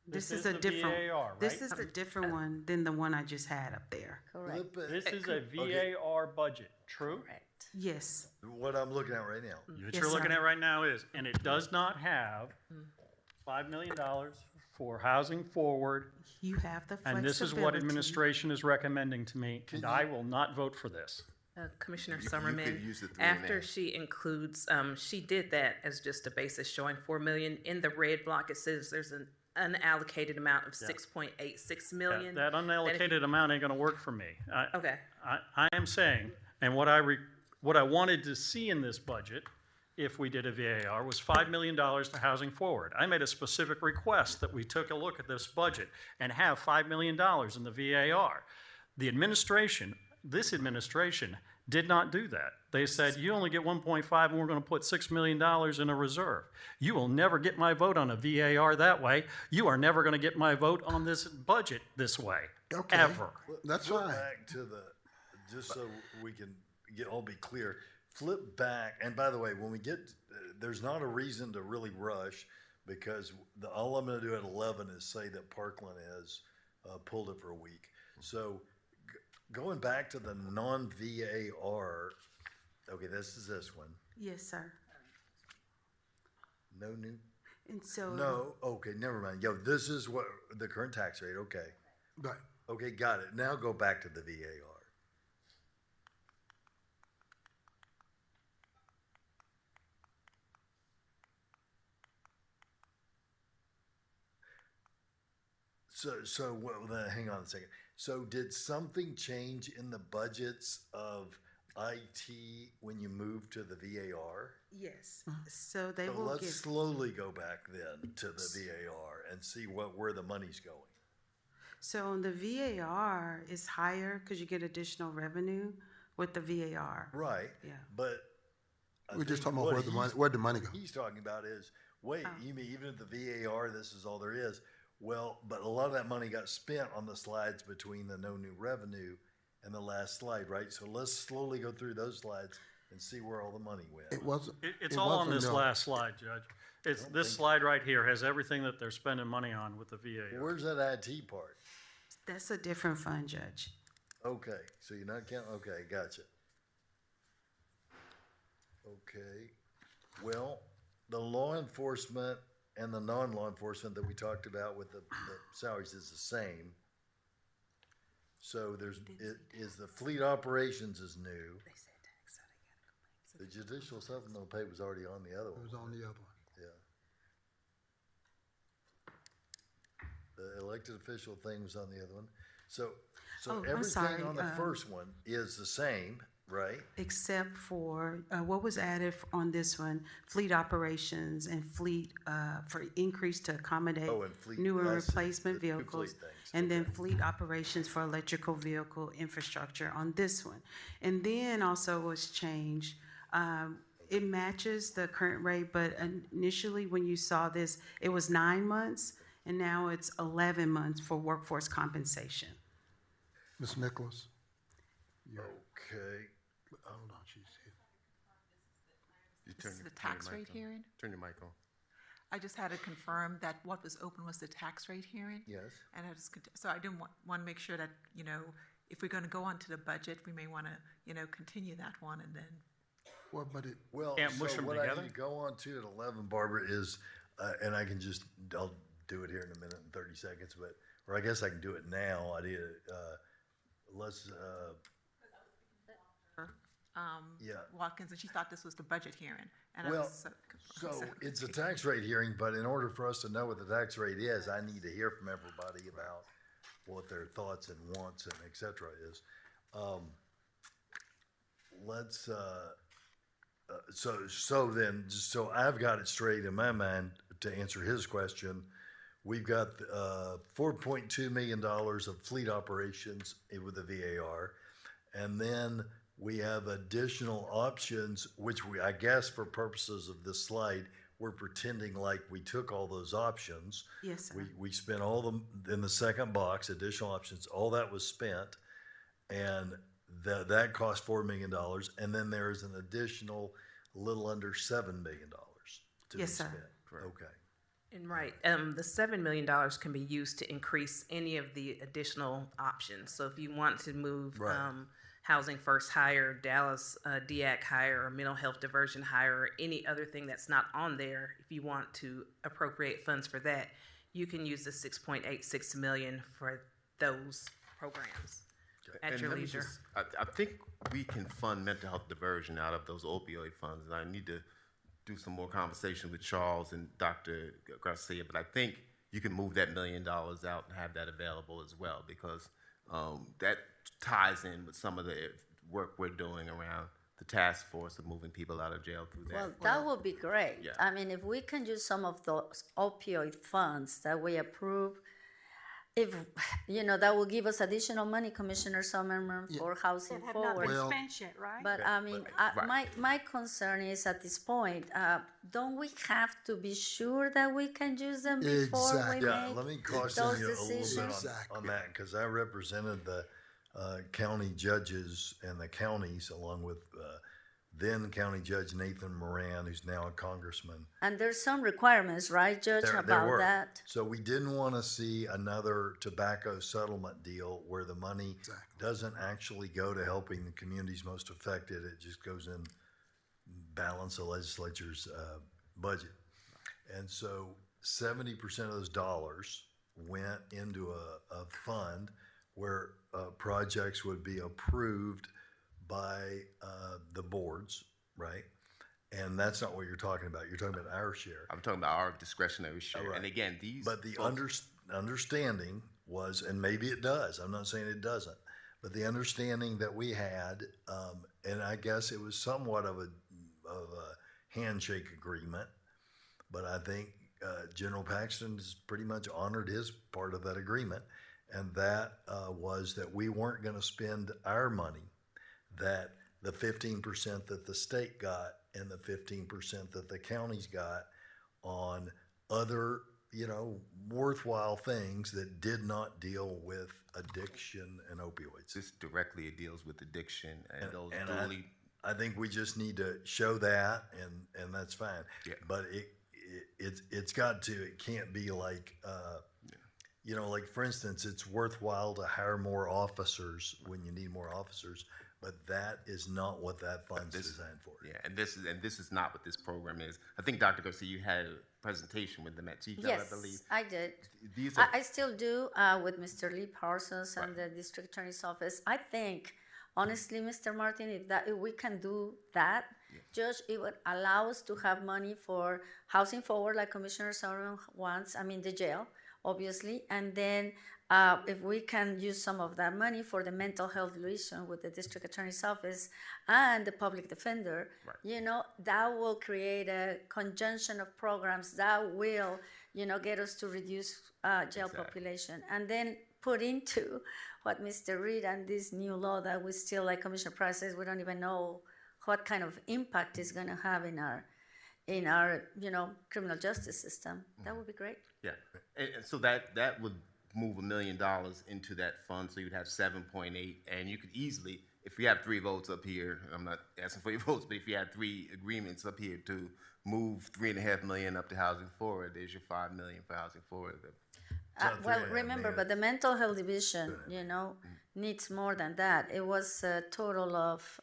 This is a the different, VAR, this right? is a different one than the one I just had up there. Correct. This is a VAR budget, true? Correct. Yes. What I'm looking at right now. What you're looking at right now is, and it does not have $5 million for housing forward. You have the flexibility. And this is what administration is recommending to me, and I will not vote for this. Commissioner You Summerman, could use the 3 after and a. she includes, she did that as just a basis showing 4 million. In the red block, it says there's an unallocated amount of 6.86 million. That unallocated amount ain't gonna work for me. Okay. I am saying, and what I wanted to see in this budget, if we did a VAR, was $5 million to housing forward. I made a specific request that we took a look at this budget and have $5 million in the VAR. The administration, this administration, did not do that. They said, you only get 1.5 and we're going to put $6 million in a reserve. You will never get my vote on a VAR that way. You are never going to get my vote on this budget this way, ever. That's Flip fine. back to just so we can all be clear, flip back, and by the way, when we get, there's not a reason to really rush, because all I'm gonna do at 11 is say that Parkland has pulled it for a week. So going back to the non-VAR, okay, this is this one. Yes, sir. No new? And so. No, okay, never mind. Yo, this is what, the current tax rate, okay. Right. Okay, got it. Now go back to the VAR. Hang on a second. So did something change in the budgets of IT when you moved to the VAR? Yes. So they So will let's give. slowly go back then to the VAR and see where the money's going. So on the VAR is higher because you get additional revenue with the VAR. Right. Yeah. But I We're just think talking about what where the money goes. He's talking about is, wait, Oh. you mean even at the VAR, this is all there is? Well, but a lot of that money got spent on the slides between the no new revenue and the last slide, right? So let's slowly go through those slides and see where all the money went. It wasn't. It's it all on wasn't, this no. last slide, Judge. It's this slide right here has everything that they're spending money on with the VA. Where's that IT part? That's a different fund, Judge. Okay, so you're not counting, okay, gotcha. Okay, well, the law enforcement and the non-law enforcement that we talked about with the salaries is the same. So is the fleet operations is new. The judicial supplemental pay was already on the other one. It was on the other one. Yeah. The elected official thing was on the other one. So Oh, I'm everything sorry, on the first one is the same, right? Except for what was added on this one, fleet operations and fleet for increase to accommodate Oh, and fleet, new and I see. replacement The two vehicles. fleet things, And then fleet operations for electrical vehicle infrastructure on this one. And then also was changed, it matches the current rate, but initially when you saw this, it was 9 months, and now it's 11 months for workforce compensation. Ms. Nicholas? Okay. Hold on, she's here. This is the tax rate hearing? Turn your mic on. I just had to confirm that what was open was the tax rate hearing. Yes. And I just, so I didn't want to make sure that, if we're going to go on to the budget, we may want to, continue that one and then. Well, but Can't mush them what I together? need to go on to at 11, Barbara, is, and I'll do it here in a minute and 30 seconds, or I guess I can do it now. Yeah. Watkins, and she thought this was the budget hearing. And I Well, was so it's a tax rate hearing, but in order for us to know what the tax rate is, I need to hear from everybody about what their thoughts and wants and et cetera is. So I've got it straight in my mind to answer his question. We've got $4.2 million of fleet operations with the VAR, and then we have additional options, which I guess for purposes of this slide, we're pretending like we took all those options. Yes, sir. We spent all them in the second box, additional options, all that was spent, and that cost $4 million, and then there is an additional little under $7 million to be Yes, sir. spent. Okay. And right, the $7 million can be used to increase any of the additional options. So if you want to move Right. Housing First higher, Dallas DEAC higher, or mental health diversion higher, or any other thing that's not on there, if you want to appropriate funds for that, you can use the $6.86 million for those programs at And your let me leisure. just- I think we can fund mental health diversion out of those opioid funds. And I need to do some more conversation with Charles and Dr. Garcia, but I think you can move that $1 million out and have that available as well, because that ties in with some of the work we're doing around the task force of moving people out of jail through that. Well, that would be great. Yeah. I mean, if we can use some of those opioid funds that we approve, that will give us additional money, Commissioner Summerman, for Housing That have not Forward. been spent yet, right? But I mean, my concern is at this point, don't we have to be sure that we can use them before we Yeah, make let me caution those you a little bit decisions? on that, because I represented the county judges and the counties, along with then County Judge Nathan Moran, who's now a congressman. And there's some requirements, right, Judge, There about were. that? So we didn't want to see another tobacco settlement deal where the money doesn't actually go to helping the communities most affected. It just goes in balance the legislature's budget. And so 70% of those dollars went into a fund where projects would be approved by the boards, right? And that's not what you're talking about. You're talking about our share. I'm talking about our discretionary share. Right. And again, these. But the folks- understanding was, and maybe it does, I'm not saying it doesn't, but the understanding that we had, and I guess it was somewhat of a handshake agreement, but I think General Paxton's pretty much honored his part of that agreement, and that was that we weren't going to spend our money, that the 15% that the state got and the 15% that the counties got on other, worthwhile things that did not deal with addiction and opioids. This directly deals with addiction and those And duly. I think we just need to show that, and that's fine. Yeah. But it can't be like, like for instance, it's worthwhile to hire more officers when you need more officers, but that is not what that fund's designed for. Yeah, and this is not what this program is. I think Dr. Garcia, you had a presentation with them at CJAL, Yes, I believe. I did. These are, I still do with Mr. Lee Parsons and the district attorney's office. I think, honestly, Mr. Martin, if we can do that, Judge, it would allow us to have money for Housing Forward, like Commissioner Sauron wants, the jail, obviously, and then if we can use some of that money for the mental health division with the district attorney's office and the public defender, that will create a conjunction of programs that will, get us to reduce jail population. And then put into what Mr. Reed and this new law that we still, like Commissioner Price says, we don't even know what kind of impact it's going to have in our criminal justice system. That would be great. yeah, and so that would move $1 million into that fund, so you'd have 7.8, and you could easily, if we have 3 votes up here, I'm not asking for your votes, but if you had 3 agreements up here to move $3.5 million up to Housing Forward, there's your $5 million for Housing Forward. Remember, but the mental health division, needs more than that. It was a total of,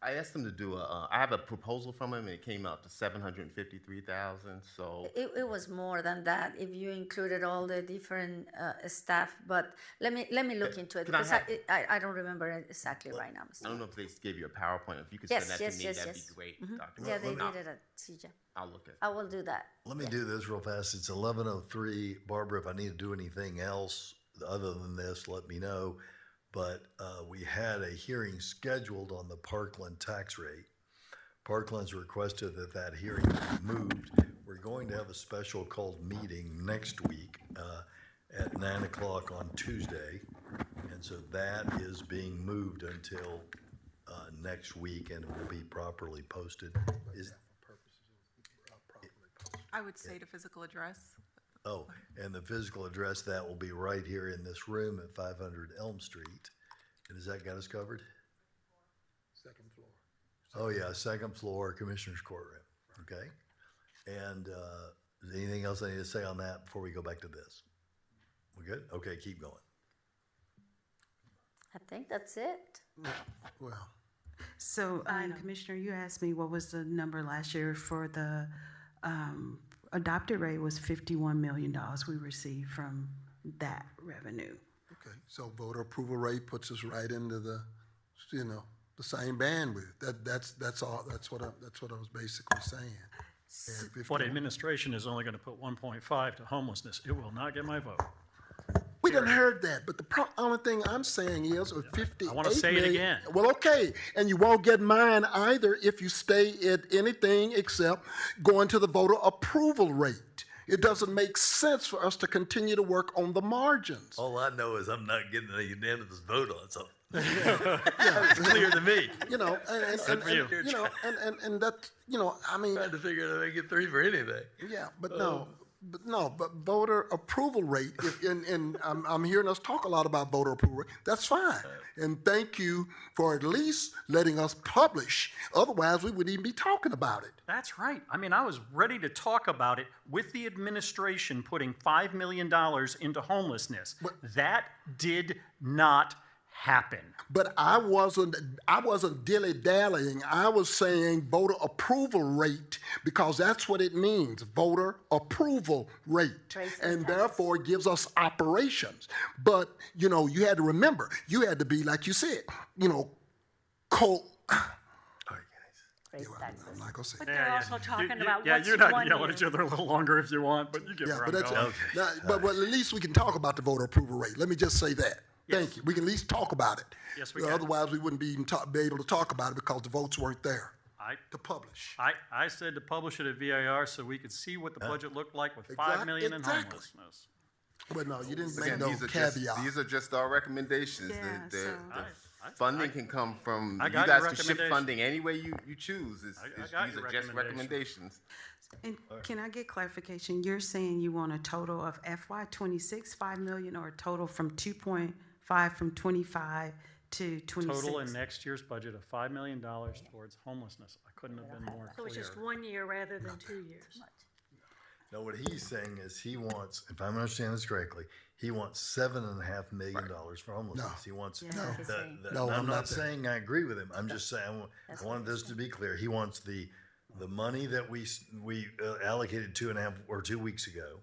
I asked them to do I have a proposal from them, and it came out to $753,000. So it was more than that if you included all the different staff. But let me look into it because I don't remember it exactly right now. I don't know if they gave you a PowerPoint. If you could Yes, send that yes, to me, yes, that'd yes. be great, Mhm. Dr. Yeah, they I'll- did it at CJ. I'll look at it. I will do that. Let me do this real fast. It's 11:03. Barbara, if I need to do anything else other than this, let me know. But we had a hearing scheduled on the Parkland tax rate. Parkland's requested that hearing be moved. We're going to have a special called meeting next week at 9 o'clock on Tuesday. And so that is being moved until next week and will be properly posted. I would say the physical address. Oh, and the physical address, that will be right here in this room at 500 Elm Street. And has that got us covered? Second floor. Oh, yeah, second floor, Commissioner's Courtroom, okay? And is there anything else I need to say on that before we go back to this? We good? Okay, keep going. I think that's it. Well, So, Commissioner, you asked me what was the number last year for the adopted rate was $51 million we received from that revenue. okay, so voter approval rate puts us right into the same bandwidth. That's all. That's what I was basically saying. And But administration is only going to put 1.5 to homelessness. It will not get my vote. We done heard that, but the only thing I'm saying is, with 58 I want to say it million- again. Well, okay, and you won't get mine either if you stay at anything except going to the voter approval rate. It doesn't make sense for us to continue to work on the margins. All I know is I'm not getting a unanimous vote on something. It's clear to me. And that, I mean, Trying to figure out how to get 3 for anything. yeah, but voter approval rate, and I'm hearing us talk a lot about voter approval rate, that's fine. And thank you for at least letting us publish. Otherwise, we wouldn't even be talking about it. That's right. I was ready to talk about it with the administration putting $5 million into homelessness. That did not happen. But I wasn't dilly-dallying. I was saying voter approval rate because that's what it means, voter approval rate. And therefore it gives us operations. But, you know, you had to remember, you had to be, like you said, you know, I'm not gonna say. But they're also talking about yeah, what's you're not one yelling year. at each other a little longer if you want, but you get where I'm but going. but at least we can talk about the voter approval rate. Let me just say that. Thank you. We can at least talk about it. Yes, we can. Otherwise, we wouldn't be able to talk about it because the votes weren't there to publish. I said to publish it at VAR so we could see what the budget looked like with $5 million in homelessness. But no, you didn't Again, make no these are caveat. these are just our recommendations. The funding can come from, I you got your guys can shift recommendation. funding any way you choose. got These your are just recommendation. recommendations. And can I get clarification? You're saying you want a total of FY '26 $5 million, or a total from 2.5 from 25 to 26? Total in next year's budget of $5 million towards homelessness. I couldn't have been more So clear. it's just 1 year rather than 2 years. No, what he's saying is he wants, if I'm understanding this correctly, he wants $7.5 million for homelessness. No. He wants, No, I'm I'm not not saying I agree with him. I'm just saying, I wanted this to be clear. He wants the money that we allocated 2 weeks ago,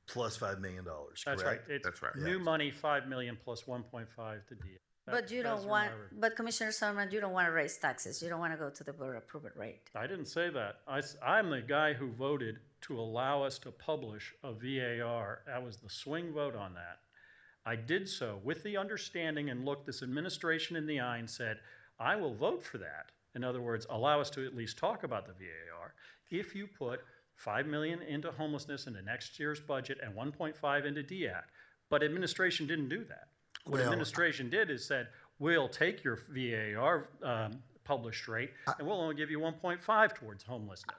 plus $5 million, That's right. correct? It's That's right. new money, $5 million plus 1.5 to DA. But you don't want, but Commissioner Summerman, you don't want to raise taxes. You don't want to go to the voter approval rate. I didn't say that. I'm the guy who voted to allow us to publish a VAR. That was the swing vote on that. I did so with the understanding and looked this administration in the eye and said, I will vote for that. In other words, allow us to at least talk about the VAR if you put $5 million into homelessness in the next year's budget and 1.5 into DEAC. But administration didn't do that. What administration did is said, we'll take your VAR published rate and we'll only give you 1.5 towards homelessness.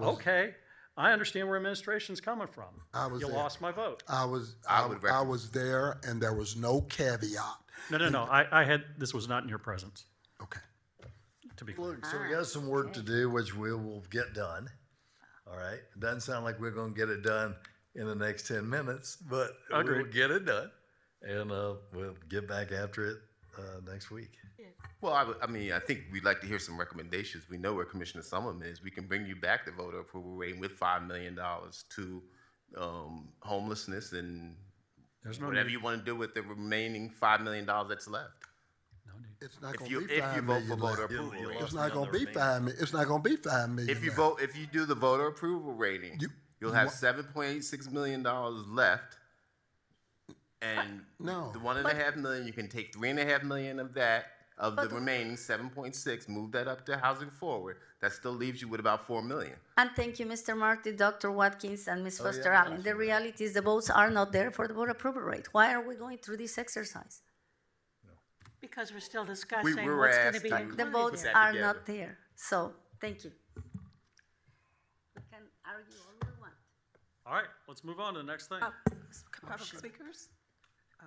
Okay, I understand where administration's coming from. You lost my vote. I was there, and there was no caveat. No. I had, this was not in your presence. Okay. To be clear. Look, so we got some work to do, which we will get done. All right. It doesn't sound like we're going to get it done in the next 10 minutes, but we'll get it done. And we'll get back after it next week. Well, I think we'd like to hear some recommendations. We know where Commissioner Summerman is. We can bring you back the voter approval rate with $5 million to homelessness and whatever you want to do with the remaining $5 million that's left. It's not going If to be you $5 vote for million voter left. approval rating. It's not going to be It's not going to be $5 million. If you do the voter approval rating, you'll have $7.86 million left. And the $1.5 million, you can take $3.5 million of that, of the remaining 7.6, move that up to Housing Forward. That still leaves you with about $4 million. And thank you, Mr. Marty, Dr. Watkins, and Ms. Foster Allen. The reality is the votes are not there for the voter approval rate. Why are we going through this exercise? Because we're still discussing we were what's going to asked be to included. The votes that are together. not there. So, thank you. We can argue all we want. All right, let's move on to the next thing. Public speakers?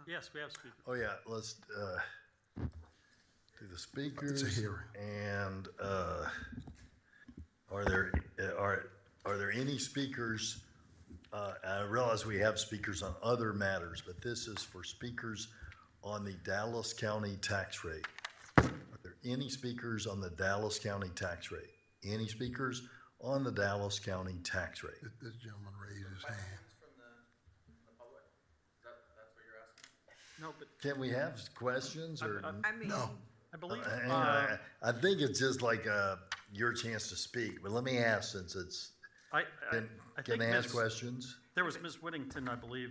Yes, we have speakers. Oh, yeah, let's do the speakers. It's a hearing. And are there any speakers? I realize we have speakers on other matters, but this is for speakers on the Dallas County tax rate. Are there any speakers on the Dallas County tax rate? Any speakers on the Dallas County tax rate? This gentleman raised his hand. No, but Can we have questions or? No. I believe. I think it's just like your chance to speak, but let me ask since it's, can they ask questions? There was Ms. Whittington, I believe,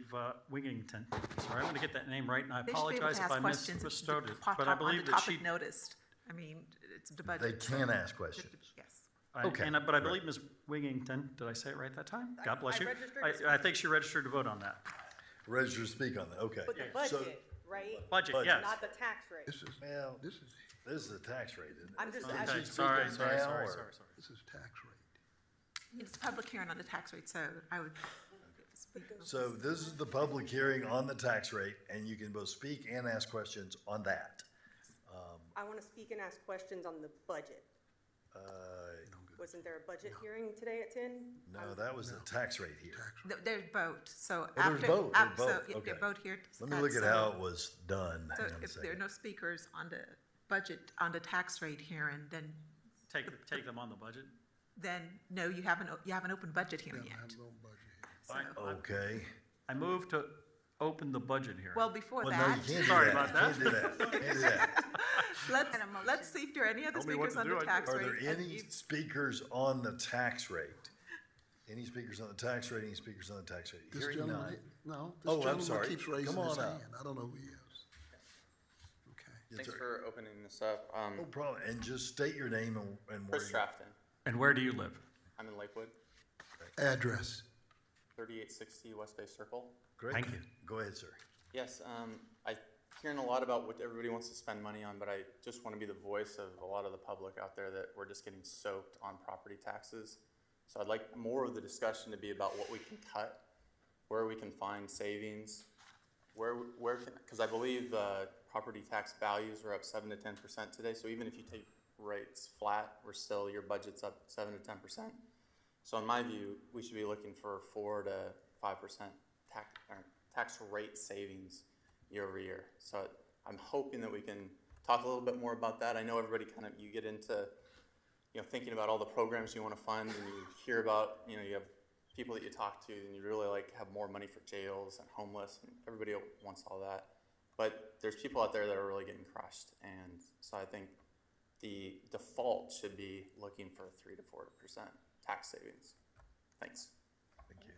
Wingington. Sorry, I'm going to get that name right, and I They should be able apologize to if ask I questions misstowed it. pop But I up on believe the that she. topic noticed. I mean, it's the budget. They can ask questions. Yes. Okay. But I believe Ms. Wingington, did I say it right that time? God bless you. registered to I think she registered to vote on that. Register to speak on that, okay. But the So- budget, right? Budget, yes. Not the tax rate. This is the tax rate, isn't it? I'm just Okay, asking. sorry. This is tax rate. It's a public hearing on the tax rate, so I would. So this is the public hearing on the tax rate, and you can both speak and ask questions on that. I want to speak and ask questions on the budget. Wasn't there a budget hearing today at 10? No, that was the tax rate here. There's both, so Oh, there's after. both, af- there's so, both, yeah, okay. They're both here. Let me look at so- how it was done. So Hang on a if there are second. no speakers on the budget, on the tax rate hearing, then, Take them on the budget? no, you haven't open budget hearing yet. Fine. Okay. I move to open the budget hearing. Well, before Well, no, that. you can't do Sorry that. about that. Can't do that. Can't do that. Let's see if there are any other Tell me what speakers to on do. the tax Are rate. there and any if- speakers on the tax rate? Any speakers on the tax rate? Any speakers on the tax rate? This Hearing gentleman, none. no, Oh, this I'm gentleman sorry. keeps raising Come his on hand. up. I don't know who he is. Yes, Thanks sir. for opening this up. No problem. And just state your name and where Chris you. Trafton. And where do you live? I'm in Lakewood, Address. 3860 West Bay Circle. Great. Thank you. Go ahead, sir. Yes, I'm hearing a lot about what everybody wants to spend money on, but I just want to be the voice of a lot of the public out there that we're just getting soaked on property taxes. So I'd like more of the discussion to be about what we can cut, where we can find savings, because I believe property tax values are up 7 to 10% today. So even if you take rates flat, your budget's up 7 to 10%. So in my view, we should be looking for 4 to 5% tax rate savings year over year. So I'm hoping that we can talk a little bit more about that. I know everybody you get into, thinking about all the programs you want to fund, and you hear about, you have people that you talk to, and you really have more money for jails and homeless, and everybody wants all that. But there's people out there that are really getting crushed, and so I think the default should be looking for 3 to 4% tax savings. Thanks. Thank you.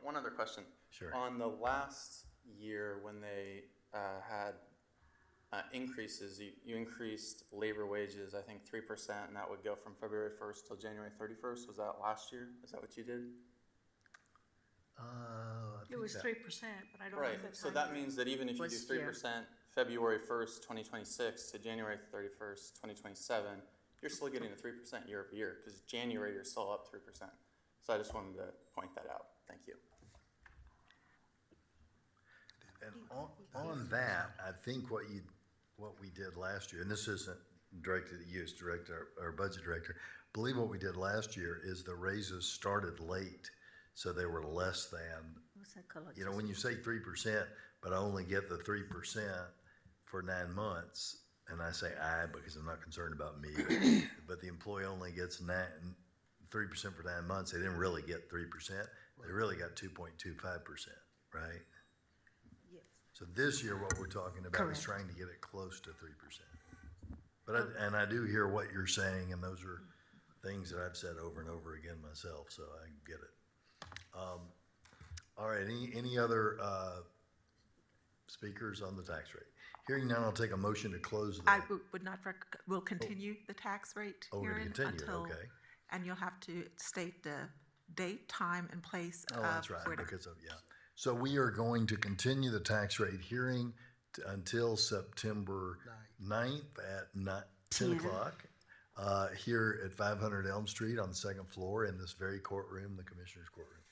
One other question. Sure. On the last year when they had increases, you increased labor wages, I think 3%, and that would go from February 1st till January 31st. Was that last year? Is that what you did? It was 3%, but I don't know. Right, so that means that even if you do 3% February 1st, 2026 to January 31st, 2027, you're still getting a 3% year over year, because January you're still up 3%. So I just wanted to point that out. Thank you. And on that, I think what we did last year, and this isn't directed at you as director or budget director, I believe what we did last year is the raises started late, so they were less than. When you say 3%, but I only get the 3% for 9 months, and I say I because I'm not concerned about me, but the employee only gets 3% for 9 months. They didn't really get 3%. They really got 2.25%, right? Yes. So this year, what we're talking about is trying to get it close to 3%. But I do hear what you're saying, and those are things that I've said over and over again myself, so I get it. All right, any other speakers on the tax rate? Hearing none, I'll take a motion to close the. I will continue the tax rate Oh, we're gonna hearing continue, until. okay. And you'll have to state the date, time, and place. Oh, that's right, where to- because of, yeah. So we are going to continue the tax rate hearing until September 9th at 10 o'clock here at 500 Elm Street on the second floor in this very courtroom, the Commissioner's courtroom.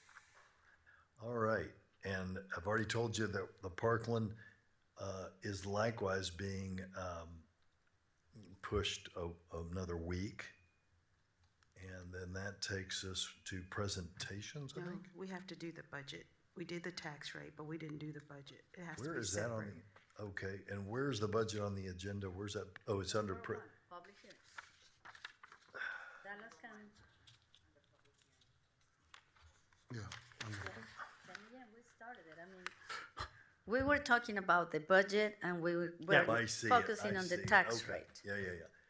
All right, and I've already told you that the Parkland is likewise being pushed another week. And then that takes us to presentations, I No, think. we have to do the budget. We did the tax rate, but we didn't do the budget. It has to Where be is that on separate. the, okay, and where's the budget on the agenda? Where's that? Oh, it's under, Public hearing. Dallas County. Yeah. Then again, we started it. I mean, we were talking about the budget and we were I see it, focusing I on the see. tax Okay. rate. Yeah.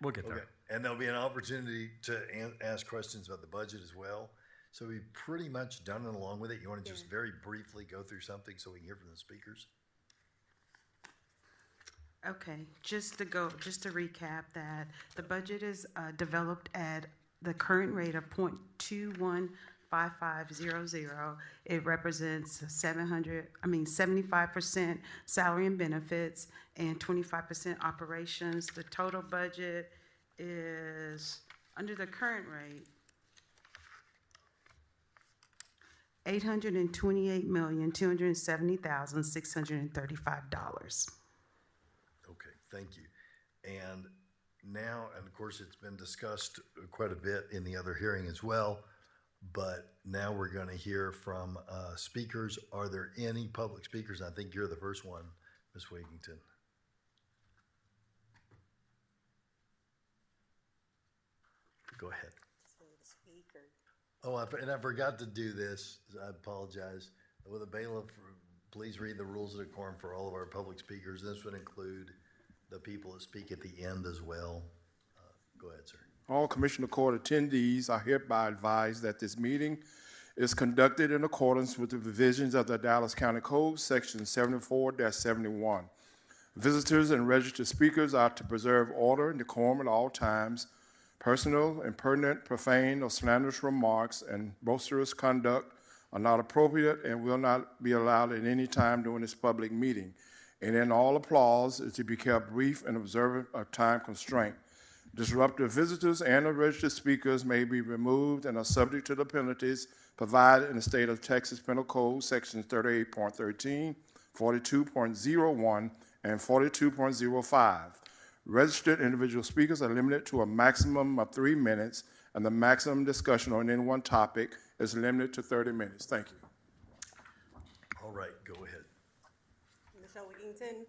We'll get Okay, there. and there'll be an opportunity to ask questions about the budget as well. So we've pretty much done it along with it. You want to just very briefly go through something so we can hear from the speakers? Okay, just to recap that, the budget is developed at the current rate of 0.215500. It represents 75% salary and benefits and 25% operations. The total budget is, under the current rate, $828,270,635. Okay, thank you. And now, and of course, it's been discussed quite a bit in the other hearing as well, but now we're going to hear from speakers. Are there any public speakers? I think you're the first one, Ms. Wigington. Go ahead. So the speaker. Oh, and I forgot to do this. I apologize. Will the bailiff please read the rules of decorum for all of our public speakers? This would include the people that speak at the end as well. Go ahead, sir. All Commissioner Court attendees are hereby advised that this meeting is conducted in accordance with the provisions of the Dallas County Code, Section 74-71. Visitors and registered speakers are to preserve order and decorum at all times. Personal, impertinent, profane, or slanderous remarks and boisterous conduct are not appropriate and will not be allowed at any time during this public meeting. And in all applause is to be kept brief and observant of time constraint. Disruptive visitors and the registered speakers may be removed and are subject to the penalties provided in the state of Texas Penal Code, Sections 38.13, 42.01, and 42.05. Registered individual speakers are limited to a maximum of 3 minutes, and the maximum discussion on any one topic is limited to 30 minutes. Thank you. All right, go ahead. Michelle Wigington.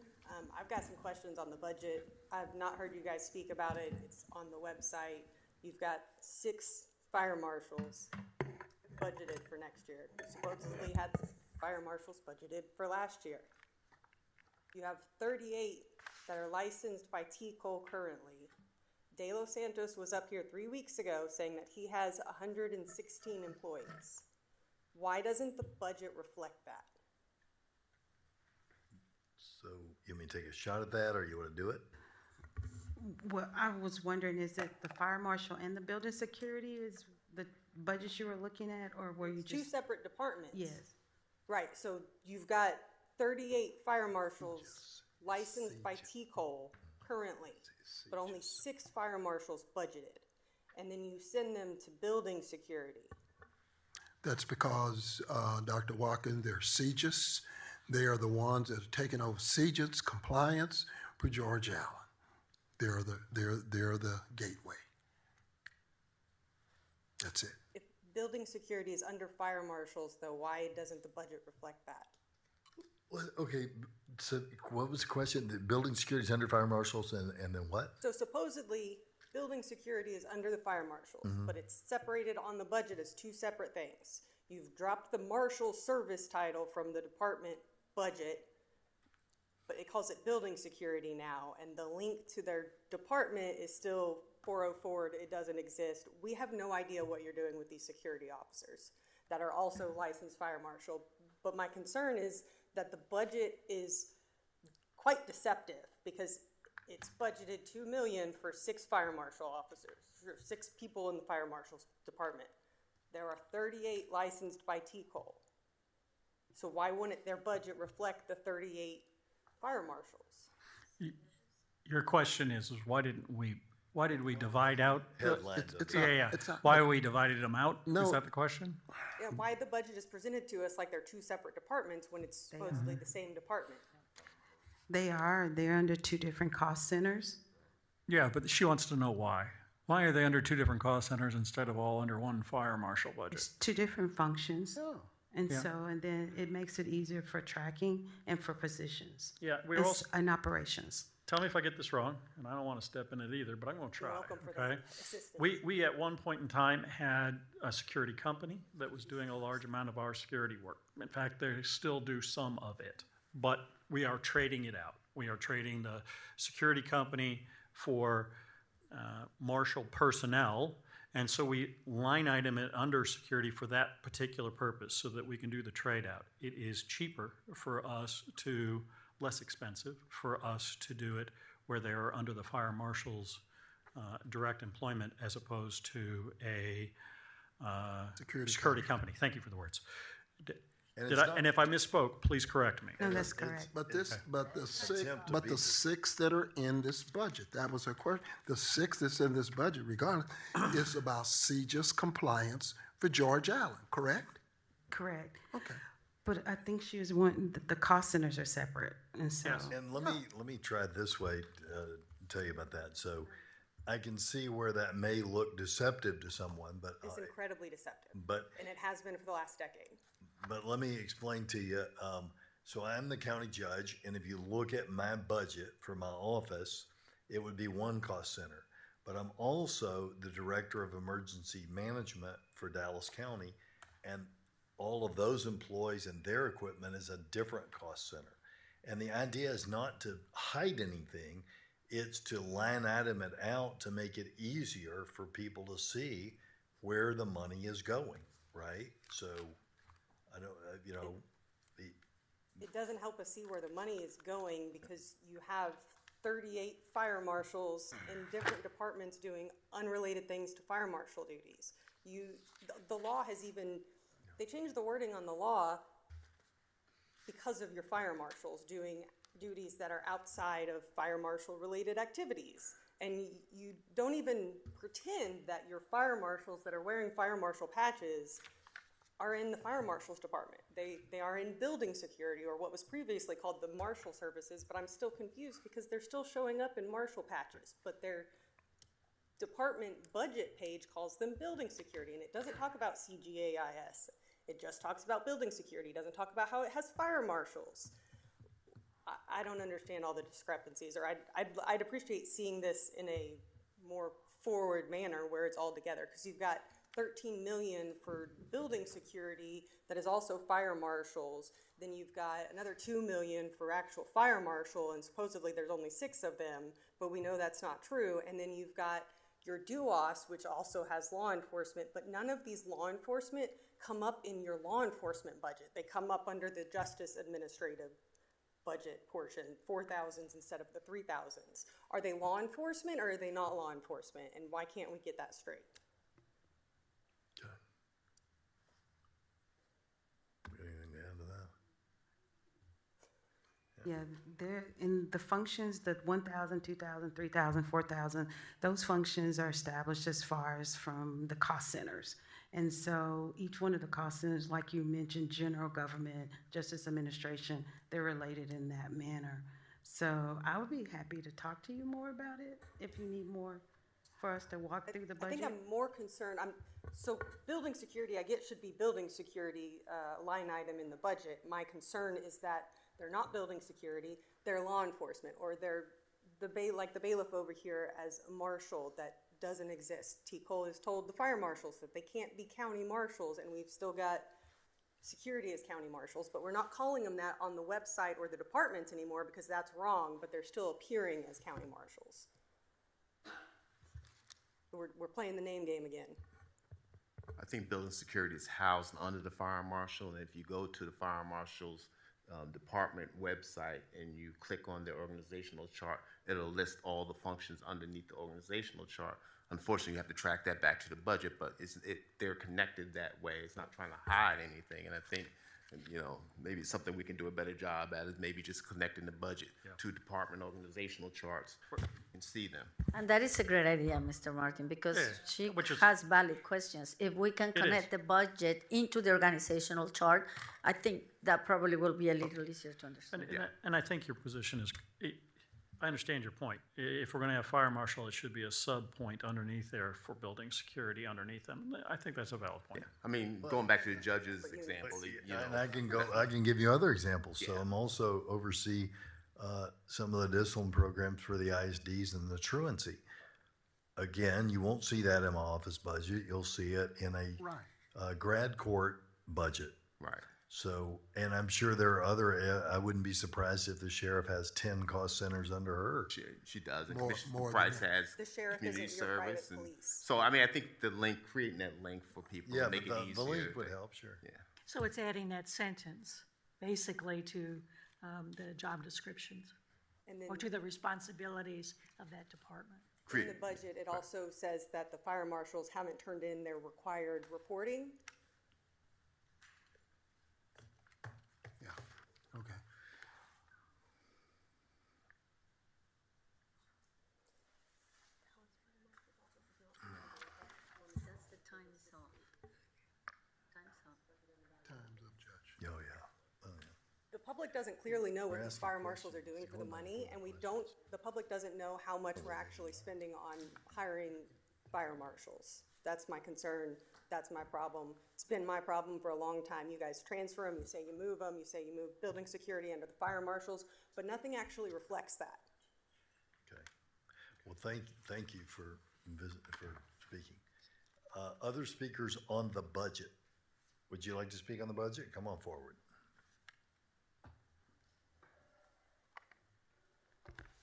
I've got some questions on the budget. I've not heard you guys speak about it. It's on the website. You've got 6 fire marshals budgeted for next year. Supposedly had fire marshals budgeted for last year. You have 38 that are licensed by TCOL currently. De Los Santos was up here 3 weeks ago saying that he has 116 employees. Why doesn't the budget reflect that? So you want me to take a shot at that, or you want to do it? Well, I was wondering, is it the fire marshal and the building security is the budgets you were looking at, or were you It's two just? separate departments. Yes. Right, so you've got 38 fire marshals licensed by TCOL currently, but only 6 fire marshals budgeted. And then you send them to building security. That's because, Dr. Watkins, they're CJIS. They are the ones that are taking over CJIS compliance for George Allen. They're the gateway. That's it. If building security is under fire marshals, though, why doesn't the budget reflect that? Well, okay, so what was the question? The building security is under fire marshals, and then what? So supposedly, building security is under the fire marshals, but it's separated on the budget as 2 separate things. You've dropped the marshal service title from the department budget, but it calls it building security now, and the link to their department is still 404, it doesn't exist. We have no idea what you're doing with these security officers that are also licensed fire marshal, but my concern is that the budget is quite deceptive because it's budgeted $2 million for 6 fire marshal officers, or 6 people in the fire marshal's department. There are 38 licensed by TCOL. So why wouldn't their budget reflect the 38 fire marshals? Your question is why did we divide out? Headline. Why we divided them out? No. Is that the question? Yeah, why the budget is presented to us like they're 2 separate departments when it's supposedly the same department? They're under 2 different cost centers. Yeah, but she wants to know why. Why are they under 2 different cost centers instead of all under one fire marshal budget? It's 2 different functions. Oh. And Yeah. and then it makes it easier for tracking and for positions. Yeah, we're It's also, in operations. tell me if I get this wrong, and I don't want to step in it either, but I'm going to try. You're welcome for Okay. the assistance. We at one point in time had a security company that was doing a large amount of our security work. In fact, they still do some of it, but we are trading it out. We are trading the security company for marshal personnel, and so we line item it under security for that particular purpose so that we can do the trade out. It is cheaper for us to, less expensive for us to do it where they are under the fire marshal's direct employment as opposed to a security company. Thank you for the words. And if I misspoke, please correct me. No, that's correct. But the Attempt to be 6 that are in this budget, that was her question. The 6 that's in this budget, regardless, is about CJIS compliance for George Allen, correct? Correct. Okay. But I think she was wanting, the cost centers are separate, and so. Yes. And let me try it this way to tell you about that. So I can see where that may look deceptive to someone, but It's incredibly deceptive. but And it has been for the last decade. but let me explain to you. So I'm the county judge, and if you look at my budget for my office, it would be one cost center. But I'm also the director of emergency management for Dallas County, and all of those employees and their equipment is a different cost center. And the idea is not to hide anything, it's to line item it out to make it easier for people to see where the money is going, right? So, I don't, It doesn't help us see where the money is going because you have 38 fire marshals in different departments doing unrelated things to fire marshal duties. The law has even, they changed the wording on the law because of your fire marshals doing duties that are outside of fire marshal related activities. And you don't even pretend that your fire marshals that are wearing fire marshal patches are in the fire marshal's department. They are in building security, or what was previously called the marshal services, but I'm still confused because they're still showing up in marshal patches, but their department budget page calls them building security, and it doesn't talk about CGAIS. It just talks about building security. It doesn't talk about how it has fire marshals. I don't understand all the discrepancies, or I'd appreciate seeing this in a more forward manner where it's all together, because you've got 13 million for building security that is also fire marshals. Then you've got another 2 million for actual fire marshal, and supposedly there's only 6 of them, but we know that's not true. And then you've got your DUOS, which also has law enforcement, but none of these law enforcement come up in your law enforcement budget. They come up under the justice administrative budget portion, 4,000s instead of the 3,000s. Are they law enforcement or are they not law enforcement? And why can't we get that straight? anything to add to that? Yeah, they're in the functions, that 1,000, 2,000, 3,000, 4,000, those functions are established as far as from the cost centers. And so each one of the cost centers, like you mentioned, general government, justice administration, they're related in that manner. So I would be happy to talk to you more about it if you need more for us to walk through the I budget. think I'm more concerned, so building security, I get should be building security line item in the budget. My concern is that they're not building security, they're law enforcement, or they're like the bailiff over here as a marshal that doesn't exist. T. Cole has told the fire marshals that they can't be county marshals, and we've still got security as county marshals, but we're not calling them that on the website or the departments anymore because that's wrong, but they're still appearing as county marshals. We're playing the name game again. I think building security is housed under the fire marshal, and if you go to the fire marshal's department website and you click on their organizational chart, it'll list all the functions underneath the organizational chart. Unfortunately, you have to track that back to the budget, but they're connected that way. It's not trying to hide anything, and I think, maybe it's something we can do a better job at is maybe just connecting the budget to department organizational charts and see them. And that is a great idea, Mr. Martin, because she has valid questions. If we can connect the budget into the organizational chart, I think that probably will be a little easier to understand. And I think your position is, I understand your point. If we're going to have fire marshal, it should be a sub-point underneath there for building security underneath them. I think that's a valid point. I mean, going back to the judge's example, And I can give you other examples. So I'm also oversee some of the discipline programs for the ISDs and the truancy. Again, you won't see that in my office budget. You'll see it in a grad court budget. Right. So, and I'm sure there are other, I wouldn't be surprised if the sheriff has 10 cost centers under her. She does. And More Commissioner than Price that. has The sheriff community isn't your private service. And police. so, I mean, I think creating that link for people Yeah, to make but it easier. the link would help, sure. Yeah. So it's adding that sentence, basically, to the job descriptions, And then or to the responsibilities of that department. in the budget, it also says that the fire marshals haven't turned in their required reporting. Okay. That's the time's up. Time's up. Time's up, Judge. Oh, yeah. Oh, yeah. public doesn't clearly know what We're these asking fire marshals are doing for the money, and the public doesn't know how much we're actually spending on hiring fire marshals. That's my concern, that's my problem. It's been my problem for a long time. You guys transfer them, you say you move them, you say you move building security under the fire marshals, but nothing actually reflects that. Okay. Well, thank you for speaking. Other speakers on the budget. Would you like to speak on the budget? Come on forward.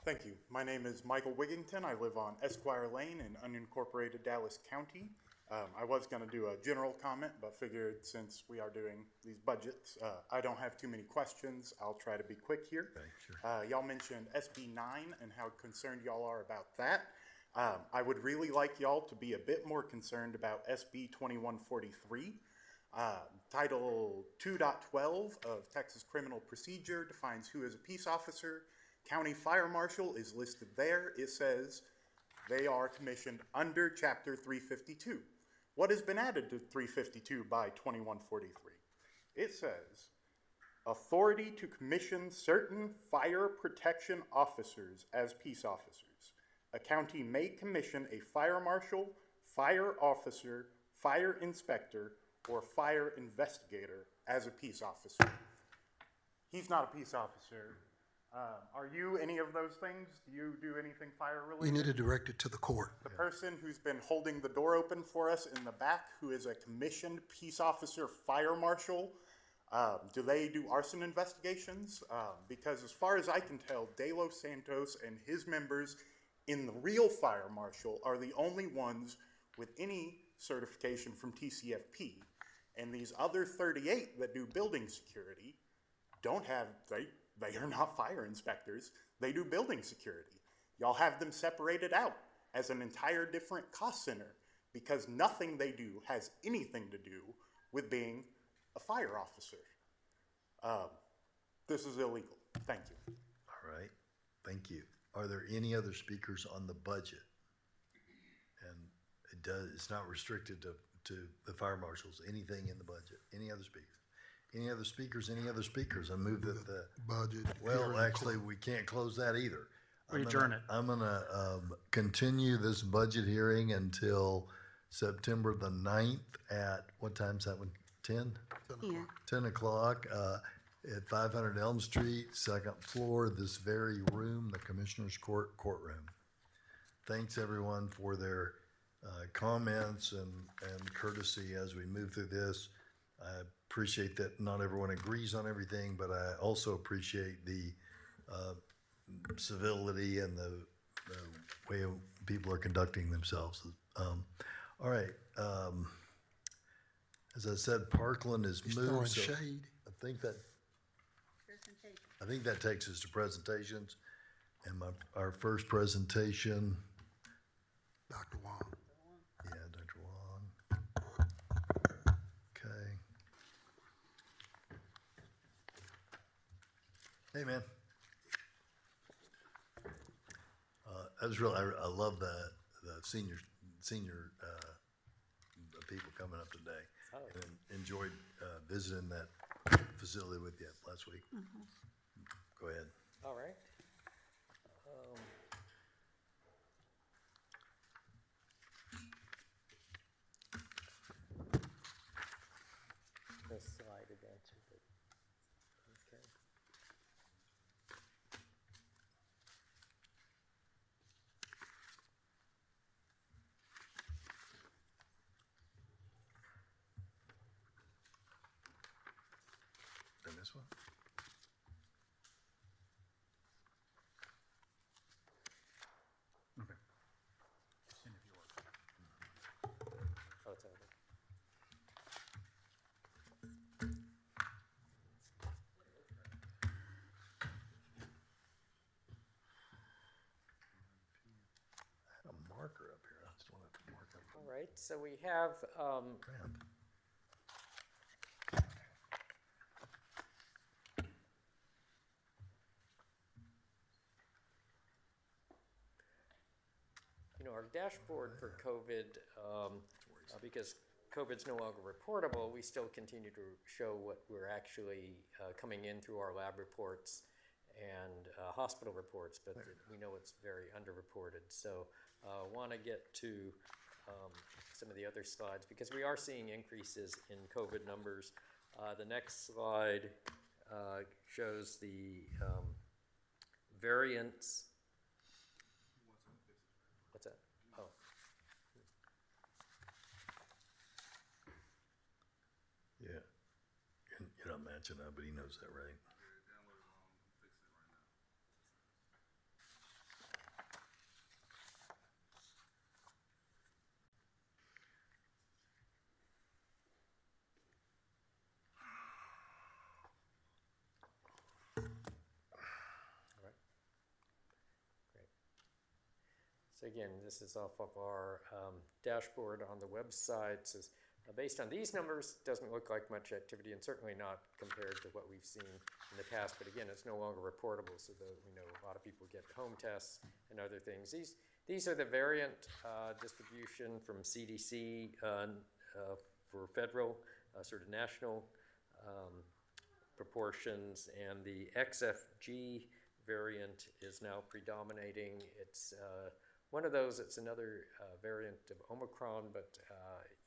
Thank you. My name is Michael Wigington. I live on Esquire Lane in unincorporated Dallas County. I was going to do a general comment, but figured since we are doing these budgets, I don't have too many questions. I'll try to be quick here. Y'all mentioned SB 9 and how concerned y'all are about that. I would really like y'all to be a bit more concerned about SB 2143. Title 2.12 of Texas Criminal Procedure defines who is a peace officer. County Fire Marshal is listed there. It says they are commissioned under Chapter 352. What has been added to 352 by 2143? It says, authority to commission certain fire protection officers as peace officers. A county may commission a fire marshal, fire officer, fire inspector, or fire investigator as a peace officer. He's not a peace officer. Are you any of those things? Do you do anything fire related? We need to direct it to the court. The person who's been holding the door open for us in the back, who is a commissioned peace officer fire marshal, do they do arson investigations? Because as far as I can tell, De Los Santos and his members in the real fire marshal are the only ones with any certification from TCFP. And these other 38 that do building security don't have, they are not fire inspectors. They do building security. Y'all have them separated out as an entire different cost center because nothing they do has anything to do with being a fire officer. This is illegal. Thank you. All right. Thank you. Are there any other speakers on the budget? And it's not restricted to the fire marshals, anything in the budget. Any other speakers? Any other speakers? Any other speakers? I move that the budget. Well, actually, we can't close that either. We adjourn it. I'm gonna continue this budget hearing until September the 9th at, what time's that one? 10? 10 o'clock at 500 Elm Street, second floor, this very room, the Commissioner's Courtroom. Thanks, everyone, for their comments and courtesy as we move through this. I appreciate that not everyone agrees on everything, but I also appreciate the civility and the way people are conducting themselves. All right. As I said, Parkland is He's moved. throwing So shade. I think that takes us to presentations. And our first presentation. Dr. Wong. Yeah, Dr. Wong. Okay. Hey, man. I love the senior people coming up today. And enjoyed visiting that facility with you last week. Go ahead. All right. This slide advances it. Okay. And this one? Okay. Oh, it's over. I had a marker up here. I just wanted to mark up. All right, so we have, Cramp. our dashboard for COVID, because COVID's no longer reportable, we still continue to show what we're actually coming in through our lab reports and hospital reports, but we know it's very underreported. So want to get to some of the other slides because we are seeing increases in COVID numbers. The next slide shows the variants. What's that? Oh. Yeah. You're not matching that, but he knows that, right? So again, this is off of our dashboard on the website. It says, based on these numbers, doesn't look like much activity, and certainly not compared to what we've seen in the past. But again, it's no longer reportable, so that we know a lot of people get home tests and other things. These are the variant distribution from CDC for federal, sort of national proportions, and the XFG variant is now predominating. It's one of those, it's another variant of Omicron, but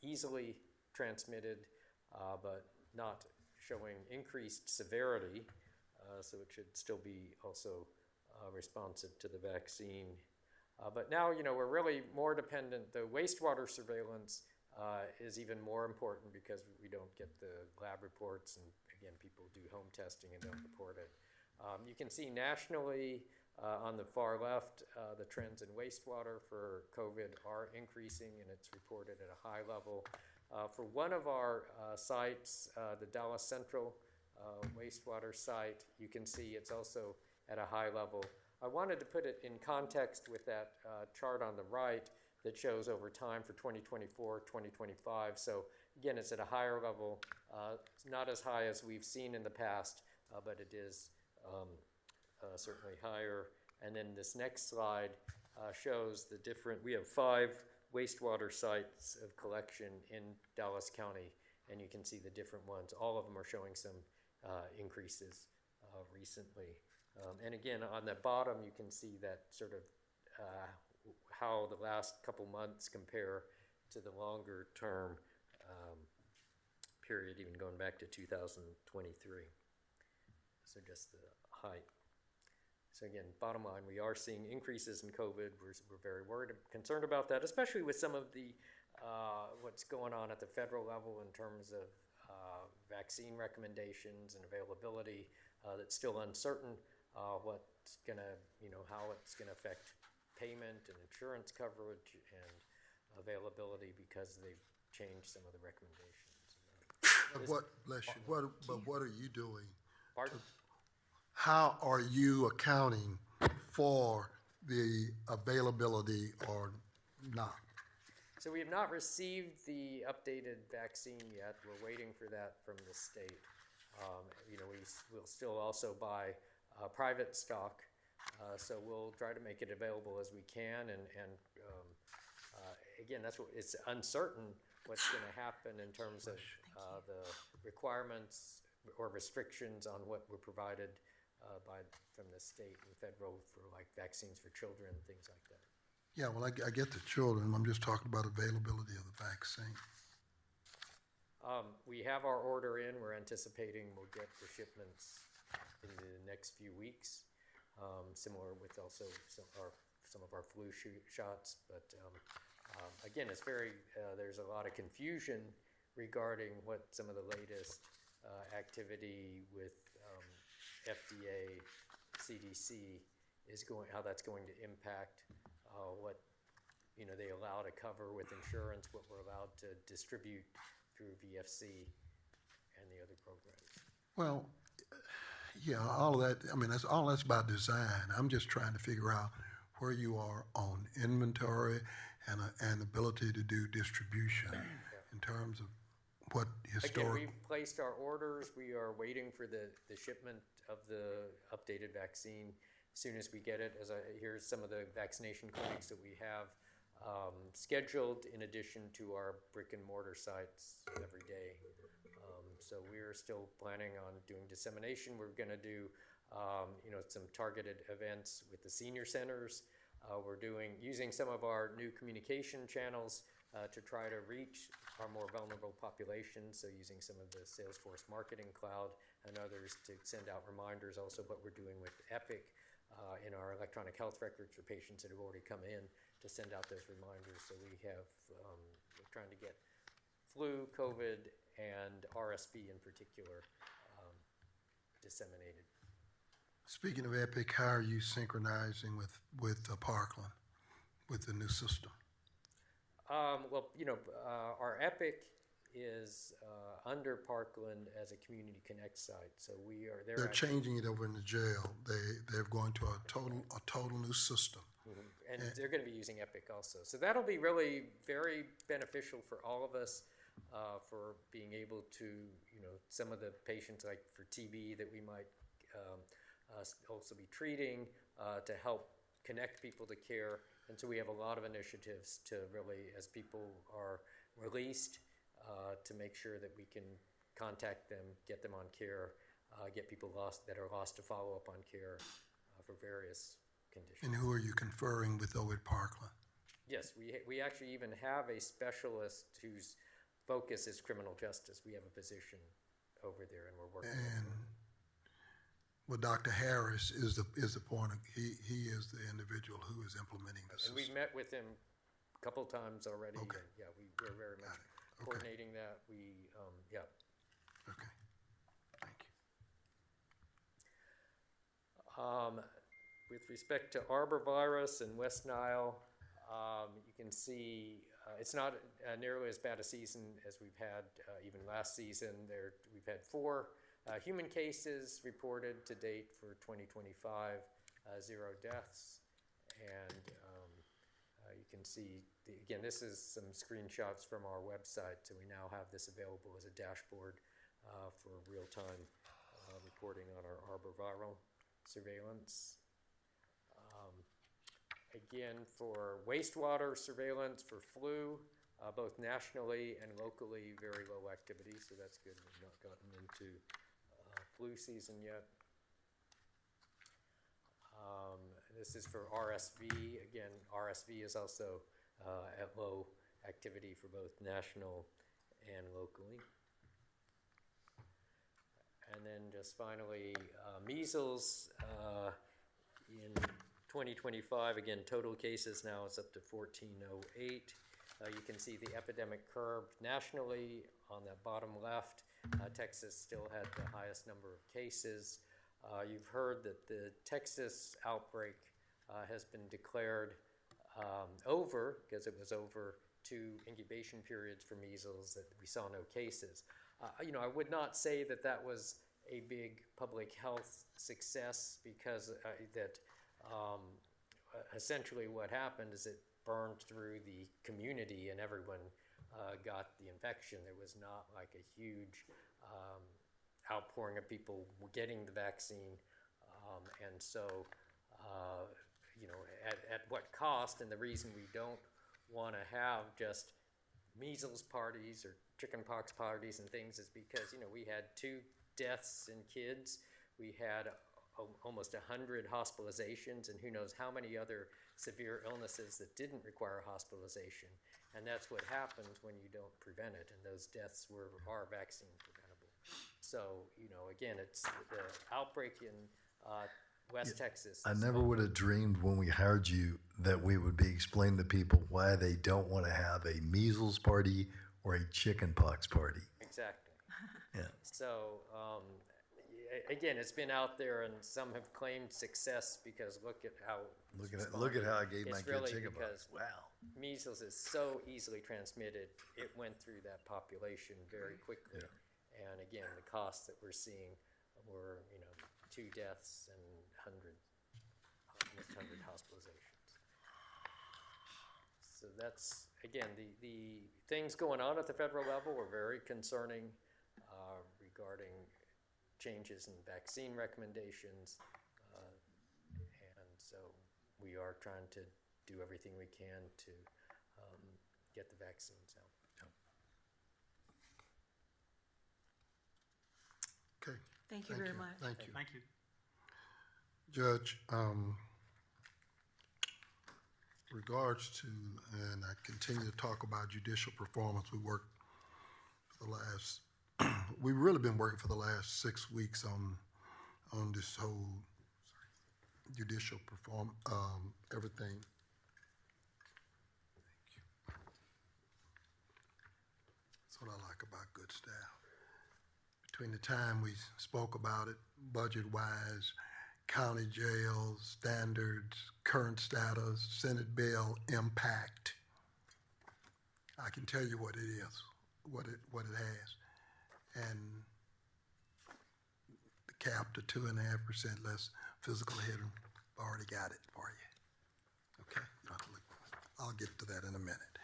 easily transmitted, but not showing increased severity, so it should still be also responsive to the vaccine. But now, we're really more dependent. The wastewater surveillance is even more important because we don't get the lab reports, and again, people do home testing and don't report it. You can see nationally, on the far left, the trends in wastewater for COVID are increasing, and it's reported at a high level. For one of our sites, the Dallas Central wastewater site, you can see it's also at a high level. I wanted to put it in context with that chart on the right that shows over time for 2024, 2025. So again, it's at a higher level. It's not as high as we've seen in the past, but it is certainly higher. And then this next slide shows the different, we have 5 wastewater sites of collection in Dallas County, and you can see the different ones. All of them are showing some increases recently. And again, on the bottom, you can see that sort of how the last couple months compare to the longer term period, even going back to 2023. So just the height. So again, bottom line, we are seeing increases in COVID. We're very worried, concerned about that, especially with some of the what's going on at the federal level in terms of vaccine recommendations and availability. That's still uncertain. What's gonna, how it's gonna affect payment and insurance coverage and availability because they've changed some of the recommendations. But what are you doing? Pardon? How are you accounting for the availability or not? So we have not received the updated vaccine yet. We're waiting for that from the state. We'll still also buy private stock, so we'll try to make it available as we can. And again, it's uncertain what's going to happen in terms of the requirements or restrictions on what were provided from the state and federal for like vaccines for children and things like that. Yeah, well, I get the children. I'm just talking about availability of the vaccine. We have our order in. We're anticipating we'll get the shipments in the next few weeks. Similar with also some of our flu shots. But again, it's there's a lot of confusion regarding what some of the latest activity with FDA, CDC is going, how that's going to impact what they allow to cover with insurance, what we're allowed to distribute through VFC and the other programs. Well, yeah, all of that. I mean, that's about design. I'm just trying to figure out where you are on inventory and ability to do distribution in terms of what historic. Again, we've placed our orders. We are waiting for the shipment of the updated vaccine. As soon as we get it, here's some of the vaccination clinics that we have scheduled in addition to our brick and mortar sites every day. So we're still planning on doing dissemination. We're going to do, some targeted events with the senior centers. We're using some of our new communication channels to try to reach our more vulnerable populations. So using some of the Salesforce Marketing Cloud and others to send out reminders. Also what we're doing with Epic in our electronic health records for patients that have already come in to send out those reminders. So we're trying to get flu, COVID, and RSV in particular disseminated. Speaking of Epic, how are you synchronizing with Parkland, with the new system? Our Epic is under Parkland as a Community Connect site. So They're changing it over in the jail. They're going to a total new system. And they're going to be using Epic also. So that'll be really very beneficial for all of us for being able to, some of the patients like for TB that we might also be treating to help connect people to care. And so we have a lot of initiatives to really, as people are released, to make sure that we can contact them, get them on care, get people that are lost to follow up on care for various conditions. And who are you conferring with over at Parkland? Yes, we actually even have a specialist whose focus is criminal justice. We have a physician over there, and we're working with him. Well, Dr. Harris is the point. He is the individual who is implementing this. And we've met with him a couple times already. Okay. And yeah, we're very much coordinating that. Okay. Thank you. With respect to arborvirus and West Nile, you can see it's not nearly as bad a season as we've had even last season. We've had 4 human cases reported to date for 2025, 0 deaths. And you can see, again, this is some screenshots from our website. So we now have this available as a dashboard for real-time reporting on our arborviral surveillance. Again, for wastewater surveillance for flu, both nationally and locally, very low activity, so that's good. We've not gotten into flu season yet. This is for RSV. Again, RSV is also at low activity for both national and locally. And then just finally, measles in 2025, again, total cases now is up to 1,408. You can see the epidemic curve nationally on that bottom left. Texas still had the highest number of cases. You've heard that the Texas outbreak has been declared over because it was over 2 incubation periods for measles that we saw no cases. I would not say that that was a big public health success because essentially what happened is it burned through the community and everyone got the infection. There was not like a huge outpouring of people getting the vaccine. And so, at what cost, and the reason we don't want to have just measles parties or chickenpox parties and things is because, we had 2 deaths in kids. We had almost 100 hospitalizations and who knows how many other severe illnesses that didn't require hospitalization. And that's what happens when you don't prevent it, and those deaths are vaccine preventable. So, again, it's the outbreak in West Texas. I never would have dreamed when we hired you that we would be explaining to people why they don't want to have a measles party or a chickenpox party. Exactly. Yeah. So, again, it's been out there, and some have claimed success because look at how I gave my kid chickenpox. Wow. Measles is so easily transmitted. It went through that population very quickly. Yeah. And again, the costs that we're seeing were, 2 deaths and almost 100 hospitalizations. So that's, again, the things going on at the federal level are very concerning regarding changes in vaccine recommendations. And so we are trying to do everything we can to get the vaccines out. Okay. Thank you very much. Thank you. Thank you. Judge, regards to, and I continue to talk about judicial performance, we worked for the last, we've really been working for the last 6 weeks on this whole judicial everything. That's what I like about good staff. Between the time we spoke about it, budget-wise, county jails, standards, current status, Senate bill, impact, I can tell you what it is, what it has. And the cap to 2.5% less physical hidden, already got it for you. Okay, I'll get to that in a minute.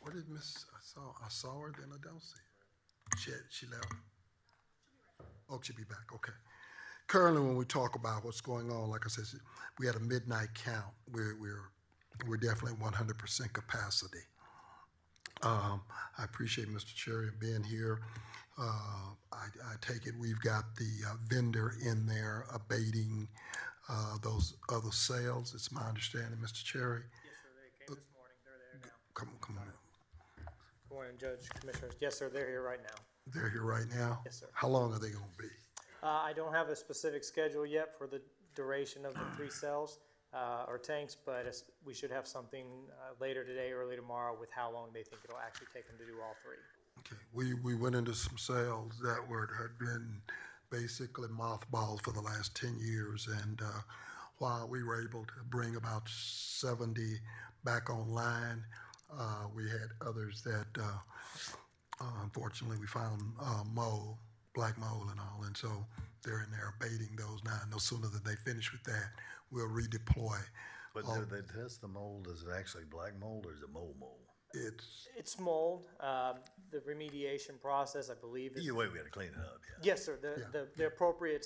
Where did Miss, I saw her, then I don't see her. She left? Oh, she'll be back, okay. Currently, when we talk about what's going on, like I said, we had a midnight count. We're definitely 100% capacity. I appreciate Mr. Cherry being here. I take it we've got the vendor in there abating those other sales. It's my understanding, Mr. Cherry. Yes, sir. They came this morning. They're there now. Come on. Good morning, Judge, Commissioners. Yes, sir. They're here right now. They're here right now? Yes, sir. How long are they going to be? I don't have a specific schedule yet for the duration of the 3 cells or tanks, but we should have something later today, early tomorrow, with how long they think it'll actually take them to do all 3. Okay, we went into some sales that had been basically mothballed for the last 10 years, and while we were able to bring about 70 back online, we had others that unfortunately we found mold, black mold and all, and so they're in there abating those now. No sooner than they finish with that, we'll redeploy. But do they test the mold? Is it actually black mold or is it mold? It's mold. The remediation process, I believe. Either way, we got to clean it up. Yeah. Yes, sir. The appropriate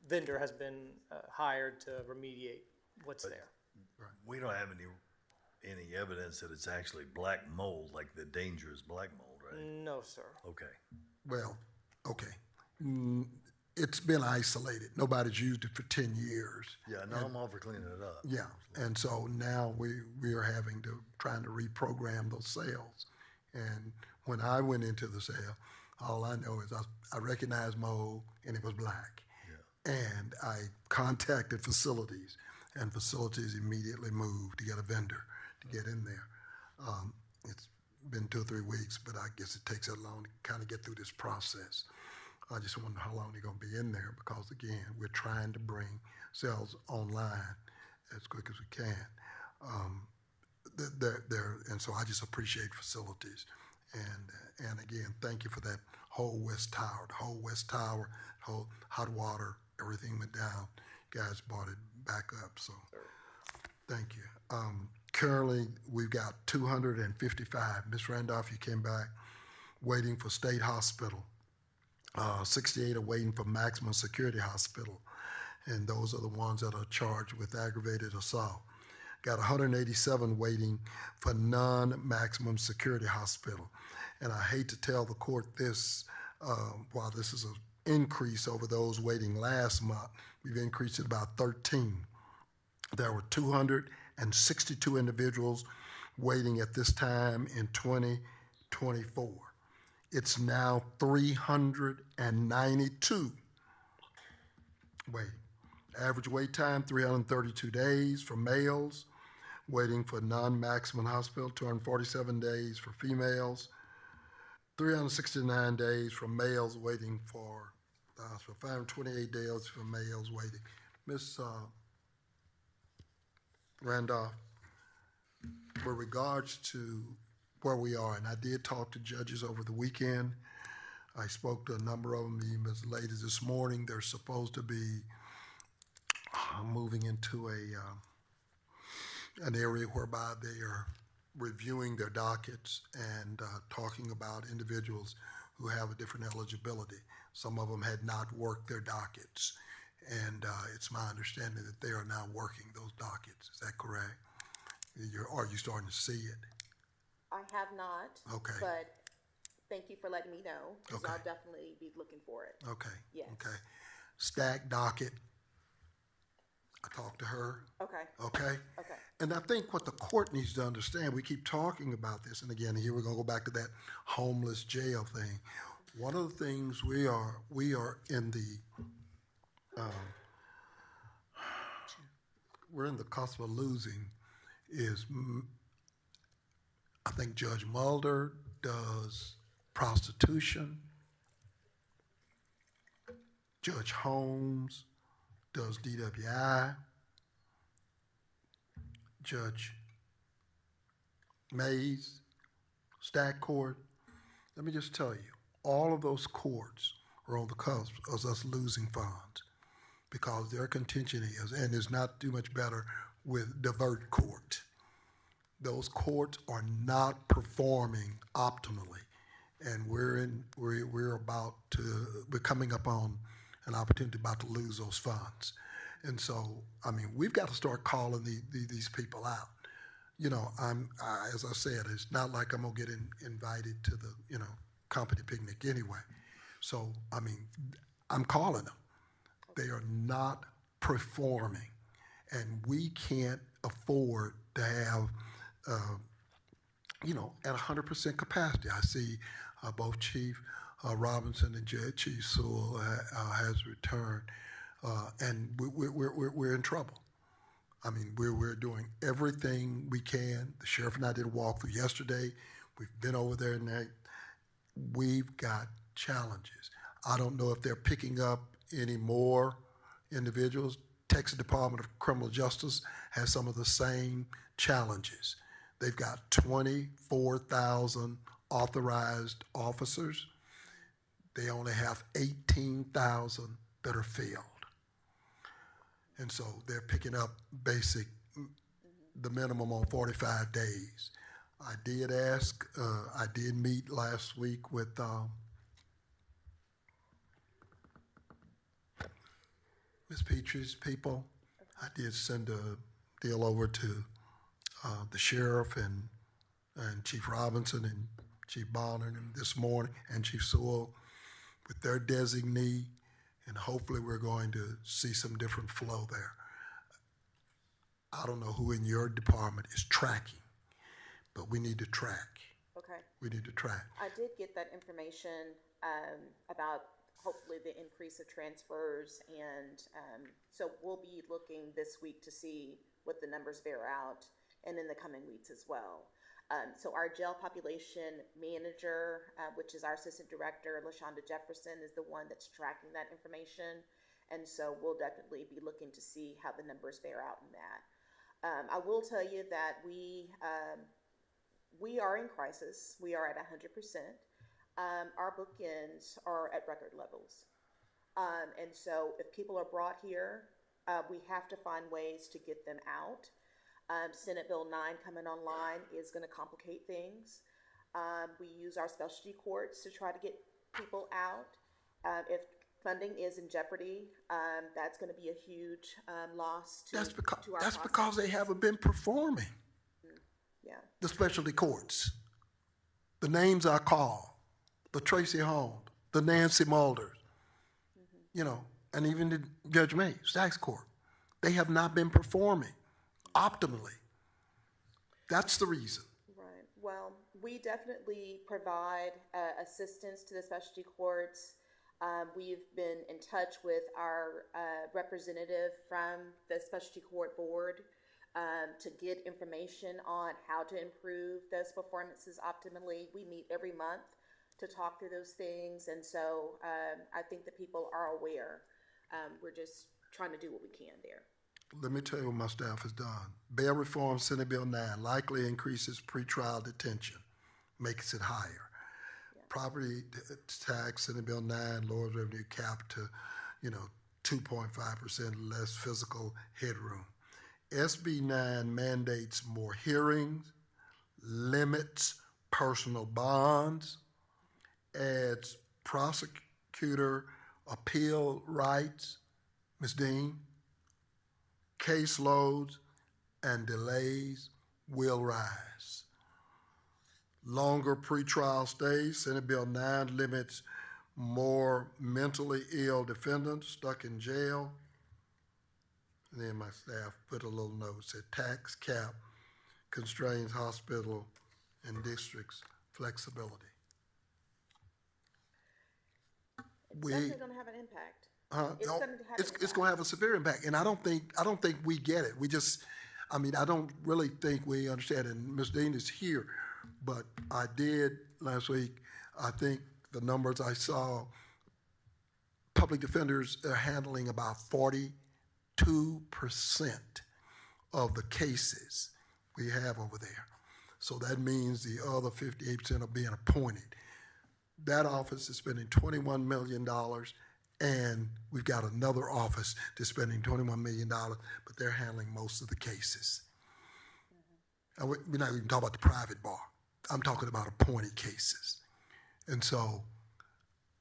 vendor has been hired to remediate what's there. We don't have any evidence that it's actually black mold, like the dangerous black mold, right? No, sir. Okay. Well, okay. It's been isolated. Nobody's used it for 10 years. Yeah, no, I'm all for cleaning it up. Yeah, and so now we are trying to reprogram those cells. And when I went into the cell, all I know is I recognized mold and it was black. Yeah. And I contacted facilities, and facilities immediately moved to get a vendor to get in there. It's been 2 or 3 weeks, but I guess it takes that long to kind of get through this process. I just wonder how long they're going to be in there because, again, we're trying to bring cells online as quick as we can. And so I just appreciate facilities. And again, thank you for that whole West Tower. The whole West Tower, whole hot water, everything went down. You guys brought it back up, so thank you. Currently, we've got 255. Ms. Randolph, you came back, waiting for State Hospital. 68 are waiting for maximum security hospital, and those are the ones that are charged with aggravated assault. Got 187 waiting for non-maximum security hospital. And I hate to tell the court this, while this is an increase over those waiting last month, we've increased it about 13. There were 262 individuals waiting at this time in 2024. It's now 392 waiting. Average wait time, 332 days for males, waiting for non-maximum hospital, 247 days for females, 369 days for males waiting for the hospital, 528 days for males waiting. Ms. Randolph, with regards to where we are, and I did talk to judges over the weekend. I spoke to a number of them even as late as this morning. They're supposed to be moving into an area whereby they are reviewing their dockets and talking about individuals who have a different eligibility. Some of them had not worked their dockets, and it's my understanding that they are now working those dockets. Is that correct? Are you starting to see it? I have not. Okay. But thank you for letting me know, because Okay. I'll definitely be looking for it. Okay. Yes. Okay. Stack docket. I talked to her. Okay. Okay. Okay. And I think what the court needs to understand, we keep talking about this, and again, here we're gonna go back to that homeless jail thing. One of the things we are in the, we're in the cusp of losing is, I think Judge Mulder does prostitution. Judge Holmes does DWI. Judge Mays, Stack Court. Let me just tell you, all of those courts are on the cusp of us losing funds because their contention is, and it's not too much better with divert court. Those courts are not performing optimally, and we're about to, we're coming up on an opportunity about to lose those funds. And so, I mean, we've got to start calling these people out. You know, as I said, it's not like I'm gonna get invited to the, company picnic anyway. So, I mean, I'm calling them. They are not performing, and we can't afford to have, at 100% capacity. I see both Chief Robinson and Chief Sewell has returned. And we're in trouble. I mean, we're doing everything we can. The sheriff and I did a walkthrough yesterday. We've been over there, and we've got challenges. I don't know if they're picking up any more individuals. Texas Department of Criminal Justice has some of the same challenges. They've got 24,000 authorized officers. They only have 18,000 that are filled. And so they're picking up the minimum on 45 days. I did ask, I did meet last week with Ms. Petrie's people. I did send a deal over to the sheriff and Chief Robinson and Chief Bonner and this morning, and Chief Sewell with their designee, and hopefully we're going to see some different flow there. I don't know who in your department is tracking, but we need to track. Okay. We need to track. I did get that information about hopefully the increase of transfers, and so we'll be looking this week to see what the numbers bear out, and in the coming weeks as well. So our jail population manager, which is our assistant director, LaShonda Jefferson, is the one that's tracking that information. And so we'll definitely be looking to see how the numbers bear out in that. I will tell you that we are in crisis. We are at 100%. Our bookends are at record levels. And so if people are brought here, we have to find ways to get them out. Senate Bill 9 coming online is going to complicate things. We use our specialty courts to try to get people out. If funding is in jeopardy, that's going to be a huge loss to our That's because they haven't been performing. Yeah. The specialty courts, the names I call, the Tracy Holmes, the Nancy Mulders, and even the Judge May, Stacks Court, they have not been performing optimally. That's the reason. Right. Well, we definitely provide assistance to the specialty courts. We've been in touch with our representative from the specialty court board to get information on how to improve those performances optimally. We meet every month to talk through those things, and so I think that people are aware. We're just trying to do what we can there. Let me tell you what my staff has done. Bail reform, Senate Bill 9, likely increases pretrial detention, makes it higher. Yeah. Property tax, Senate Bill 9, lowers revenue cap to, 2.5% less fiscal headroom. SB 9 mandates more hearings, limits personal bonds, adds prosecutor appeal rights, Ms. Dean, caseloads and delays, will rise. Longer pretrial stays. Senate Bill 9 limits more mentally ill defendants stuck in jail. And then my staff put a little note, said tax cap constrains hospital and districts' flexibility. It's definitely going to have an impact. It's No, going to have an it's impact. going to have a severe impact, and I don't think we get it. I don't really think we understand. And Ms. Dean is here, but I did last week. I think the numbers I saw, public defenders are handling about 42% of the cases we have over there. So that means the other 58% are being appointed. That office is spending $21 million, and we've got another office that's spending $21 million, but they're handling most of the cases. And we're not even talking about the private bar. I'm talking about appointed cases. And so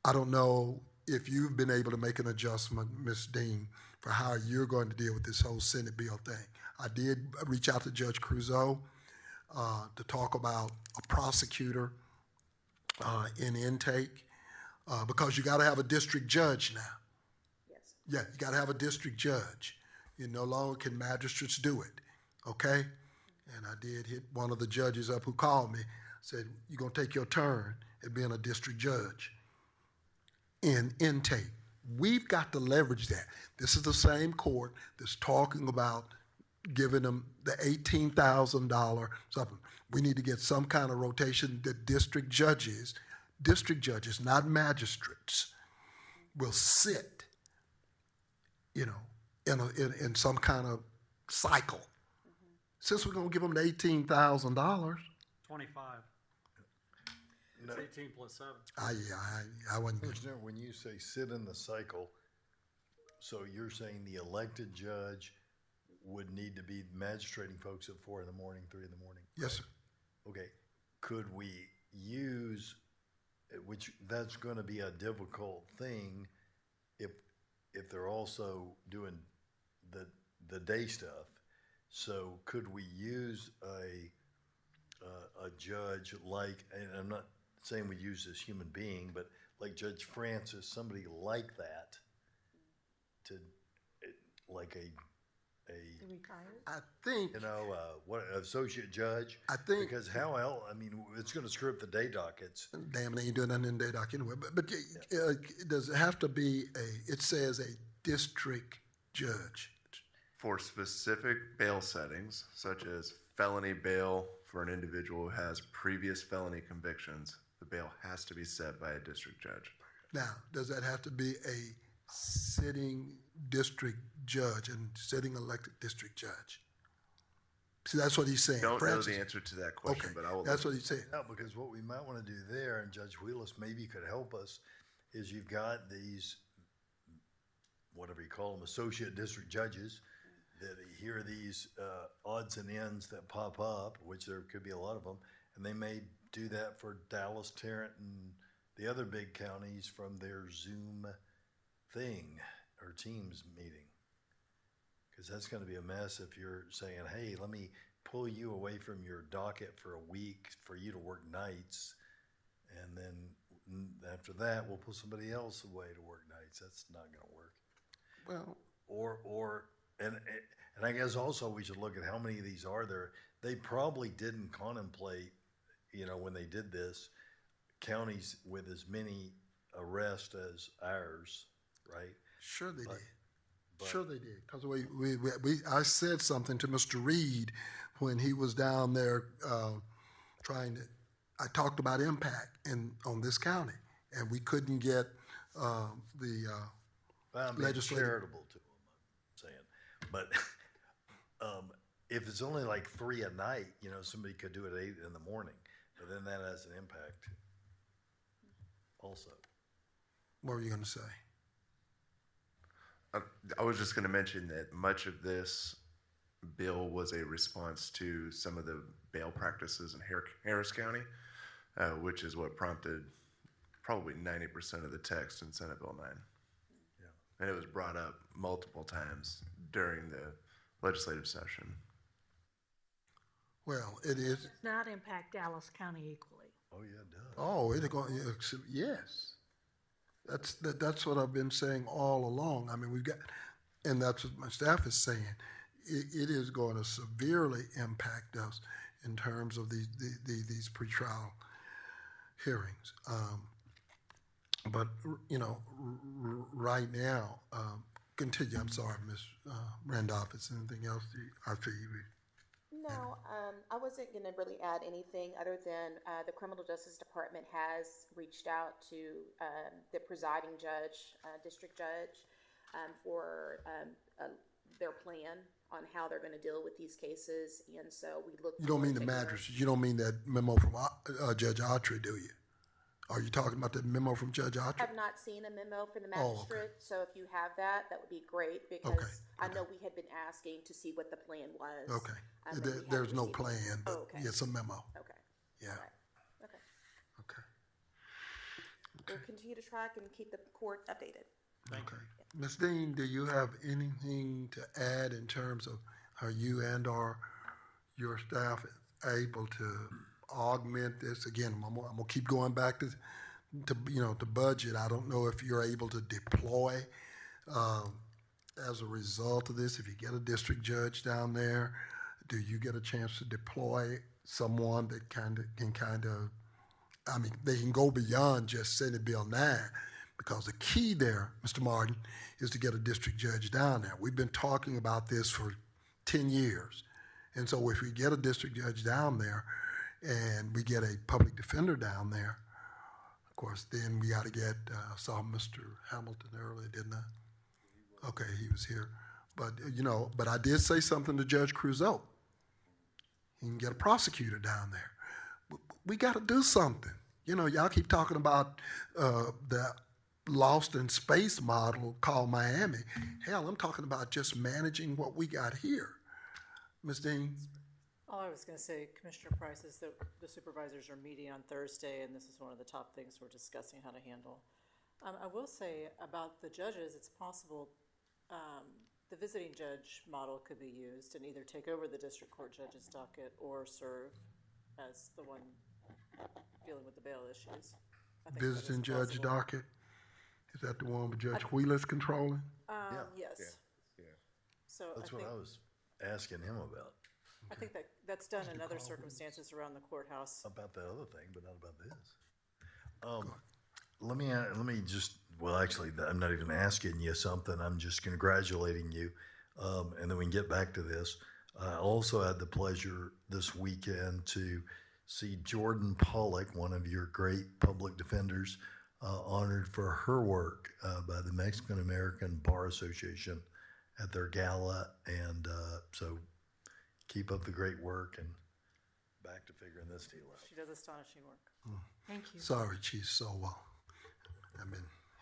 I don't know if you've been able to make an adjustment, Ms. Dean, for how you're going to deal with this whole Senate bill thing. I did reach out to Judge Crusoe to talk about a prosecutor in intake, because you got to have a district judge now. Yes. Yeah, you got to have a district judge. You no longer can magistrates do it, okay? And I did hit one of the judges up who called me, said, you're going to take your turn at being a district judge in intake. We've got to leverage that. This is the same court that's talking about giving them the $18,000 something. We need to get some kind of rotation that district judges, not magistrates, will sit, in some kind of cycle. Since we're going to give them the $18,000. 25. It's 18 plus 7. I wasn't. Commissioner, when you say sit in the cycle, so you're saying the elected judge would need to be magistrating folks at 4 in the morning, 3 in the morning? Yes, sir. Okay, could we use, which that's going to be a difficult thing if they're also doing the day stuff. So could we use a judge like, and I'm not saying we use this human being, but like Judge Francis, somebody like that, to like I think, what associate judge? I think, because how else? I mean, it's going to screw up the day dockets. damn, they ain't doing nothing in the day doc anyway. But does it have to be it says a district judge? For specific bail settings, such as felony bail for an individual who has previous felony convictions, the bail has to be set by a district judge. Now, does that have to be a sitting district judge and sitting elected district judge? See, that's what he's saying. Don't Francis, know the answer to that question, but I will. That's what he's saying. No, because what we might want to do there, and Judge Wheelis maybe could help us, is you've got these, whatever you call them, associate district judges that hear these odds and ends that pop up, which there could be a lot of them, and they may do that for Dallas, Tarrant, and the other big counties from their Zoom thing or Teams meeting. Because that's going to be a mess if you're saying, hey, let me pull you away from your docket for a week for you to work nights, and then after that, we'll pull somebody else away to work nights. That's not going to work. Well, And I guess also we should look at how many of these are there. They probably didn't contemplate, when they did this, counties with as many arrests as ours, right? Sure they did. Sure they did. Because I said something to Mr. Reed when he was down there I talked about impact on this county, and we couldn't get the I'm being charitable to them, I'm saying. But if it's only like 3 a night, somebody could do it at 8 in the morning, but then that has an impact also. What were you going to say? I was just going to mention that much of this bill was a response to some of the bail practices in Harris County, which is what prompted probably 90% of the text in Senate Bill 9. Yeah. And it was brought up multiple times during the legislative session. Well, it is. Does not impact Dallas County equally. Oh, yeah, it does. Oh, it's going, yes. That's what I've been saying all along. I mean, we've got, and that's what my staff is saying. It is going to severely impact us in terms of these pretrial hearings. But, you know, right now, continue. I'm sorry, Ms. Randolph. Is there anything else after you? No, I wasn't going to really add anything other than the Criminal Justice Department has reached out to the presiding judge, district judge, for their plan on how they're going to deal with these cases. And so we look. You don't mean the magistrates. You don't mean that memo from Judge Autry, do you? Are you talking about the memo from Judge Autry? I have not seen a memo from the Oh, magistrate, okay. so if you have that, that would be great, because Okay, I know we had been asking to see what the plan was. Okay. and we hadn't There's no received it. plan, but Oh, okay. it's a memo. Okay. Yeah. All right. Okay. Okay. We'll continue to track and keep the court updated. Okay. Ms. Dean, do you have anything to add in terms of how you and/or your staff able to augment this? Again, I'm gonna keep going back to budget. I don't know if you're able to deploy as a result of this. If you get a district judge down there, do you get a chance to deploy someone that they can go beyond just Senate Bill 9, because the key there, Mr. Martin, is to get a district judge down there. We've been talking about this for 10 years. And so if we get a district judge down there and we get a public defender down there, of course, then we got to get, saw Mr. Hamilton earlier, didn't I? Okay, he was here. But, but I did say something to Judge Crusoe. He can get a prosecutor down there. We got to do something. Y'all keep talking about the lost in space model called Miami. Hell, I'm talking about just managing what we got here. Ms. Dean? All I was going to say, Commissioner Price, is that the supervisors are meeting on Thursday, and this is one of the top things we're discussing how to handle. I will say about the judges, it's possible the visiting judge model could be used and either take over the district court judge's docket or serve as the one dealing with the bail issues. I think that is Visiting judge possible. docket? Is that the one with Judge Wheeler's controlling? Yes. So That's I what think, I was asking him about. I think that's done in other circumstances around the courthouse. About that other thing, but not about this. Let me just, well, actually, I'm not even asking you something. I'm just congratulating you. And then we can get back to this. I also had the pleasure this weekend to see Jordan Pollock, one of your great public defenders, honored for her work by the Mexican American Bar Association at their gala. And so keep up the great work, and back to figuring this deal out. She does astonishing work. Thank you. Sorry, Chief Sowell.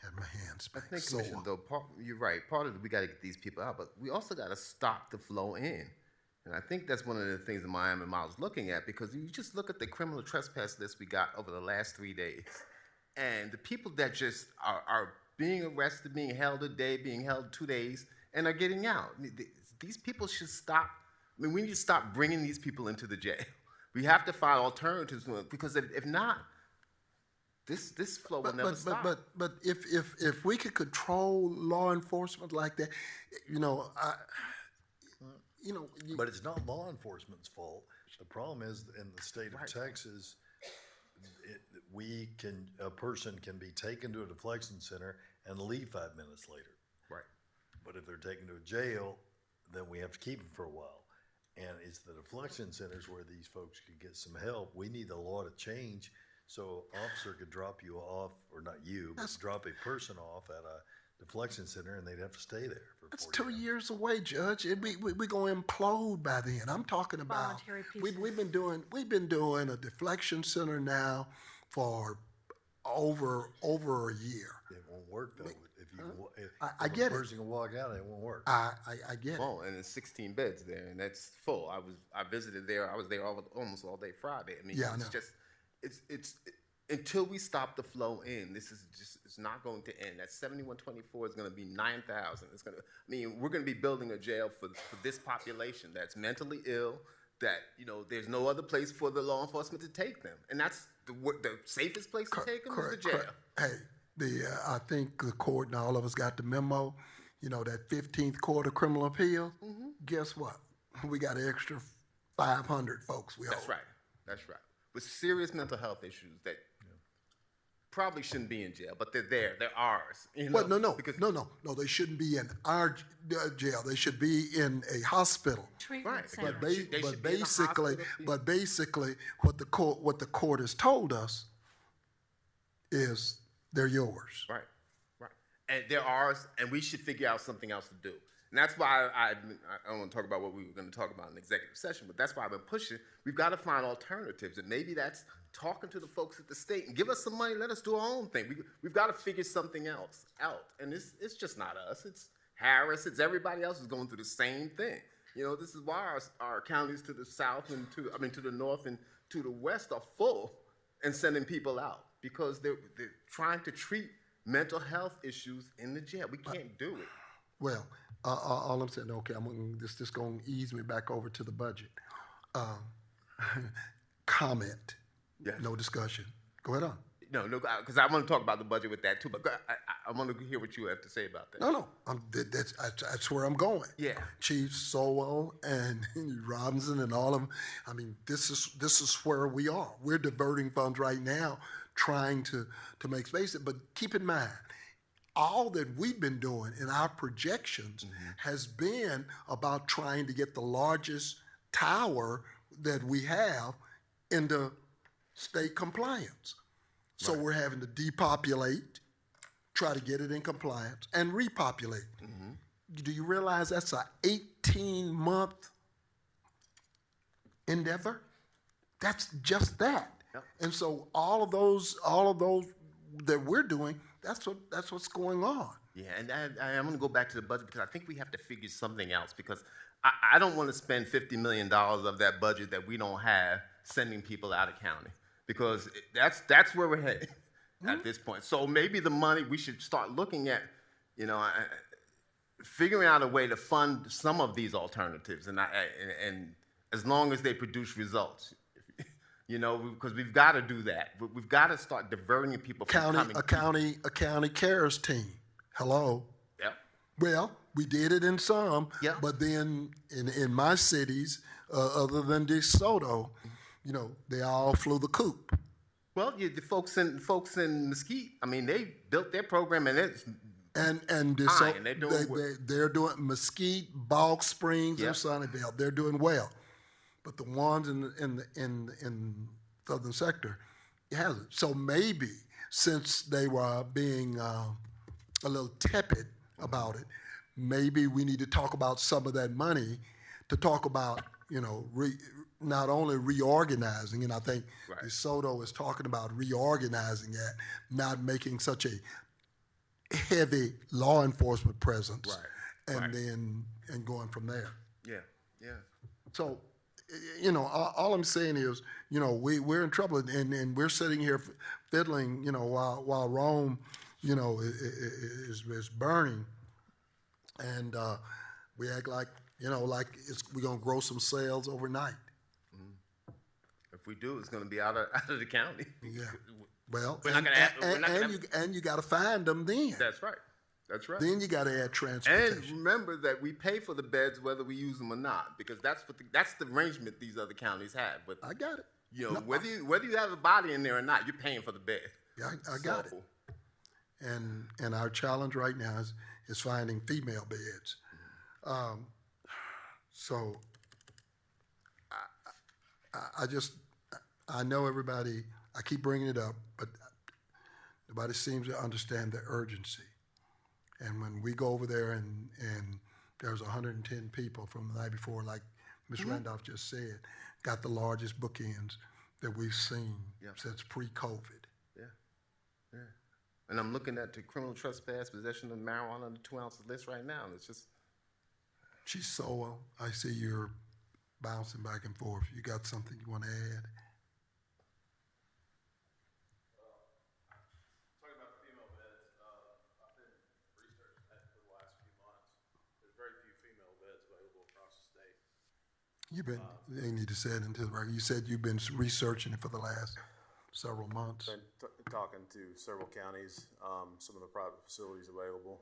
Had my hands I back. think, So, Commissioner, though, you're right. Part of it, we got to get these people out, but we also got to stop the flow in. And I think that's one of the things the Miami Mile is looking at, because you just look at the criminal trespass list we got over the last 3 days, and the people that just are being arrested, being held a day, being held 2 days, and are getting out. These people should stop. I mean, we need to stop bringing these people into the jail. We have to find alternatives, because if not, this flow will never stop. But if we could control law enforcement like that, But it's not law enforcement's fault. The problem is, in the state of Texas, a person can be taken to a deflection center and leave 5 minutes later. Right. But if they're taken to a jail, then we have to keep them for a while. And it's the deflection centers where these folks could get some help. We need the law to change so an officer could drop you off, or not you, but drop a person off at a deflection center, and they'd have to stay there for 40 That's 2 years away, Judge. We're going to implode by then. I'm talking about we've been doing a deflection center now for over a year. It won't work though. If I get a person can walk out, it won't work. I get it. Oh, and it's 16 beds there, and that's full. I visited there. I was there almost all day Friday. I mean, Yeah, I it's know. just it's until we stop the flow in. This is just, it's not going to end. That 7124 is going to be 9,000. We're going to be building a jail for this population that's mentally ill, that, there's no other place for the law enforcement to take them. And that's the safest place to take them is the jail. Hey, I think the court and all of us got the memo, that 15th Court of Criminal Appeal. Guess what? We got an extra 500 folks. That's right. With serious mental health issues that probably shouldn't be in jail, but they're there. They're ours. Well, no. They shouldn't be in our jail. They should be in a hospital. Treatment center. But basically, what the court has told us is they're yours. Right. And they're ours, and we should figure out something else to do. And that's why I don't want to talk about what we were going to talk about in executive session, but that's why I've been pushing. We've got to find alternatives, and maybe that's talking to the folks at the state and give us some money, let us do our own thing. We've got to figure something else out, and it's just not us. It's Harris. It's everybody else is going through the same thing. This is why our counties to the south and to the north and to the west are full and sending people out because they're trying to treat mental health issues in the jail. We can't do it. Well, all I'm saying, okay, this is going to ease me back over to the budget. Comment. Yes. No discussion. Go ahead on. No, because I want to talk about the budget with that too, but I want to hear what you have to say about that. No, that's where I'm going. Yeah. Chief Sowell and Robinson and all of them. This is where we are. We're diverting funds right now, trying to make space. But keep in mind, all that we've been doing in our projections has been about trying to get the largest tower that we have into state compliance. So we're having to depopulate, try to get it in compliance, and repopulate. Do you realize that's an 18-month endeavor? That's just that. Yep. And so all of those that we're doing, that's what's going on. Yeah, and I'm going to go back to the budget because I think we have to figure something else because I don't want to spend $50 million of that budget that we don't have sending people out of county because that's where we're headed at this point. So maybe the money we should start looking at, figuring out a way to fund some of these alternatives, and as long as they produce results. Because we've got to do that. We've got to start diverting people from a county cares team. Hello. Yep. Well, we did it in some, but then in my cities, other than DeSoto, they all flew the coop. Well, the folks in Mesquite, they built their program and it's and they're doing Mesquite, Balk Springs, and Sunnyvale. They're doing well. But the ones in the southern sector, it hasn't. So maybe since they were being a little tepid about it, maybe we need to talk about some of that money to talk about, not only reorganizing, and I think DeSoto is talking about reorganizing that, not making such a heavy law enforcement presence, and going from there. Yeah. So. All I'm saying is, we're in trouble, and we're sitting here fiddling, while Rome, is burning, and we act like, we're gonna grow some sales overnight. If we do, it's gonna be out of the county. Yeah. Well, and you got to find them then. That's right. That's right. Then you got to add transportation. And remember that we pay for the beds whether we use them or not, because that's the arrangement these other counties have. But I got it. Whether you have a body in there or not, you're paying for the bed. Yeah, I got it. And our challenge right now is finding female beds. So I know everybody. I keep bringing it up, but nobody seems to understand the urgency. And when we go over there and there's 110 people from the night before, like Ms. Randolph just said, got the largest bookends that we've seen since pre-COVID. Yeah. And I'm looking at the criminal trespass, possession of marijuana on the 2 ounces list right now. And it's just. Chief Sowell, I see you're bouncing back and forth. You got something you want to add? They need to say it into the record. You said you've been researching it for the last several months. Been talking to several counties, some of the private facilities available.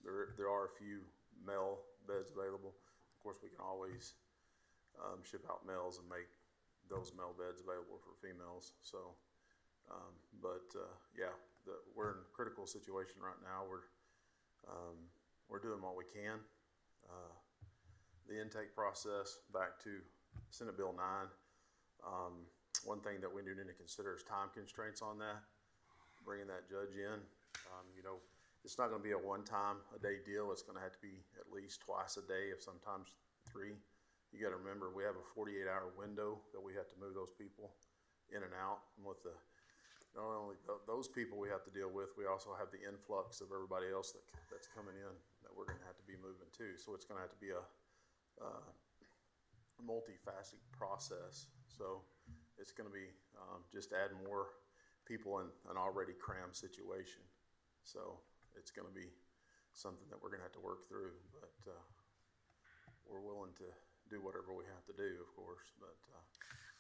There are a few male beds available. Of course, we can always ship out males and make those male beds available for females. So, yeah, we're in a critical situation right now. We're doing what we can. The intake process, back to Senate Bill 9. One thing that we do need to consider is time constraints on that, bringing that judge in. It's not going to be a one-time-a-day deal. It's going to have to be at least twice a day, if sometimes 3. You got to remember, we have a 48-hour window that we have to move those people in and out. And with not only those people we have to deal with, we also have the influx of everybody else that's coming in that we're going to have to be moving to. So it's going to have to be a multifaceted process. So it's going to be just add more people in an already crammed situation. So it's going to be something that we're going to have to work through, but we're willing to do whatever we have to do, of course. But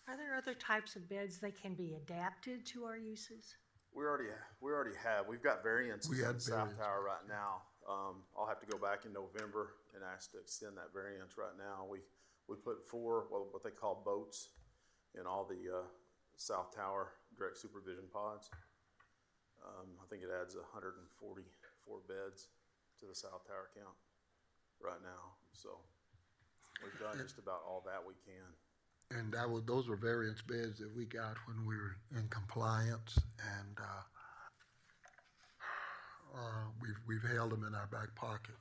Are there other types of beds that can be adapted to our uses? we already have. We've got variances in the South Tower right now. I'll have to go back in November and ask to extend that variance. Right now, we put 4 what they call boats in all the South Tower direct supervision pods. I think it adds 144 beds to the South Tower count right now. So we've done just about all that we can. And those were variance beds that we got when we were in compliance, and we've held them in our back pocket.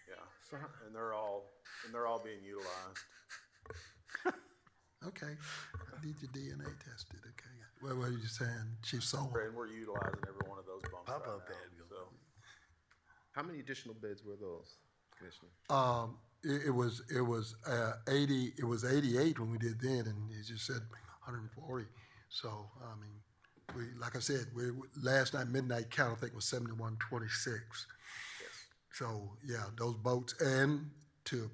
Yeah, and they're all being utilized. Okay, I need your DNA tested. Okay, what are you saying, Chief Soul? And we're utilizing every one of those bumps right now. So. How many additional beds were those, Commissioner? It was 80. It was 88 when we did then, and he just said 140. So I mean, like I said, last night midnight count I think was 7126. Yes. So yeah, those boats, and to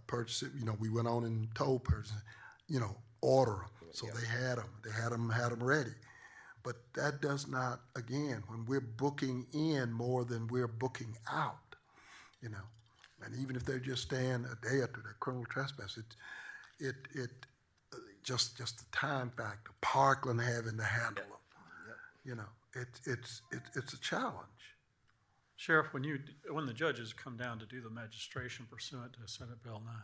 purchase it, we went on and told person, order them. So they had them ready. But that does not, again, when we're booking in more than we're booking out, and even if they're just staying a day after their criminal trespass, it just the time factor, Parkland having to handle them, it's a challenge. Sheriff, when the judges come down to do the magistration pursuant to Senate Bill 9,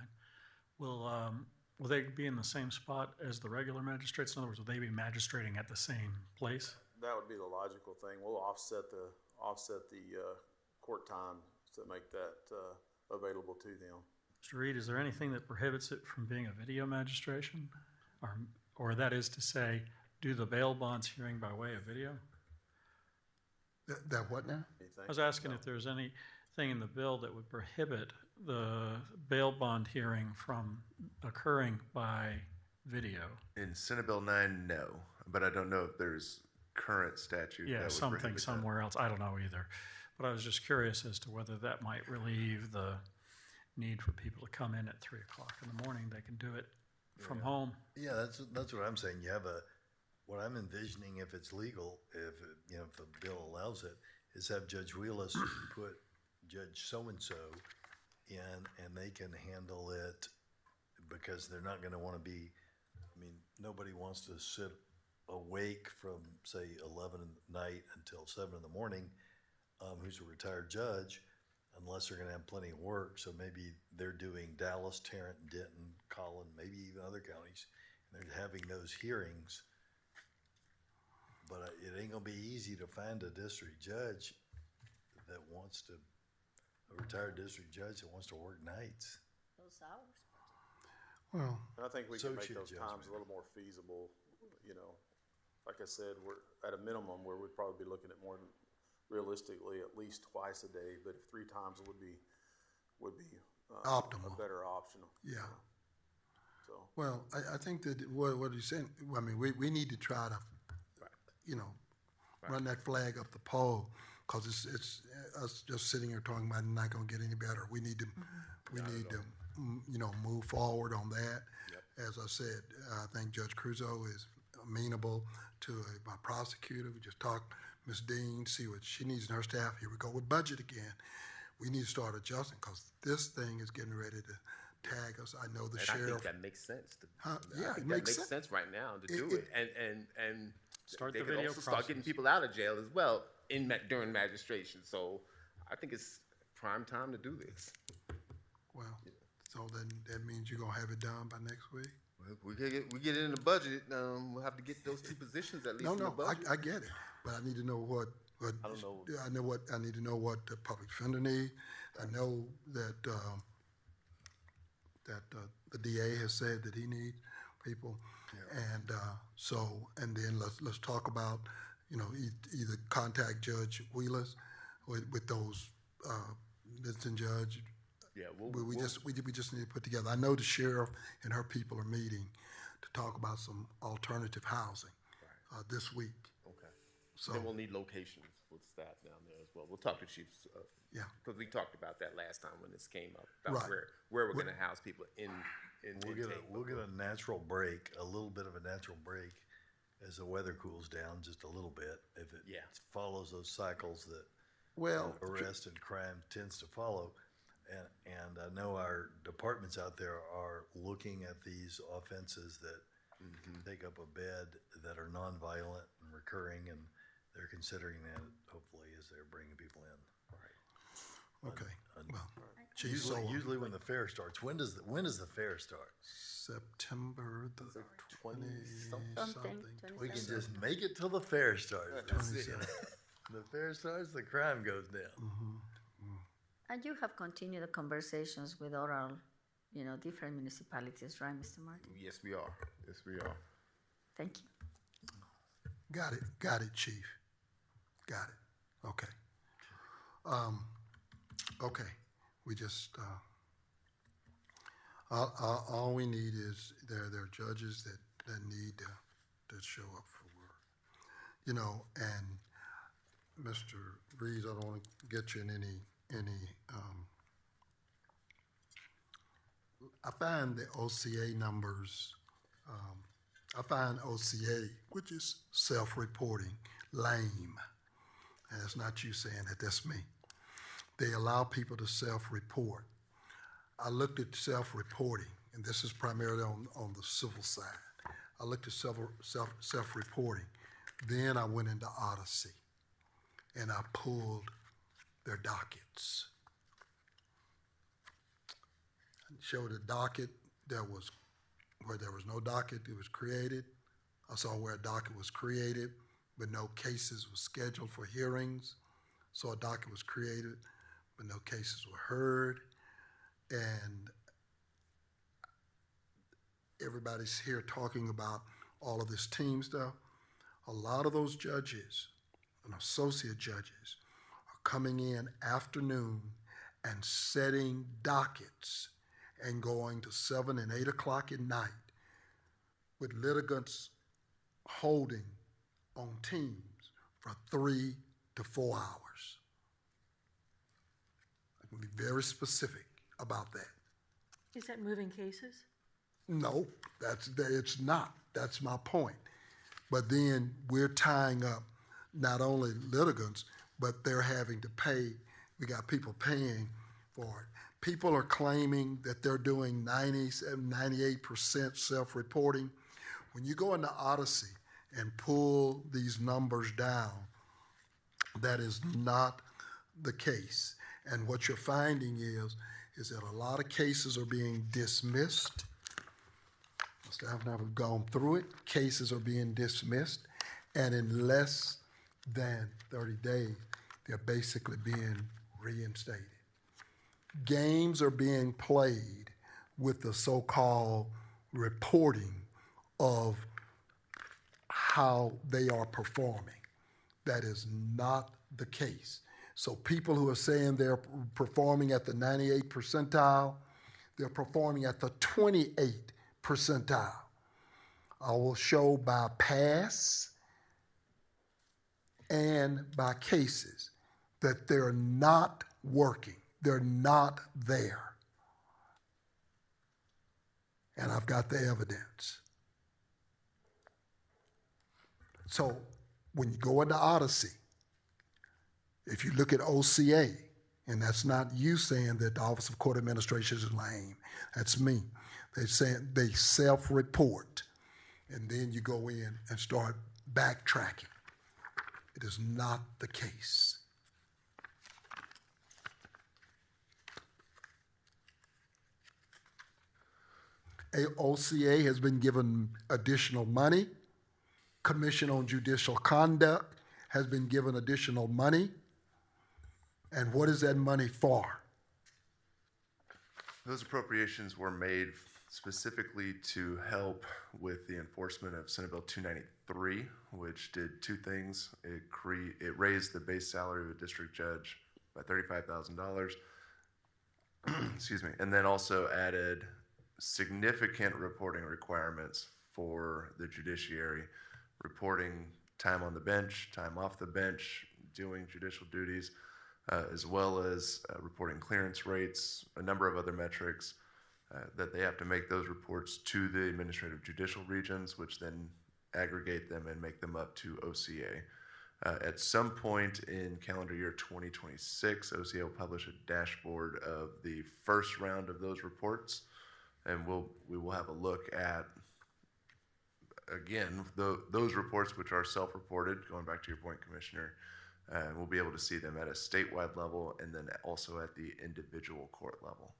will they be in the same spot as the regular magistrates? In other words, will they be magistrating at the same place? That would be the logical thing. We'll offset the court time to make that available to them. Mr. Reed, is there anything that prohibits it from being a video magistration? Or that is to say, do the bail bonds hearing by way of video? That what now? I was asking if there's anything in the bill that would prohibit the bail bond hearing from occurring by video. In Senate Bill 9, no, but I don't know if there's current statute. Yeah, that would something prohibit somewhere else. I don't know either. But I was just curious as to whether that might relieve the need for people to come in at 3 o'clock in the morning. They can do it from home. Yeah, that's what I'm saying. You have what I'm envisioning, if it's legal, if the bill allows it, is have Judge Wheelis put Judge so-and-so in, and they can handle it, because they're not going to want to be, nobody wants to sit awake from, say, 11 at night until 7 in the morning, who's a retired judge, unless they're going to have plenty of work. So maybe they're doing Dallas, Tarrant, Denton, Collin, maybe even other counties, and they're having those hearings. But it ain't going to be easy to find a district judge that wants to, a retired district judge that wants to work nights. Those hours. Well, and I think we can make associate those judge, times a little more feasible. Like I said, we're at a minimum where we'd probably be looking at more than realistically at least twice a day. But if 3 times would be optimal, a better option. Yeah. So. Well, I think that what you're saying, we need to try to, run that flag up the pole, because it's us just sitting here talking about it not going to get any better. We need to move forward on that. As I said, I think Judge Crusoe is amenable to my prosecutor. We just talked, Ms. Dean, see what she needs in her staff. Here we go with budget again. We need to start adjusting because this thing is getting ready to tag us. I know the And sheriff. I think that makes sense. Yeah, I think it that makes makes sense right now to do it- it. And Start they the could video also start getting process. people out of jail as well during magistration. So I think it's prime time to do this. Well, so then that means you're gonna have it done by next week? Well, we get it in the budget. We'll have to get those two positions at least in the No, budget. I get it, but I need to know what. I don't know. I need to know what the public defender need. I know that the DA has said that he needs people, and and then let's talk about either contact Judge Wheelis with those visiting judge. Yeah, We just need to put together. I know the sheriff and her people are meeting to talk about some alternative housing this week. Okay. So Then we'll need locations for the staff down there as well. We'll talk to chiefs. Because we talked about that last time when this came up about Right. where we're going to house people in. We'll get a natural break, a little bit of a natural break as the weather cools down just a little bit. If it follows those cycles that arrest and crime tends to follow. And I know our departments out there are looking at these offenses that take up a bed that are nonviolent and recurring, and they're considering that hopefully as they're bringing people in. Okay. Usually when the fair starts. When does the fair start? September the 20-something. We can just make it till the fair starts. That's it. The fair starts, the crime goes down. And you have continued the conversations with oral, different municipalities, right, Mr. Martin? Yes, we are. Yes, we are. Thank you. Got it, Chief. Got it. Okay. Okay. We just all we need is there are judges that need to show up for work. And Mr. Reeves, I don't want to get you in any I find the OCA numbers, I find OCA, which is self-reporting, lame. And it's not you saying that, that's me. They allow people to self-report. I looked at self-reporting, and this is primarily on the civil side. I looked at self-reporting. Then I went into Odyssey, and I pulled their dockets. I showed a docket where there was no docket, it was created. I saw where a docket was created, but no cases were scheduled for hearings. So a docket was created, but no cases were heard. And everybody's here talking about all of this team stuff. A lot of those judges and associate judges are coming in afternoon and setting dockets and going to 7 and 8 o'clock at night with litigants holding on teams for 3 to 4 hours. I can be very specific about that. Is that moving cases? No, it's not. That's my point. But then we're tying up not only litigants, but they're having to pay. We got people paying for it. People are claiming that they're doing 98% self-reporting. When you go into Odyssey and pull these numbers down, that is not the case. And what you're finding is that a lot of cases are being dismissed. Staff and I have gone through it. Cases are being dismissed, and in less than 30 days, they're basically being reinstated. Games are being played with the so-called reporting of how they are performing. That is not the case. So people who are saying they're performing at the 98th percentile, they're performing at the 28th percentile. I will show by pass and by cases that they're not working. They're not there. and I've got the evidence. So when you go into Odyssey, if you look at OCA, and that's not you saying that the Office of Court Administration is lame, that's me. They're saying they self-report, and then you go in and start backtracking. It is not the case. OCA has been given additional money. Commission on Judicial Conduct has been given additional money. And what is that money for? Those appropriations were made specifically to help with the enforcement of Senate Bill 293, which did two things. It raised the base salary of a district judge by $35,000, excuse me, and then also added significant reporting requirements for the judiciary, reporting time on the bench, time off the bench, doing judicial duties, as well as reporting clearance rates, a number of other metrics that they have to make those reports to the administrative judicial regions, which then aggregate them and make them up to OCA. At some point in calendar year 2026, OCA will publish a dashboard of the first round of those reports, and we will have a look at, again, those reports which are self-reported, going back to your point, Commissioner, and we'll be able to see them at a statewide level and then also at the individual court level.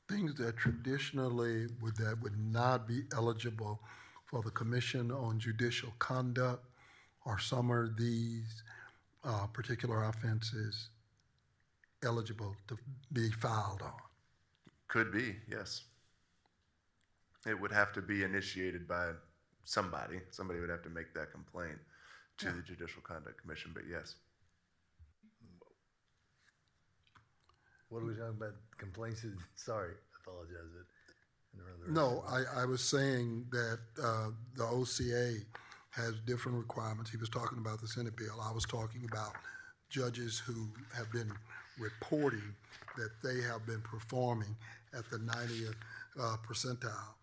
Things that traditionally would not be eligible for the Commission on Judicial Conduct, are some of these particular offenses eligible to be filed on? Could be, yes. It would have to be initiated by somebody. Somebody would have to make that complaint to the Judicial Conduct Commission, but yes. What are we talking about? Complaints? Sorry, I apologize. No, I was saying that the OCA has different requirements. He was talking about the Senate bill. I was talking about judges who have been reporting that they have been performing at the 90th percentile.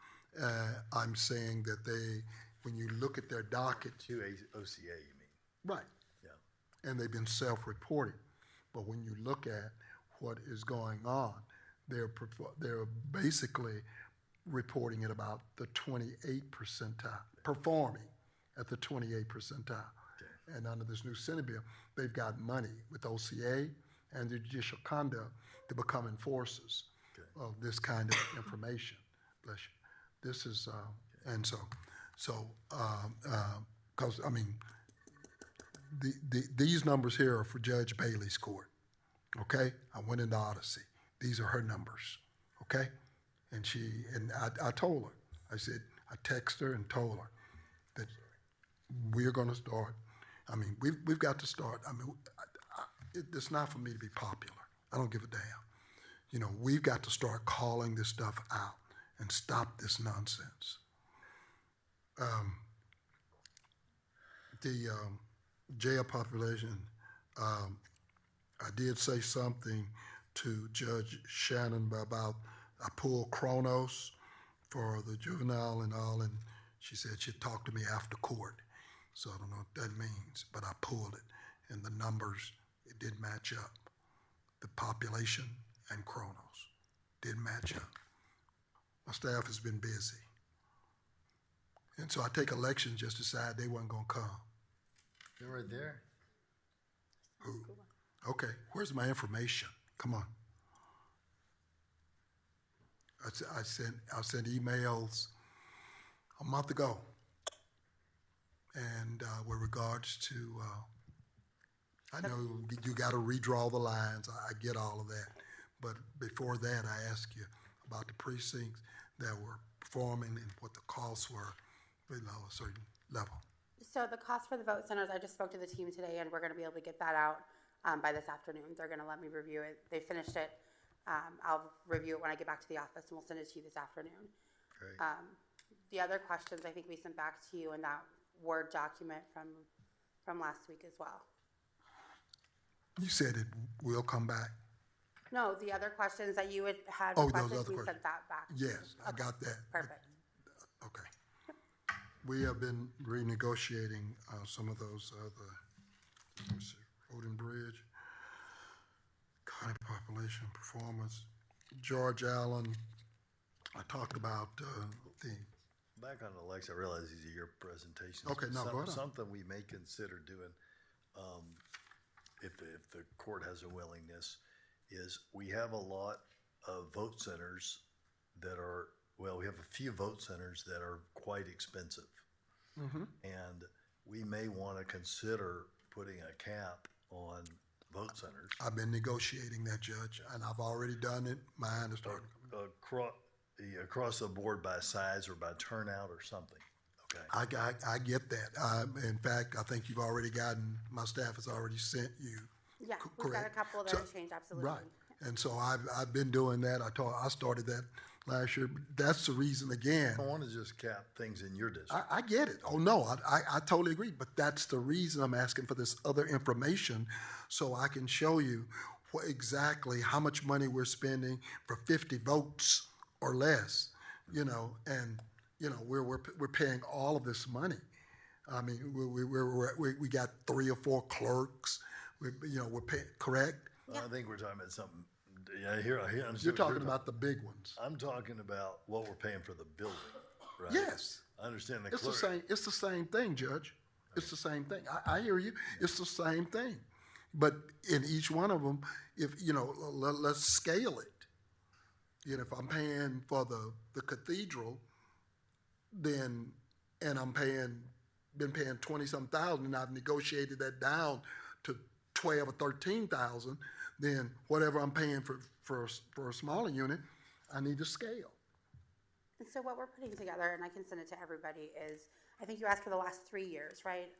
I'm saying that when you look at their docket. To OCA, you mean? Right. Yeah. And they've been self-reporting. But when you look at what is going on, they're basically reporting at about the 28th percentile, performing at the 28th percentile. Okay. And under this new Senate bill, they've got money with OCA and the Judicial Conduct to become enforcers of this kind of information. Bless you. This is, and because, I mean, these numbers here are for Judge Bailey's court, okay? I went into Odyssey. These are her numbers, okay? And I told her, I said, I texted her and told her that we're gonna start, I mean, we've got to start, I mean, it's not for me to be popular. I don't give a damn. You know, we've got to start calling this stuff out and stop this nonsense. The jail population, I did say something to Judge Shannon about, I pulled Chronos for the juvenile and all, and she said she'd talk to me after court. So I don't know what that means, but I pulled it, and the numbers, it did match up. The population and Chronos did match up. My staff has been busy. And so I take elections just to decide they wasn't gonna come. They're right there. Who? Okay, where's my information? Come on. I sent emails a month ago, and with regards to, I know you got to redraw the lines. I get all of that, but before that, I asked you about the precincts that were performing and what the costs were, a certain level. So the cost for the vote centers, I just spoke to the team today, and we're going to be able to get that out by this afternoon. They're going to let me review it. They finished it. I'll review it when I get back to the office, and we'll send it to you this afternoon. Great. The other questions I think we sent back to you in that Word document from last week as well. You said it will come back. No, the other questions that you had Oh, those requested, other we questions. sent that back. Yes, I got that. Perfect. Okay. We have been renegotiating some of those other, let me see, Road and Bridge, county population performance, George Allen. I talked about the, Back on Alexa, I realize these are your presentations. Okay, no, go ahead. Something we may consider doing, if the court has a willingness, is we have a lot of vote centers that are, well, we have a few vote centers that are quite expensive. And we may want to consider putting a cap on vote centers. I've been negotiating that, Judge, and I've already done it. Mine is starting. Across the board by size or by turnout or something, okay? I get that. In fact, I think you've already gotten, my staff has already sent you. Yeah, we've got a correct. couple that have changed, absolutely. Right, and so I've been doing that. I started that last year. But that's the reason, again. I don't want to just cap things in your district. I get it. Oh, no, I totally agree. But that's the reason I'm asking for this other information, so I can show you exactly how much money we're spending for 50 votes or less, and, we're paying all of this money. I mean, we got 3 or 4 clerks, we're paying, correct? I think we're talking about something, I hear, You're talking about the big ones. I'm talking about what we're paying for the building, right? Yes. I understand the It's the clerk. it's the same thing, Judge. It's the same thing. I hear you. It's the same thing. But in each one of them, if, let's scale it. If I'm paying for the cathedral, then, and I'm been paying 20-some thousand, and I've negotiated that down to 12 or 13,000, then whatever I'm paying for a smaller unit, I need to scale. And so what we're putting together, and I can send it to everybody, is, I think you asked for the last 3 years, right?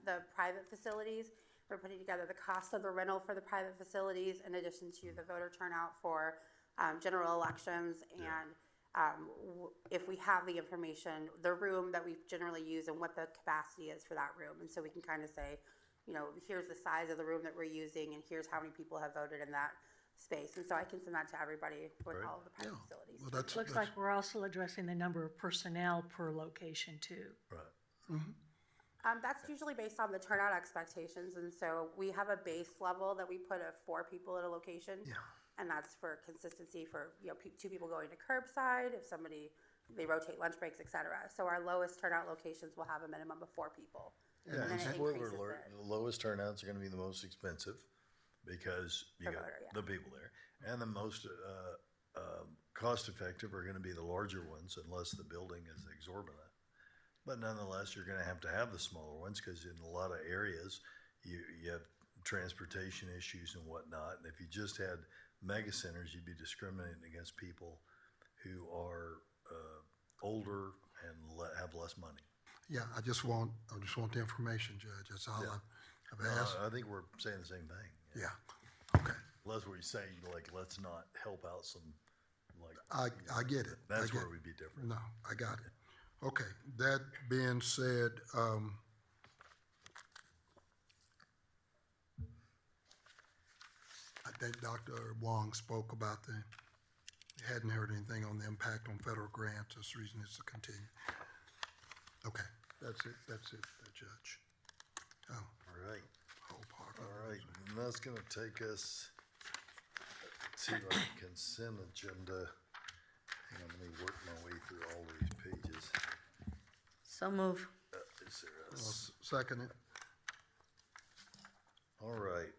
The private facilities, we're putting together the cost of the rental for the private facilities in addition to the voter turnout for general elections, and if we have the information, the room that we generally use and what the capacity is for that room. And so we can kind of say, here's the size of the room that we're using, and here's how many people have voted in that space. And so I can send that to everybody with all of the private facilities. Well, Looks like we're also addressing the number of personnel per location too. Right. That's usually based on the turnout expectations, and so we have a base level that we put of 4 people at a location. Yeah. And that's for consistency for, 2 people going to curbside, if they rotate lunch breaks, et cetera. So our lowest turnout locations will have a minimum of 4 people. Yeah, And then it spoiler increases alert, the lowest turnouts are gonna be the most expensive because you got the people there. And the most cost-effective are gonna be the larger ones unless the building is exorbitant. But nonetheless, you're gonna have to have the smaller ones because in a lot of areas, you have transportation issues and whatnot. And if you just had mega centers, you'd be discriminating against people who are older and have less money. Yeah, I just want the information, Judge. That's all I've asked. I think we're saying the same thing. Yeah. Okay. Unless we're saying, let's not help out some, I get it. That's where we'd be different. No, I got it. Okay, that being said, I think Dr. Wong spoke about hadn't heard anything on the impact on federal grants. That's the reason it's to continue. Okay, that's it, Judge. Oh. All right. Whole Parkland. All right, and that's gonna take us to our consent agenda. Hang on, let me work my way through all these pages. So move. Is there Second it. All right,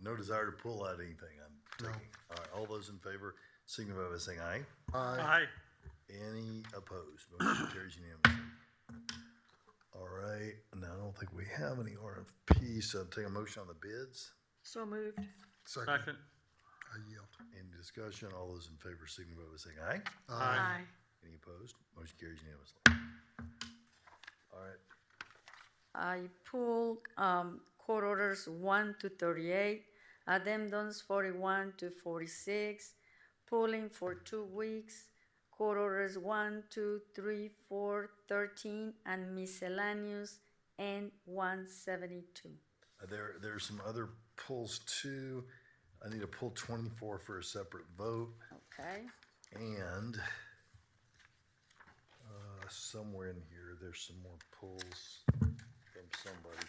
no desire to pull out anything, I'm taking. All right, all those in favor, signify by saying aye. Aye. Any opposed? Motion carries unanimously. All right, now I don't think we have any RFP, so I'll take a motion on the bids. So moved. Second. I yield. Any discussion? All those in favor signify by saying aye. Aye. Any opposed? Motion carries unanimously. All right, I pull court orders 1 to 38, addendums 41 to 46, pulling for 2 weeks, court orders 1, 2, 3, 4, 13, and miscellaneous N 172. there's some other pulls too. I need to pull 24 for a separate vote, Okay. and somewhere in here, there's some more pulls from somebody.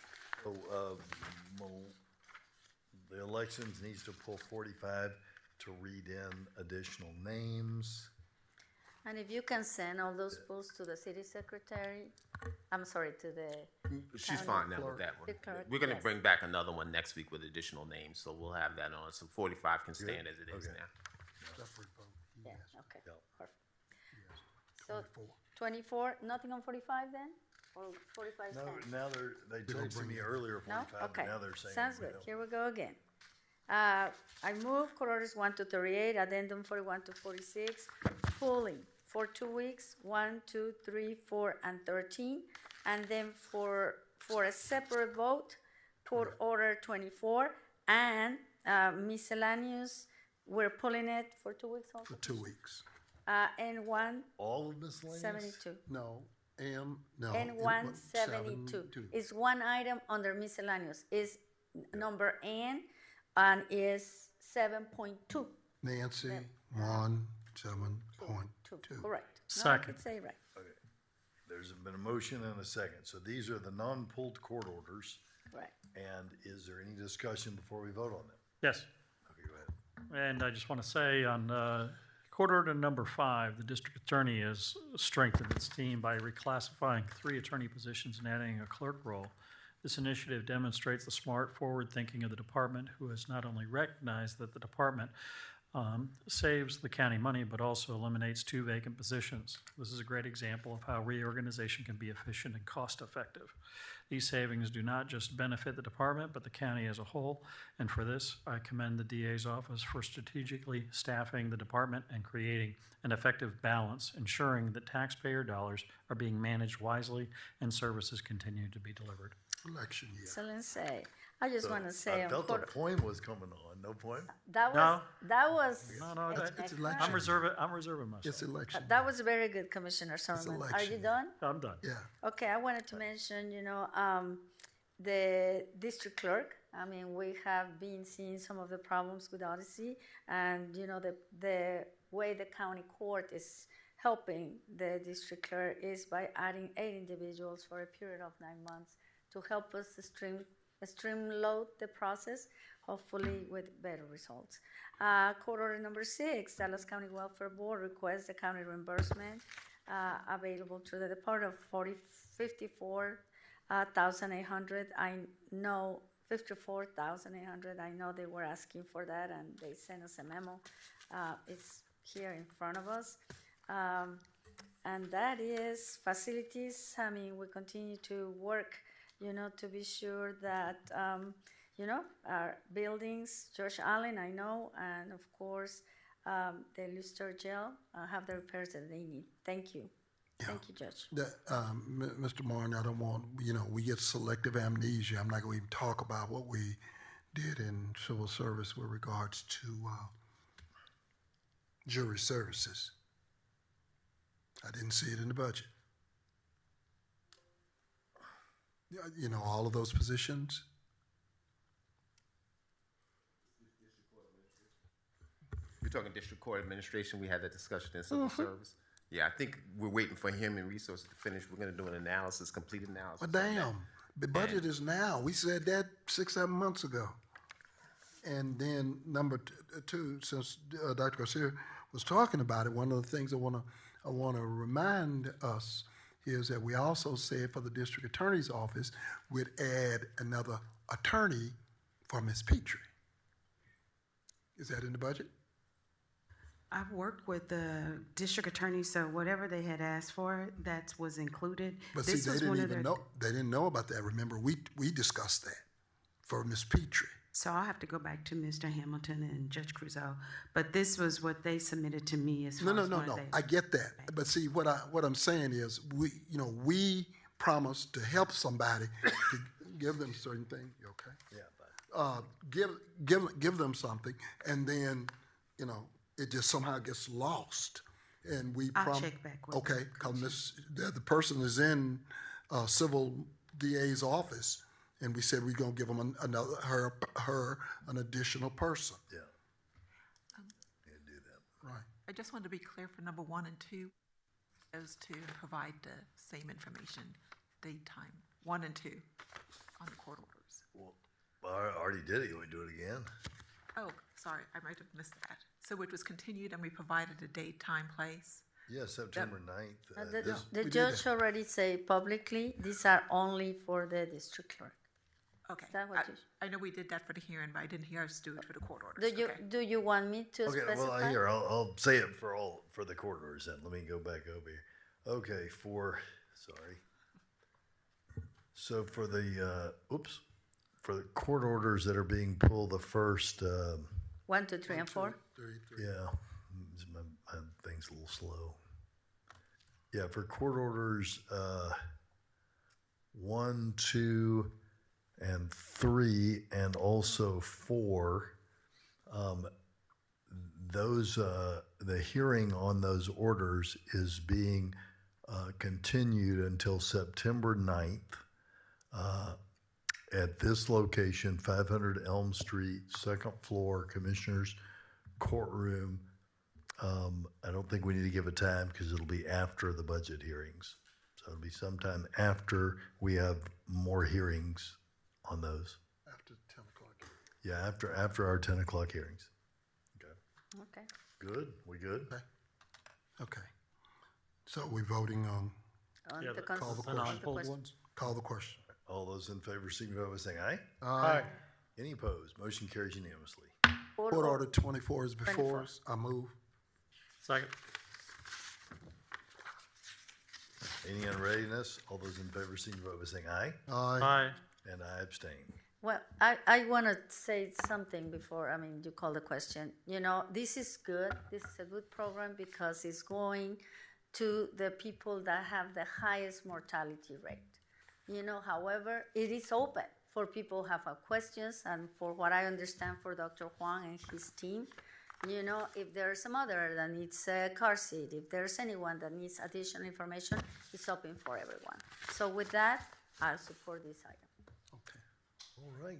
The elections needs to pull 45 to read in additional names. And if you can send all those polls to the city secretary, I'm sorry, to the. She's county fine now clerk. with that The one. clerk, We're gonna yes. bring back another one next week with additional names, so we'll have that on. So 45 can stand as it is Okay. now. Separate vote. Yeah, okay, Yep. perfect. So 24, nothing on 45 then? Or 45 No, stands? now they texted me earlier No? 45, Okay. but now they're saying. Sounds we good. don't. Here we go again. I move court orders 1 to 38, addendum 41 to 46, pulling for 2 weeks, 1, 2, 3, 4, and 13. And then for a separate vote, court order 24 and miscellaneous, we're pulling it for 2 weeks also? For 2 weeks. And 1, All of miscellaneous? 72. No, no. And 172 is one item under miscellaneous, is number N, and is 7.2. Nancy, Yeah. 1, 7.2. Correct. No, I Second. could say right. Okay. There's been a motion and a second. So these are the non-pulled court orders. Right. And is there any discussion before we vote on them? Yes. Okay, go ahead. And I just want to say on court order number 5, the district attorney has strengthened its team by reclassifying 3 attorney positions and adding a clerk role. This initiative demonstrates the smart, forward thinking of the department, who has not only recognized that the department saves the county money, but also eliminates 2 vacant positions. This is a great example of how reorganization can be efficient and cost effective. These savings do not just benefit the department, but the county as a whole. And for this, I commend the DA's office for strategically staffing the department and creating an effective balance, ensuring that taxpayer dollars are being managed wisely and services continue to be delivered. Election year. Excellent say. I just want to say I on felt a court, poem was coming on. No poem? that was, No. that was, No, It's election. I'm reserving myself. It's election. that was very good, Commissioner Sermon. Are you election. done? I'm done. Yeah. Okay, I wanted to mention, the district clerk. I mean, we have been seeing some of the problems with Odyssey, and the way the county court is helping the district clerk is by adding 8 individuals for a period of 9 months to help us streamload the process, hopefully with better results. Court order number 6, Dallas County Welfare Board requests the county reimbursement available to the Department of 54,800. I know 54,800. I know they were asking for that, and they sent us a memo. It's here in front of us. And that is facilities. I mean, we continue to work, to be sure that, our buildings, George Allen, I know, and of course, the Luster Jail have the repairs that they need. Thank you. Thank you, Judge. Mr. Martin, I don't want, we get selective amnesia. I'm not going to even talk about what we did in civil service with regards to jury services. I didn't see it in the budget. All of those positions. You're talking district court administration. We had that discussion in civil service. Yeah, I think we're waiting for human resources to finish. We're going to do an analysis, complete analysis. But damn, the budget is now. We said that 6-7 months ago. And then number 2, since Dr. Garcia was talking about it, one of the things I want to remind us is that we also said for the district attorney's office, we'd add another attorney for Ms. Petrie. Is that in the budget? I've worked with the district attorney, so whatever they had asked for, that was included. But see, they didn't even know. They didn't know about that. Remember, we discussed that for Ms. Petrie. So I'll have to go back to Mr. Hamilton and Judge Crusoe. But this was what they submitted to me as far as No. I get that. But see, what I'm saying is, we promised to help somebody to give them certain things. You okay? Yeah. Give them something, and then it just somehow gets lost. And we I'll check back with okay, because the person is in civil DA's office, And we said we're gonna give them her an additional person. Yeah. Yeah, do that. Right. I just wanted to be clear for number 1 and 2, as to provide the same information, date, time, 1 and 2 on the court orders. Well, I already did it. You want to do it again? Oh, sorry, I might have missed that. So it was continued and we provided a date, time, place? Yeah, September 9th. The judge already say publicly, these are only for the district clerk. Okay. Is that what you? I know we did that for the hearing, but I didn't hear us do it for the court orders. Do you want me to Okay, specify? well, here, I'll say it for the court orders then. Let me go back over here. Okay, so for the, for the court orders that are being pulled, the first, 1, 2, 3, and 4. yeah, my thing's a little slow. Yeah, for court orders, 1, 2, and 3, and also 4, those, the hearing on those orders is being continued until September 9th at this location, 500 Elm Street, second floor, Commissioners Courtroom. I don't think we need to give a time because it'll be after the budget hearings. So it'll be sometime after we have more hearings on those. After 10 o'clock. Yeah, after our 10 o'clock hearings. Okay. Good? We good? Okay. So we're voting on, Yeah, the the call the non-pulled question. ones. Call the question. All those in favor signify by saying aye. Aye. Any opposed? Motion carries unanimously. Court order 24 is before 24. us. I move. Second. Any unreadiness? All those in favor signify by saying aye. Aye. And I abstain. Well, I want to say something before, you call the question. You know, this is good. This is a good program because it's going to the people that have the highest mortality rate. You know, however, it is open for people who have questions, and for what I understand for Dr. Huang and his team, you know, if there's a mother that needs a car seat, if there's anyone that needs additional information, it's open for everyone. So with that, I'll support this item. All right.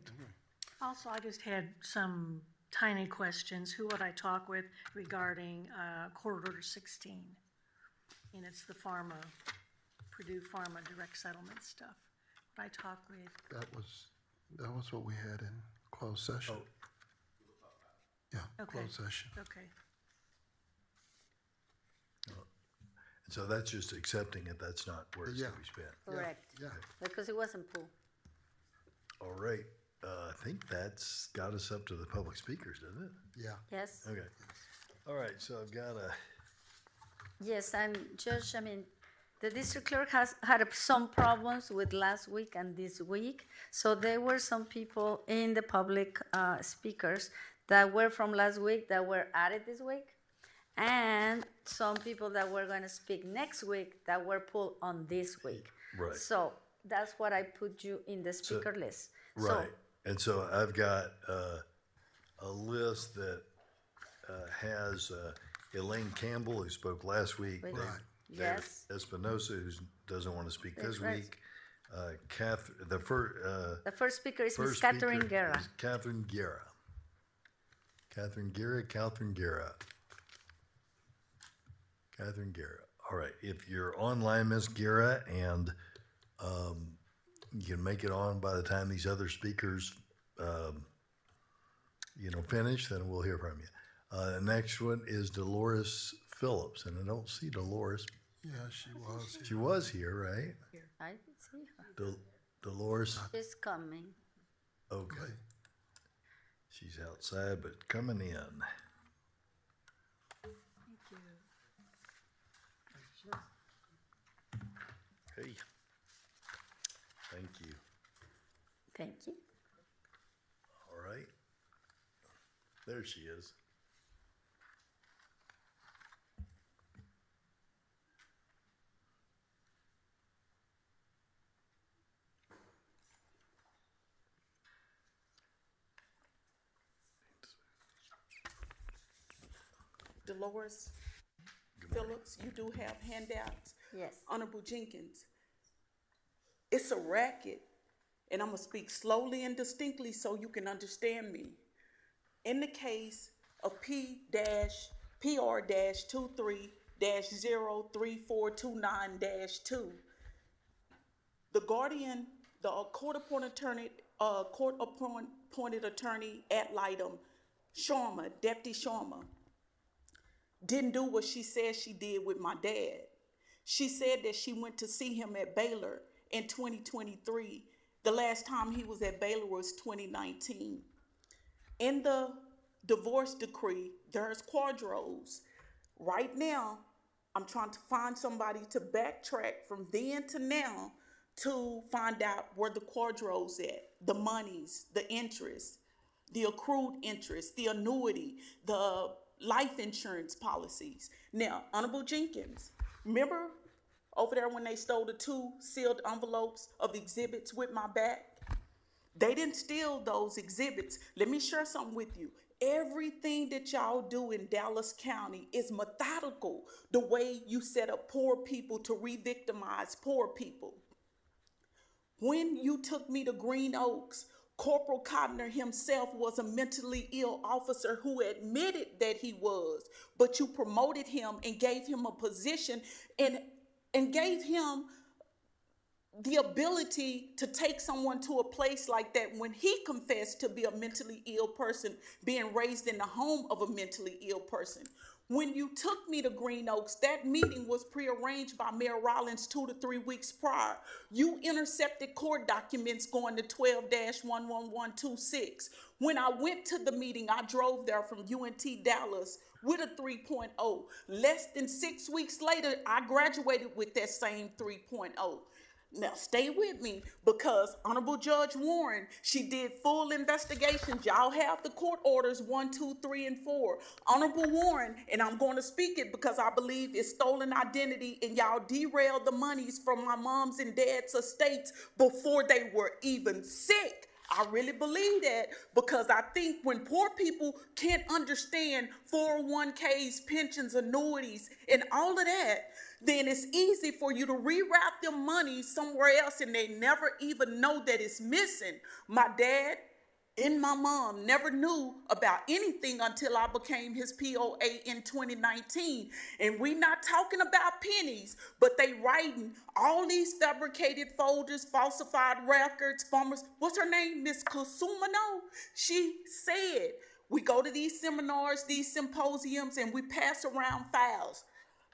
Also, I just had some tiny questions. Who would I talk with regarding Court Order 16? And it's the Purdue Pharma direct settlement stuff. Would I talk with? That was what we had in closed session. Yeah, Okay. closed session. Okay. And so that's just accepting it. That's not where it's going to be spent. Correct. Yeah. Because it wasn't pulled. All right. I think that's got us up to the public speakers, doesn't it? Yeah. Yes. Okay. All right. So I've got a. Yes, and Judge, the district clerk has had some problems with last week and this week. So there were some people in the public speakers that were from last week that were added this week. And some people that were going to speak next week that were pulled on this week. Right. So that's what I put you in the speaker list. Right. And so I've got a list that has Elaine Campbell, who spoke last week. Right. David Yes. Espinosa, who doesn't want to speak this That's right. week. The first speaker is Ms. first Catherine speaker Guerra. is Catherine Guerra. Catherine Guerra. All right. If you're online, Ms. Guerra, and you can make it on by the time these other speakers, finish, then we'll hear from you. The next one is Dolores Phillips, and I don't see Dolores. Yeah, she was. She was here, right? I can see her. Dolores. She's coming. Okay. She's outside, but coming in. Thank you. Hey. Thank you. Thank you. All right. There she is. Dolores Phillips, you do have handouts. Yes. Honorable Jenkins, it's a racket and I'm gonna speak slowly and distinctly so you can understand me. In the case of PR-23-03429-2, the guardian, the court-appointed attorney ad litem, Sharma, Deputy Sharma, didn't do what she said she did with my dad. She said that she went to see him at Baylor in 2023. The last time he was at Baylor was 2019. In the divorce decree, there's quadros. Right now, I'm trying to find somebody to backtrack from then to now to find out where the quadros at, the monies, the interest, the accrued interest, the annuity, the life insurance policies. Now, Honorable Jenkins, remember over there when they stole the 2 sealed envelopes of exhibits with my back? They didn't steal those exhibits. Let me share something with you. Everything that y'all do in Dallas County is methodical, the way you set up poor people to re-victimize poor people. When you took me to Green Oaks, Corporal Cotner himself was a mentally ill officer who admitted that he was, but you promoted him and gave him a position and gave him the ability to take someone to a place like that when he confessed to be a mentally ill person, being raised in the home of a mentally ill person. When you took me to Green Oaks, that meeting was prearranged by Mayor Rollins 2 to 3 weeks prior. You intercepted court documents going to 12-11126. When I went to the meeting, I drove there from UNT Dallas with a 3.0. Less than 6 weeks later, I graduated with that same 3.0. Now, stay with me, because Honorable Judge Warren, she did full investigations. Y'all have the court orders 1, 2, 3, and 4. Honorable Warren, and I'm going to speak it because I believe it's stolen identity, and y'all derailed the monies from my mom's and dad's estates before they were even sick. I really believe that, because I think when poor people can't understand 401ks, pensions, annuities, and all of that, then it's easy for you to reroute them money somewhere else and they never even know that it's missing. My dad and my mom never knew about anything until I became his POA in 2019. And we're not talking about pennies, but they writing all these fabricated folders, falsified records, farmers. What's her name? Miss Kusumano? She said, we go to these seminars, these symposiums, and we pass around files.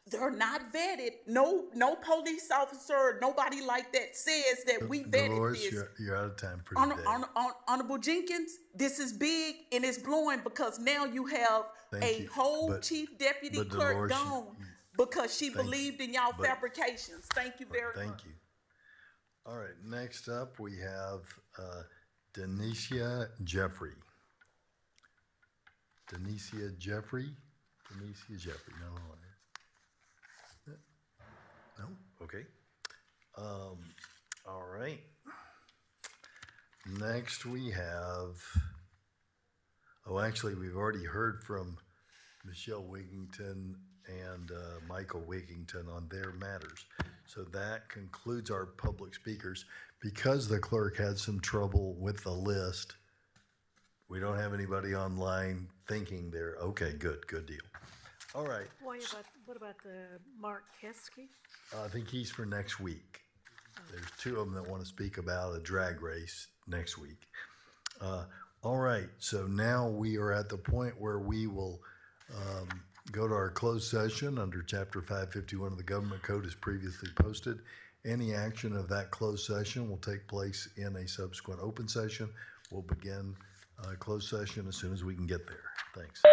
They're not vetted. No police officer, nobody like that says that we vetted Dolores, this. you're out of time for today. Honorable Jenkins, this is big and it's blowing, because now you have chief deputy clerk Dolores, gone because she believed in y'all fabrications. Thank you very much. Thank you. All right, next up we have Denicia Jeffrey. Denicia Jeffrey? Denicia Jeffrey, no. No? Okay. All right. Next we have, actually we've already heard from Michelle Wigington and Michael Wigington on their matters. So that concludes our public speakers. Because the clerk had some trouble with the list, we don't have anybody online thinking they're, okay, good deal. All right. What about the Mark Keski? I think he's for next week. There's 2 of them that want to speak about a drag race next week. All right, so now we are at the point where we will go to our closed session under Chapter 551 of the Government Code as previously posted. Any action of that closed session will take place in a subsequent open session. We'll begin closed session as soon as we can get there. Thanks.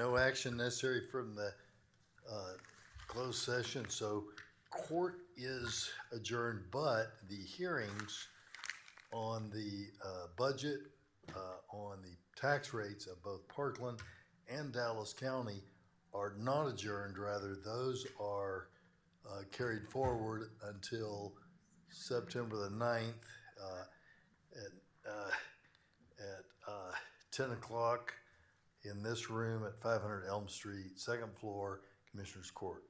no action necessary from the closed session, so court is adjourned, but the hearings on the budget, on the tax rates of both Parkland and Dallas County are not adjourned. Rather, those are carried forward until September the 9th at 10 o'clock in this room at 500 Elm Street, second floor, Commissioners Court.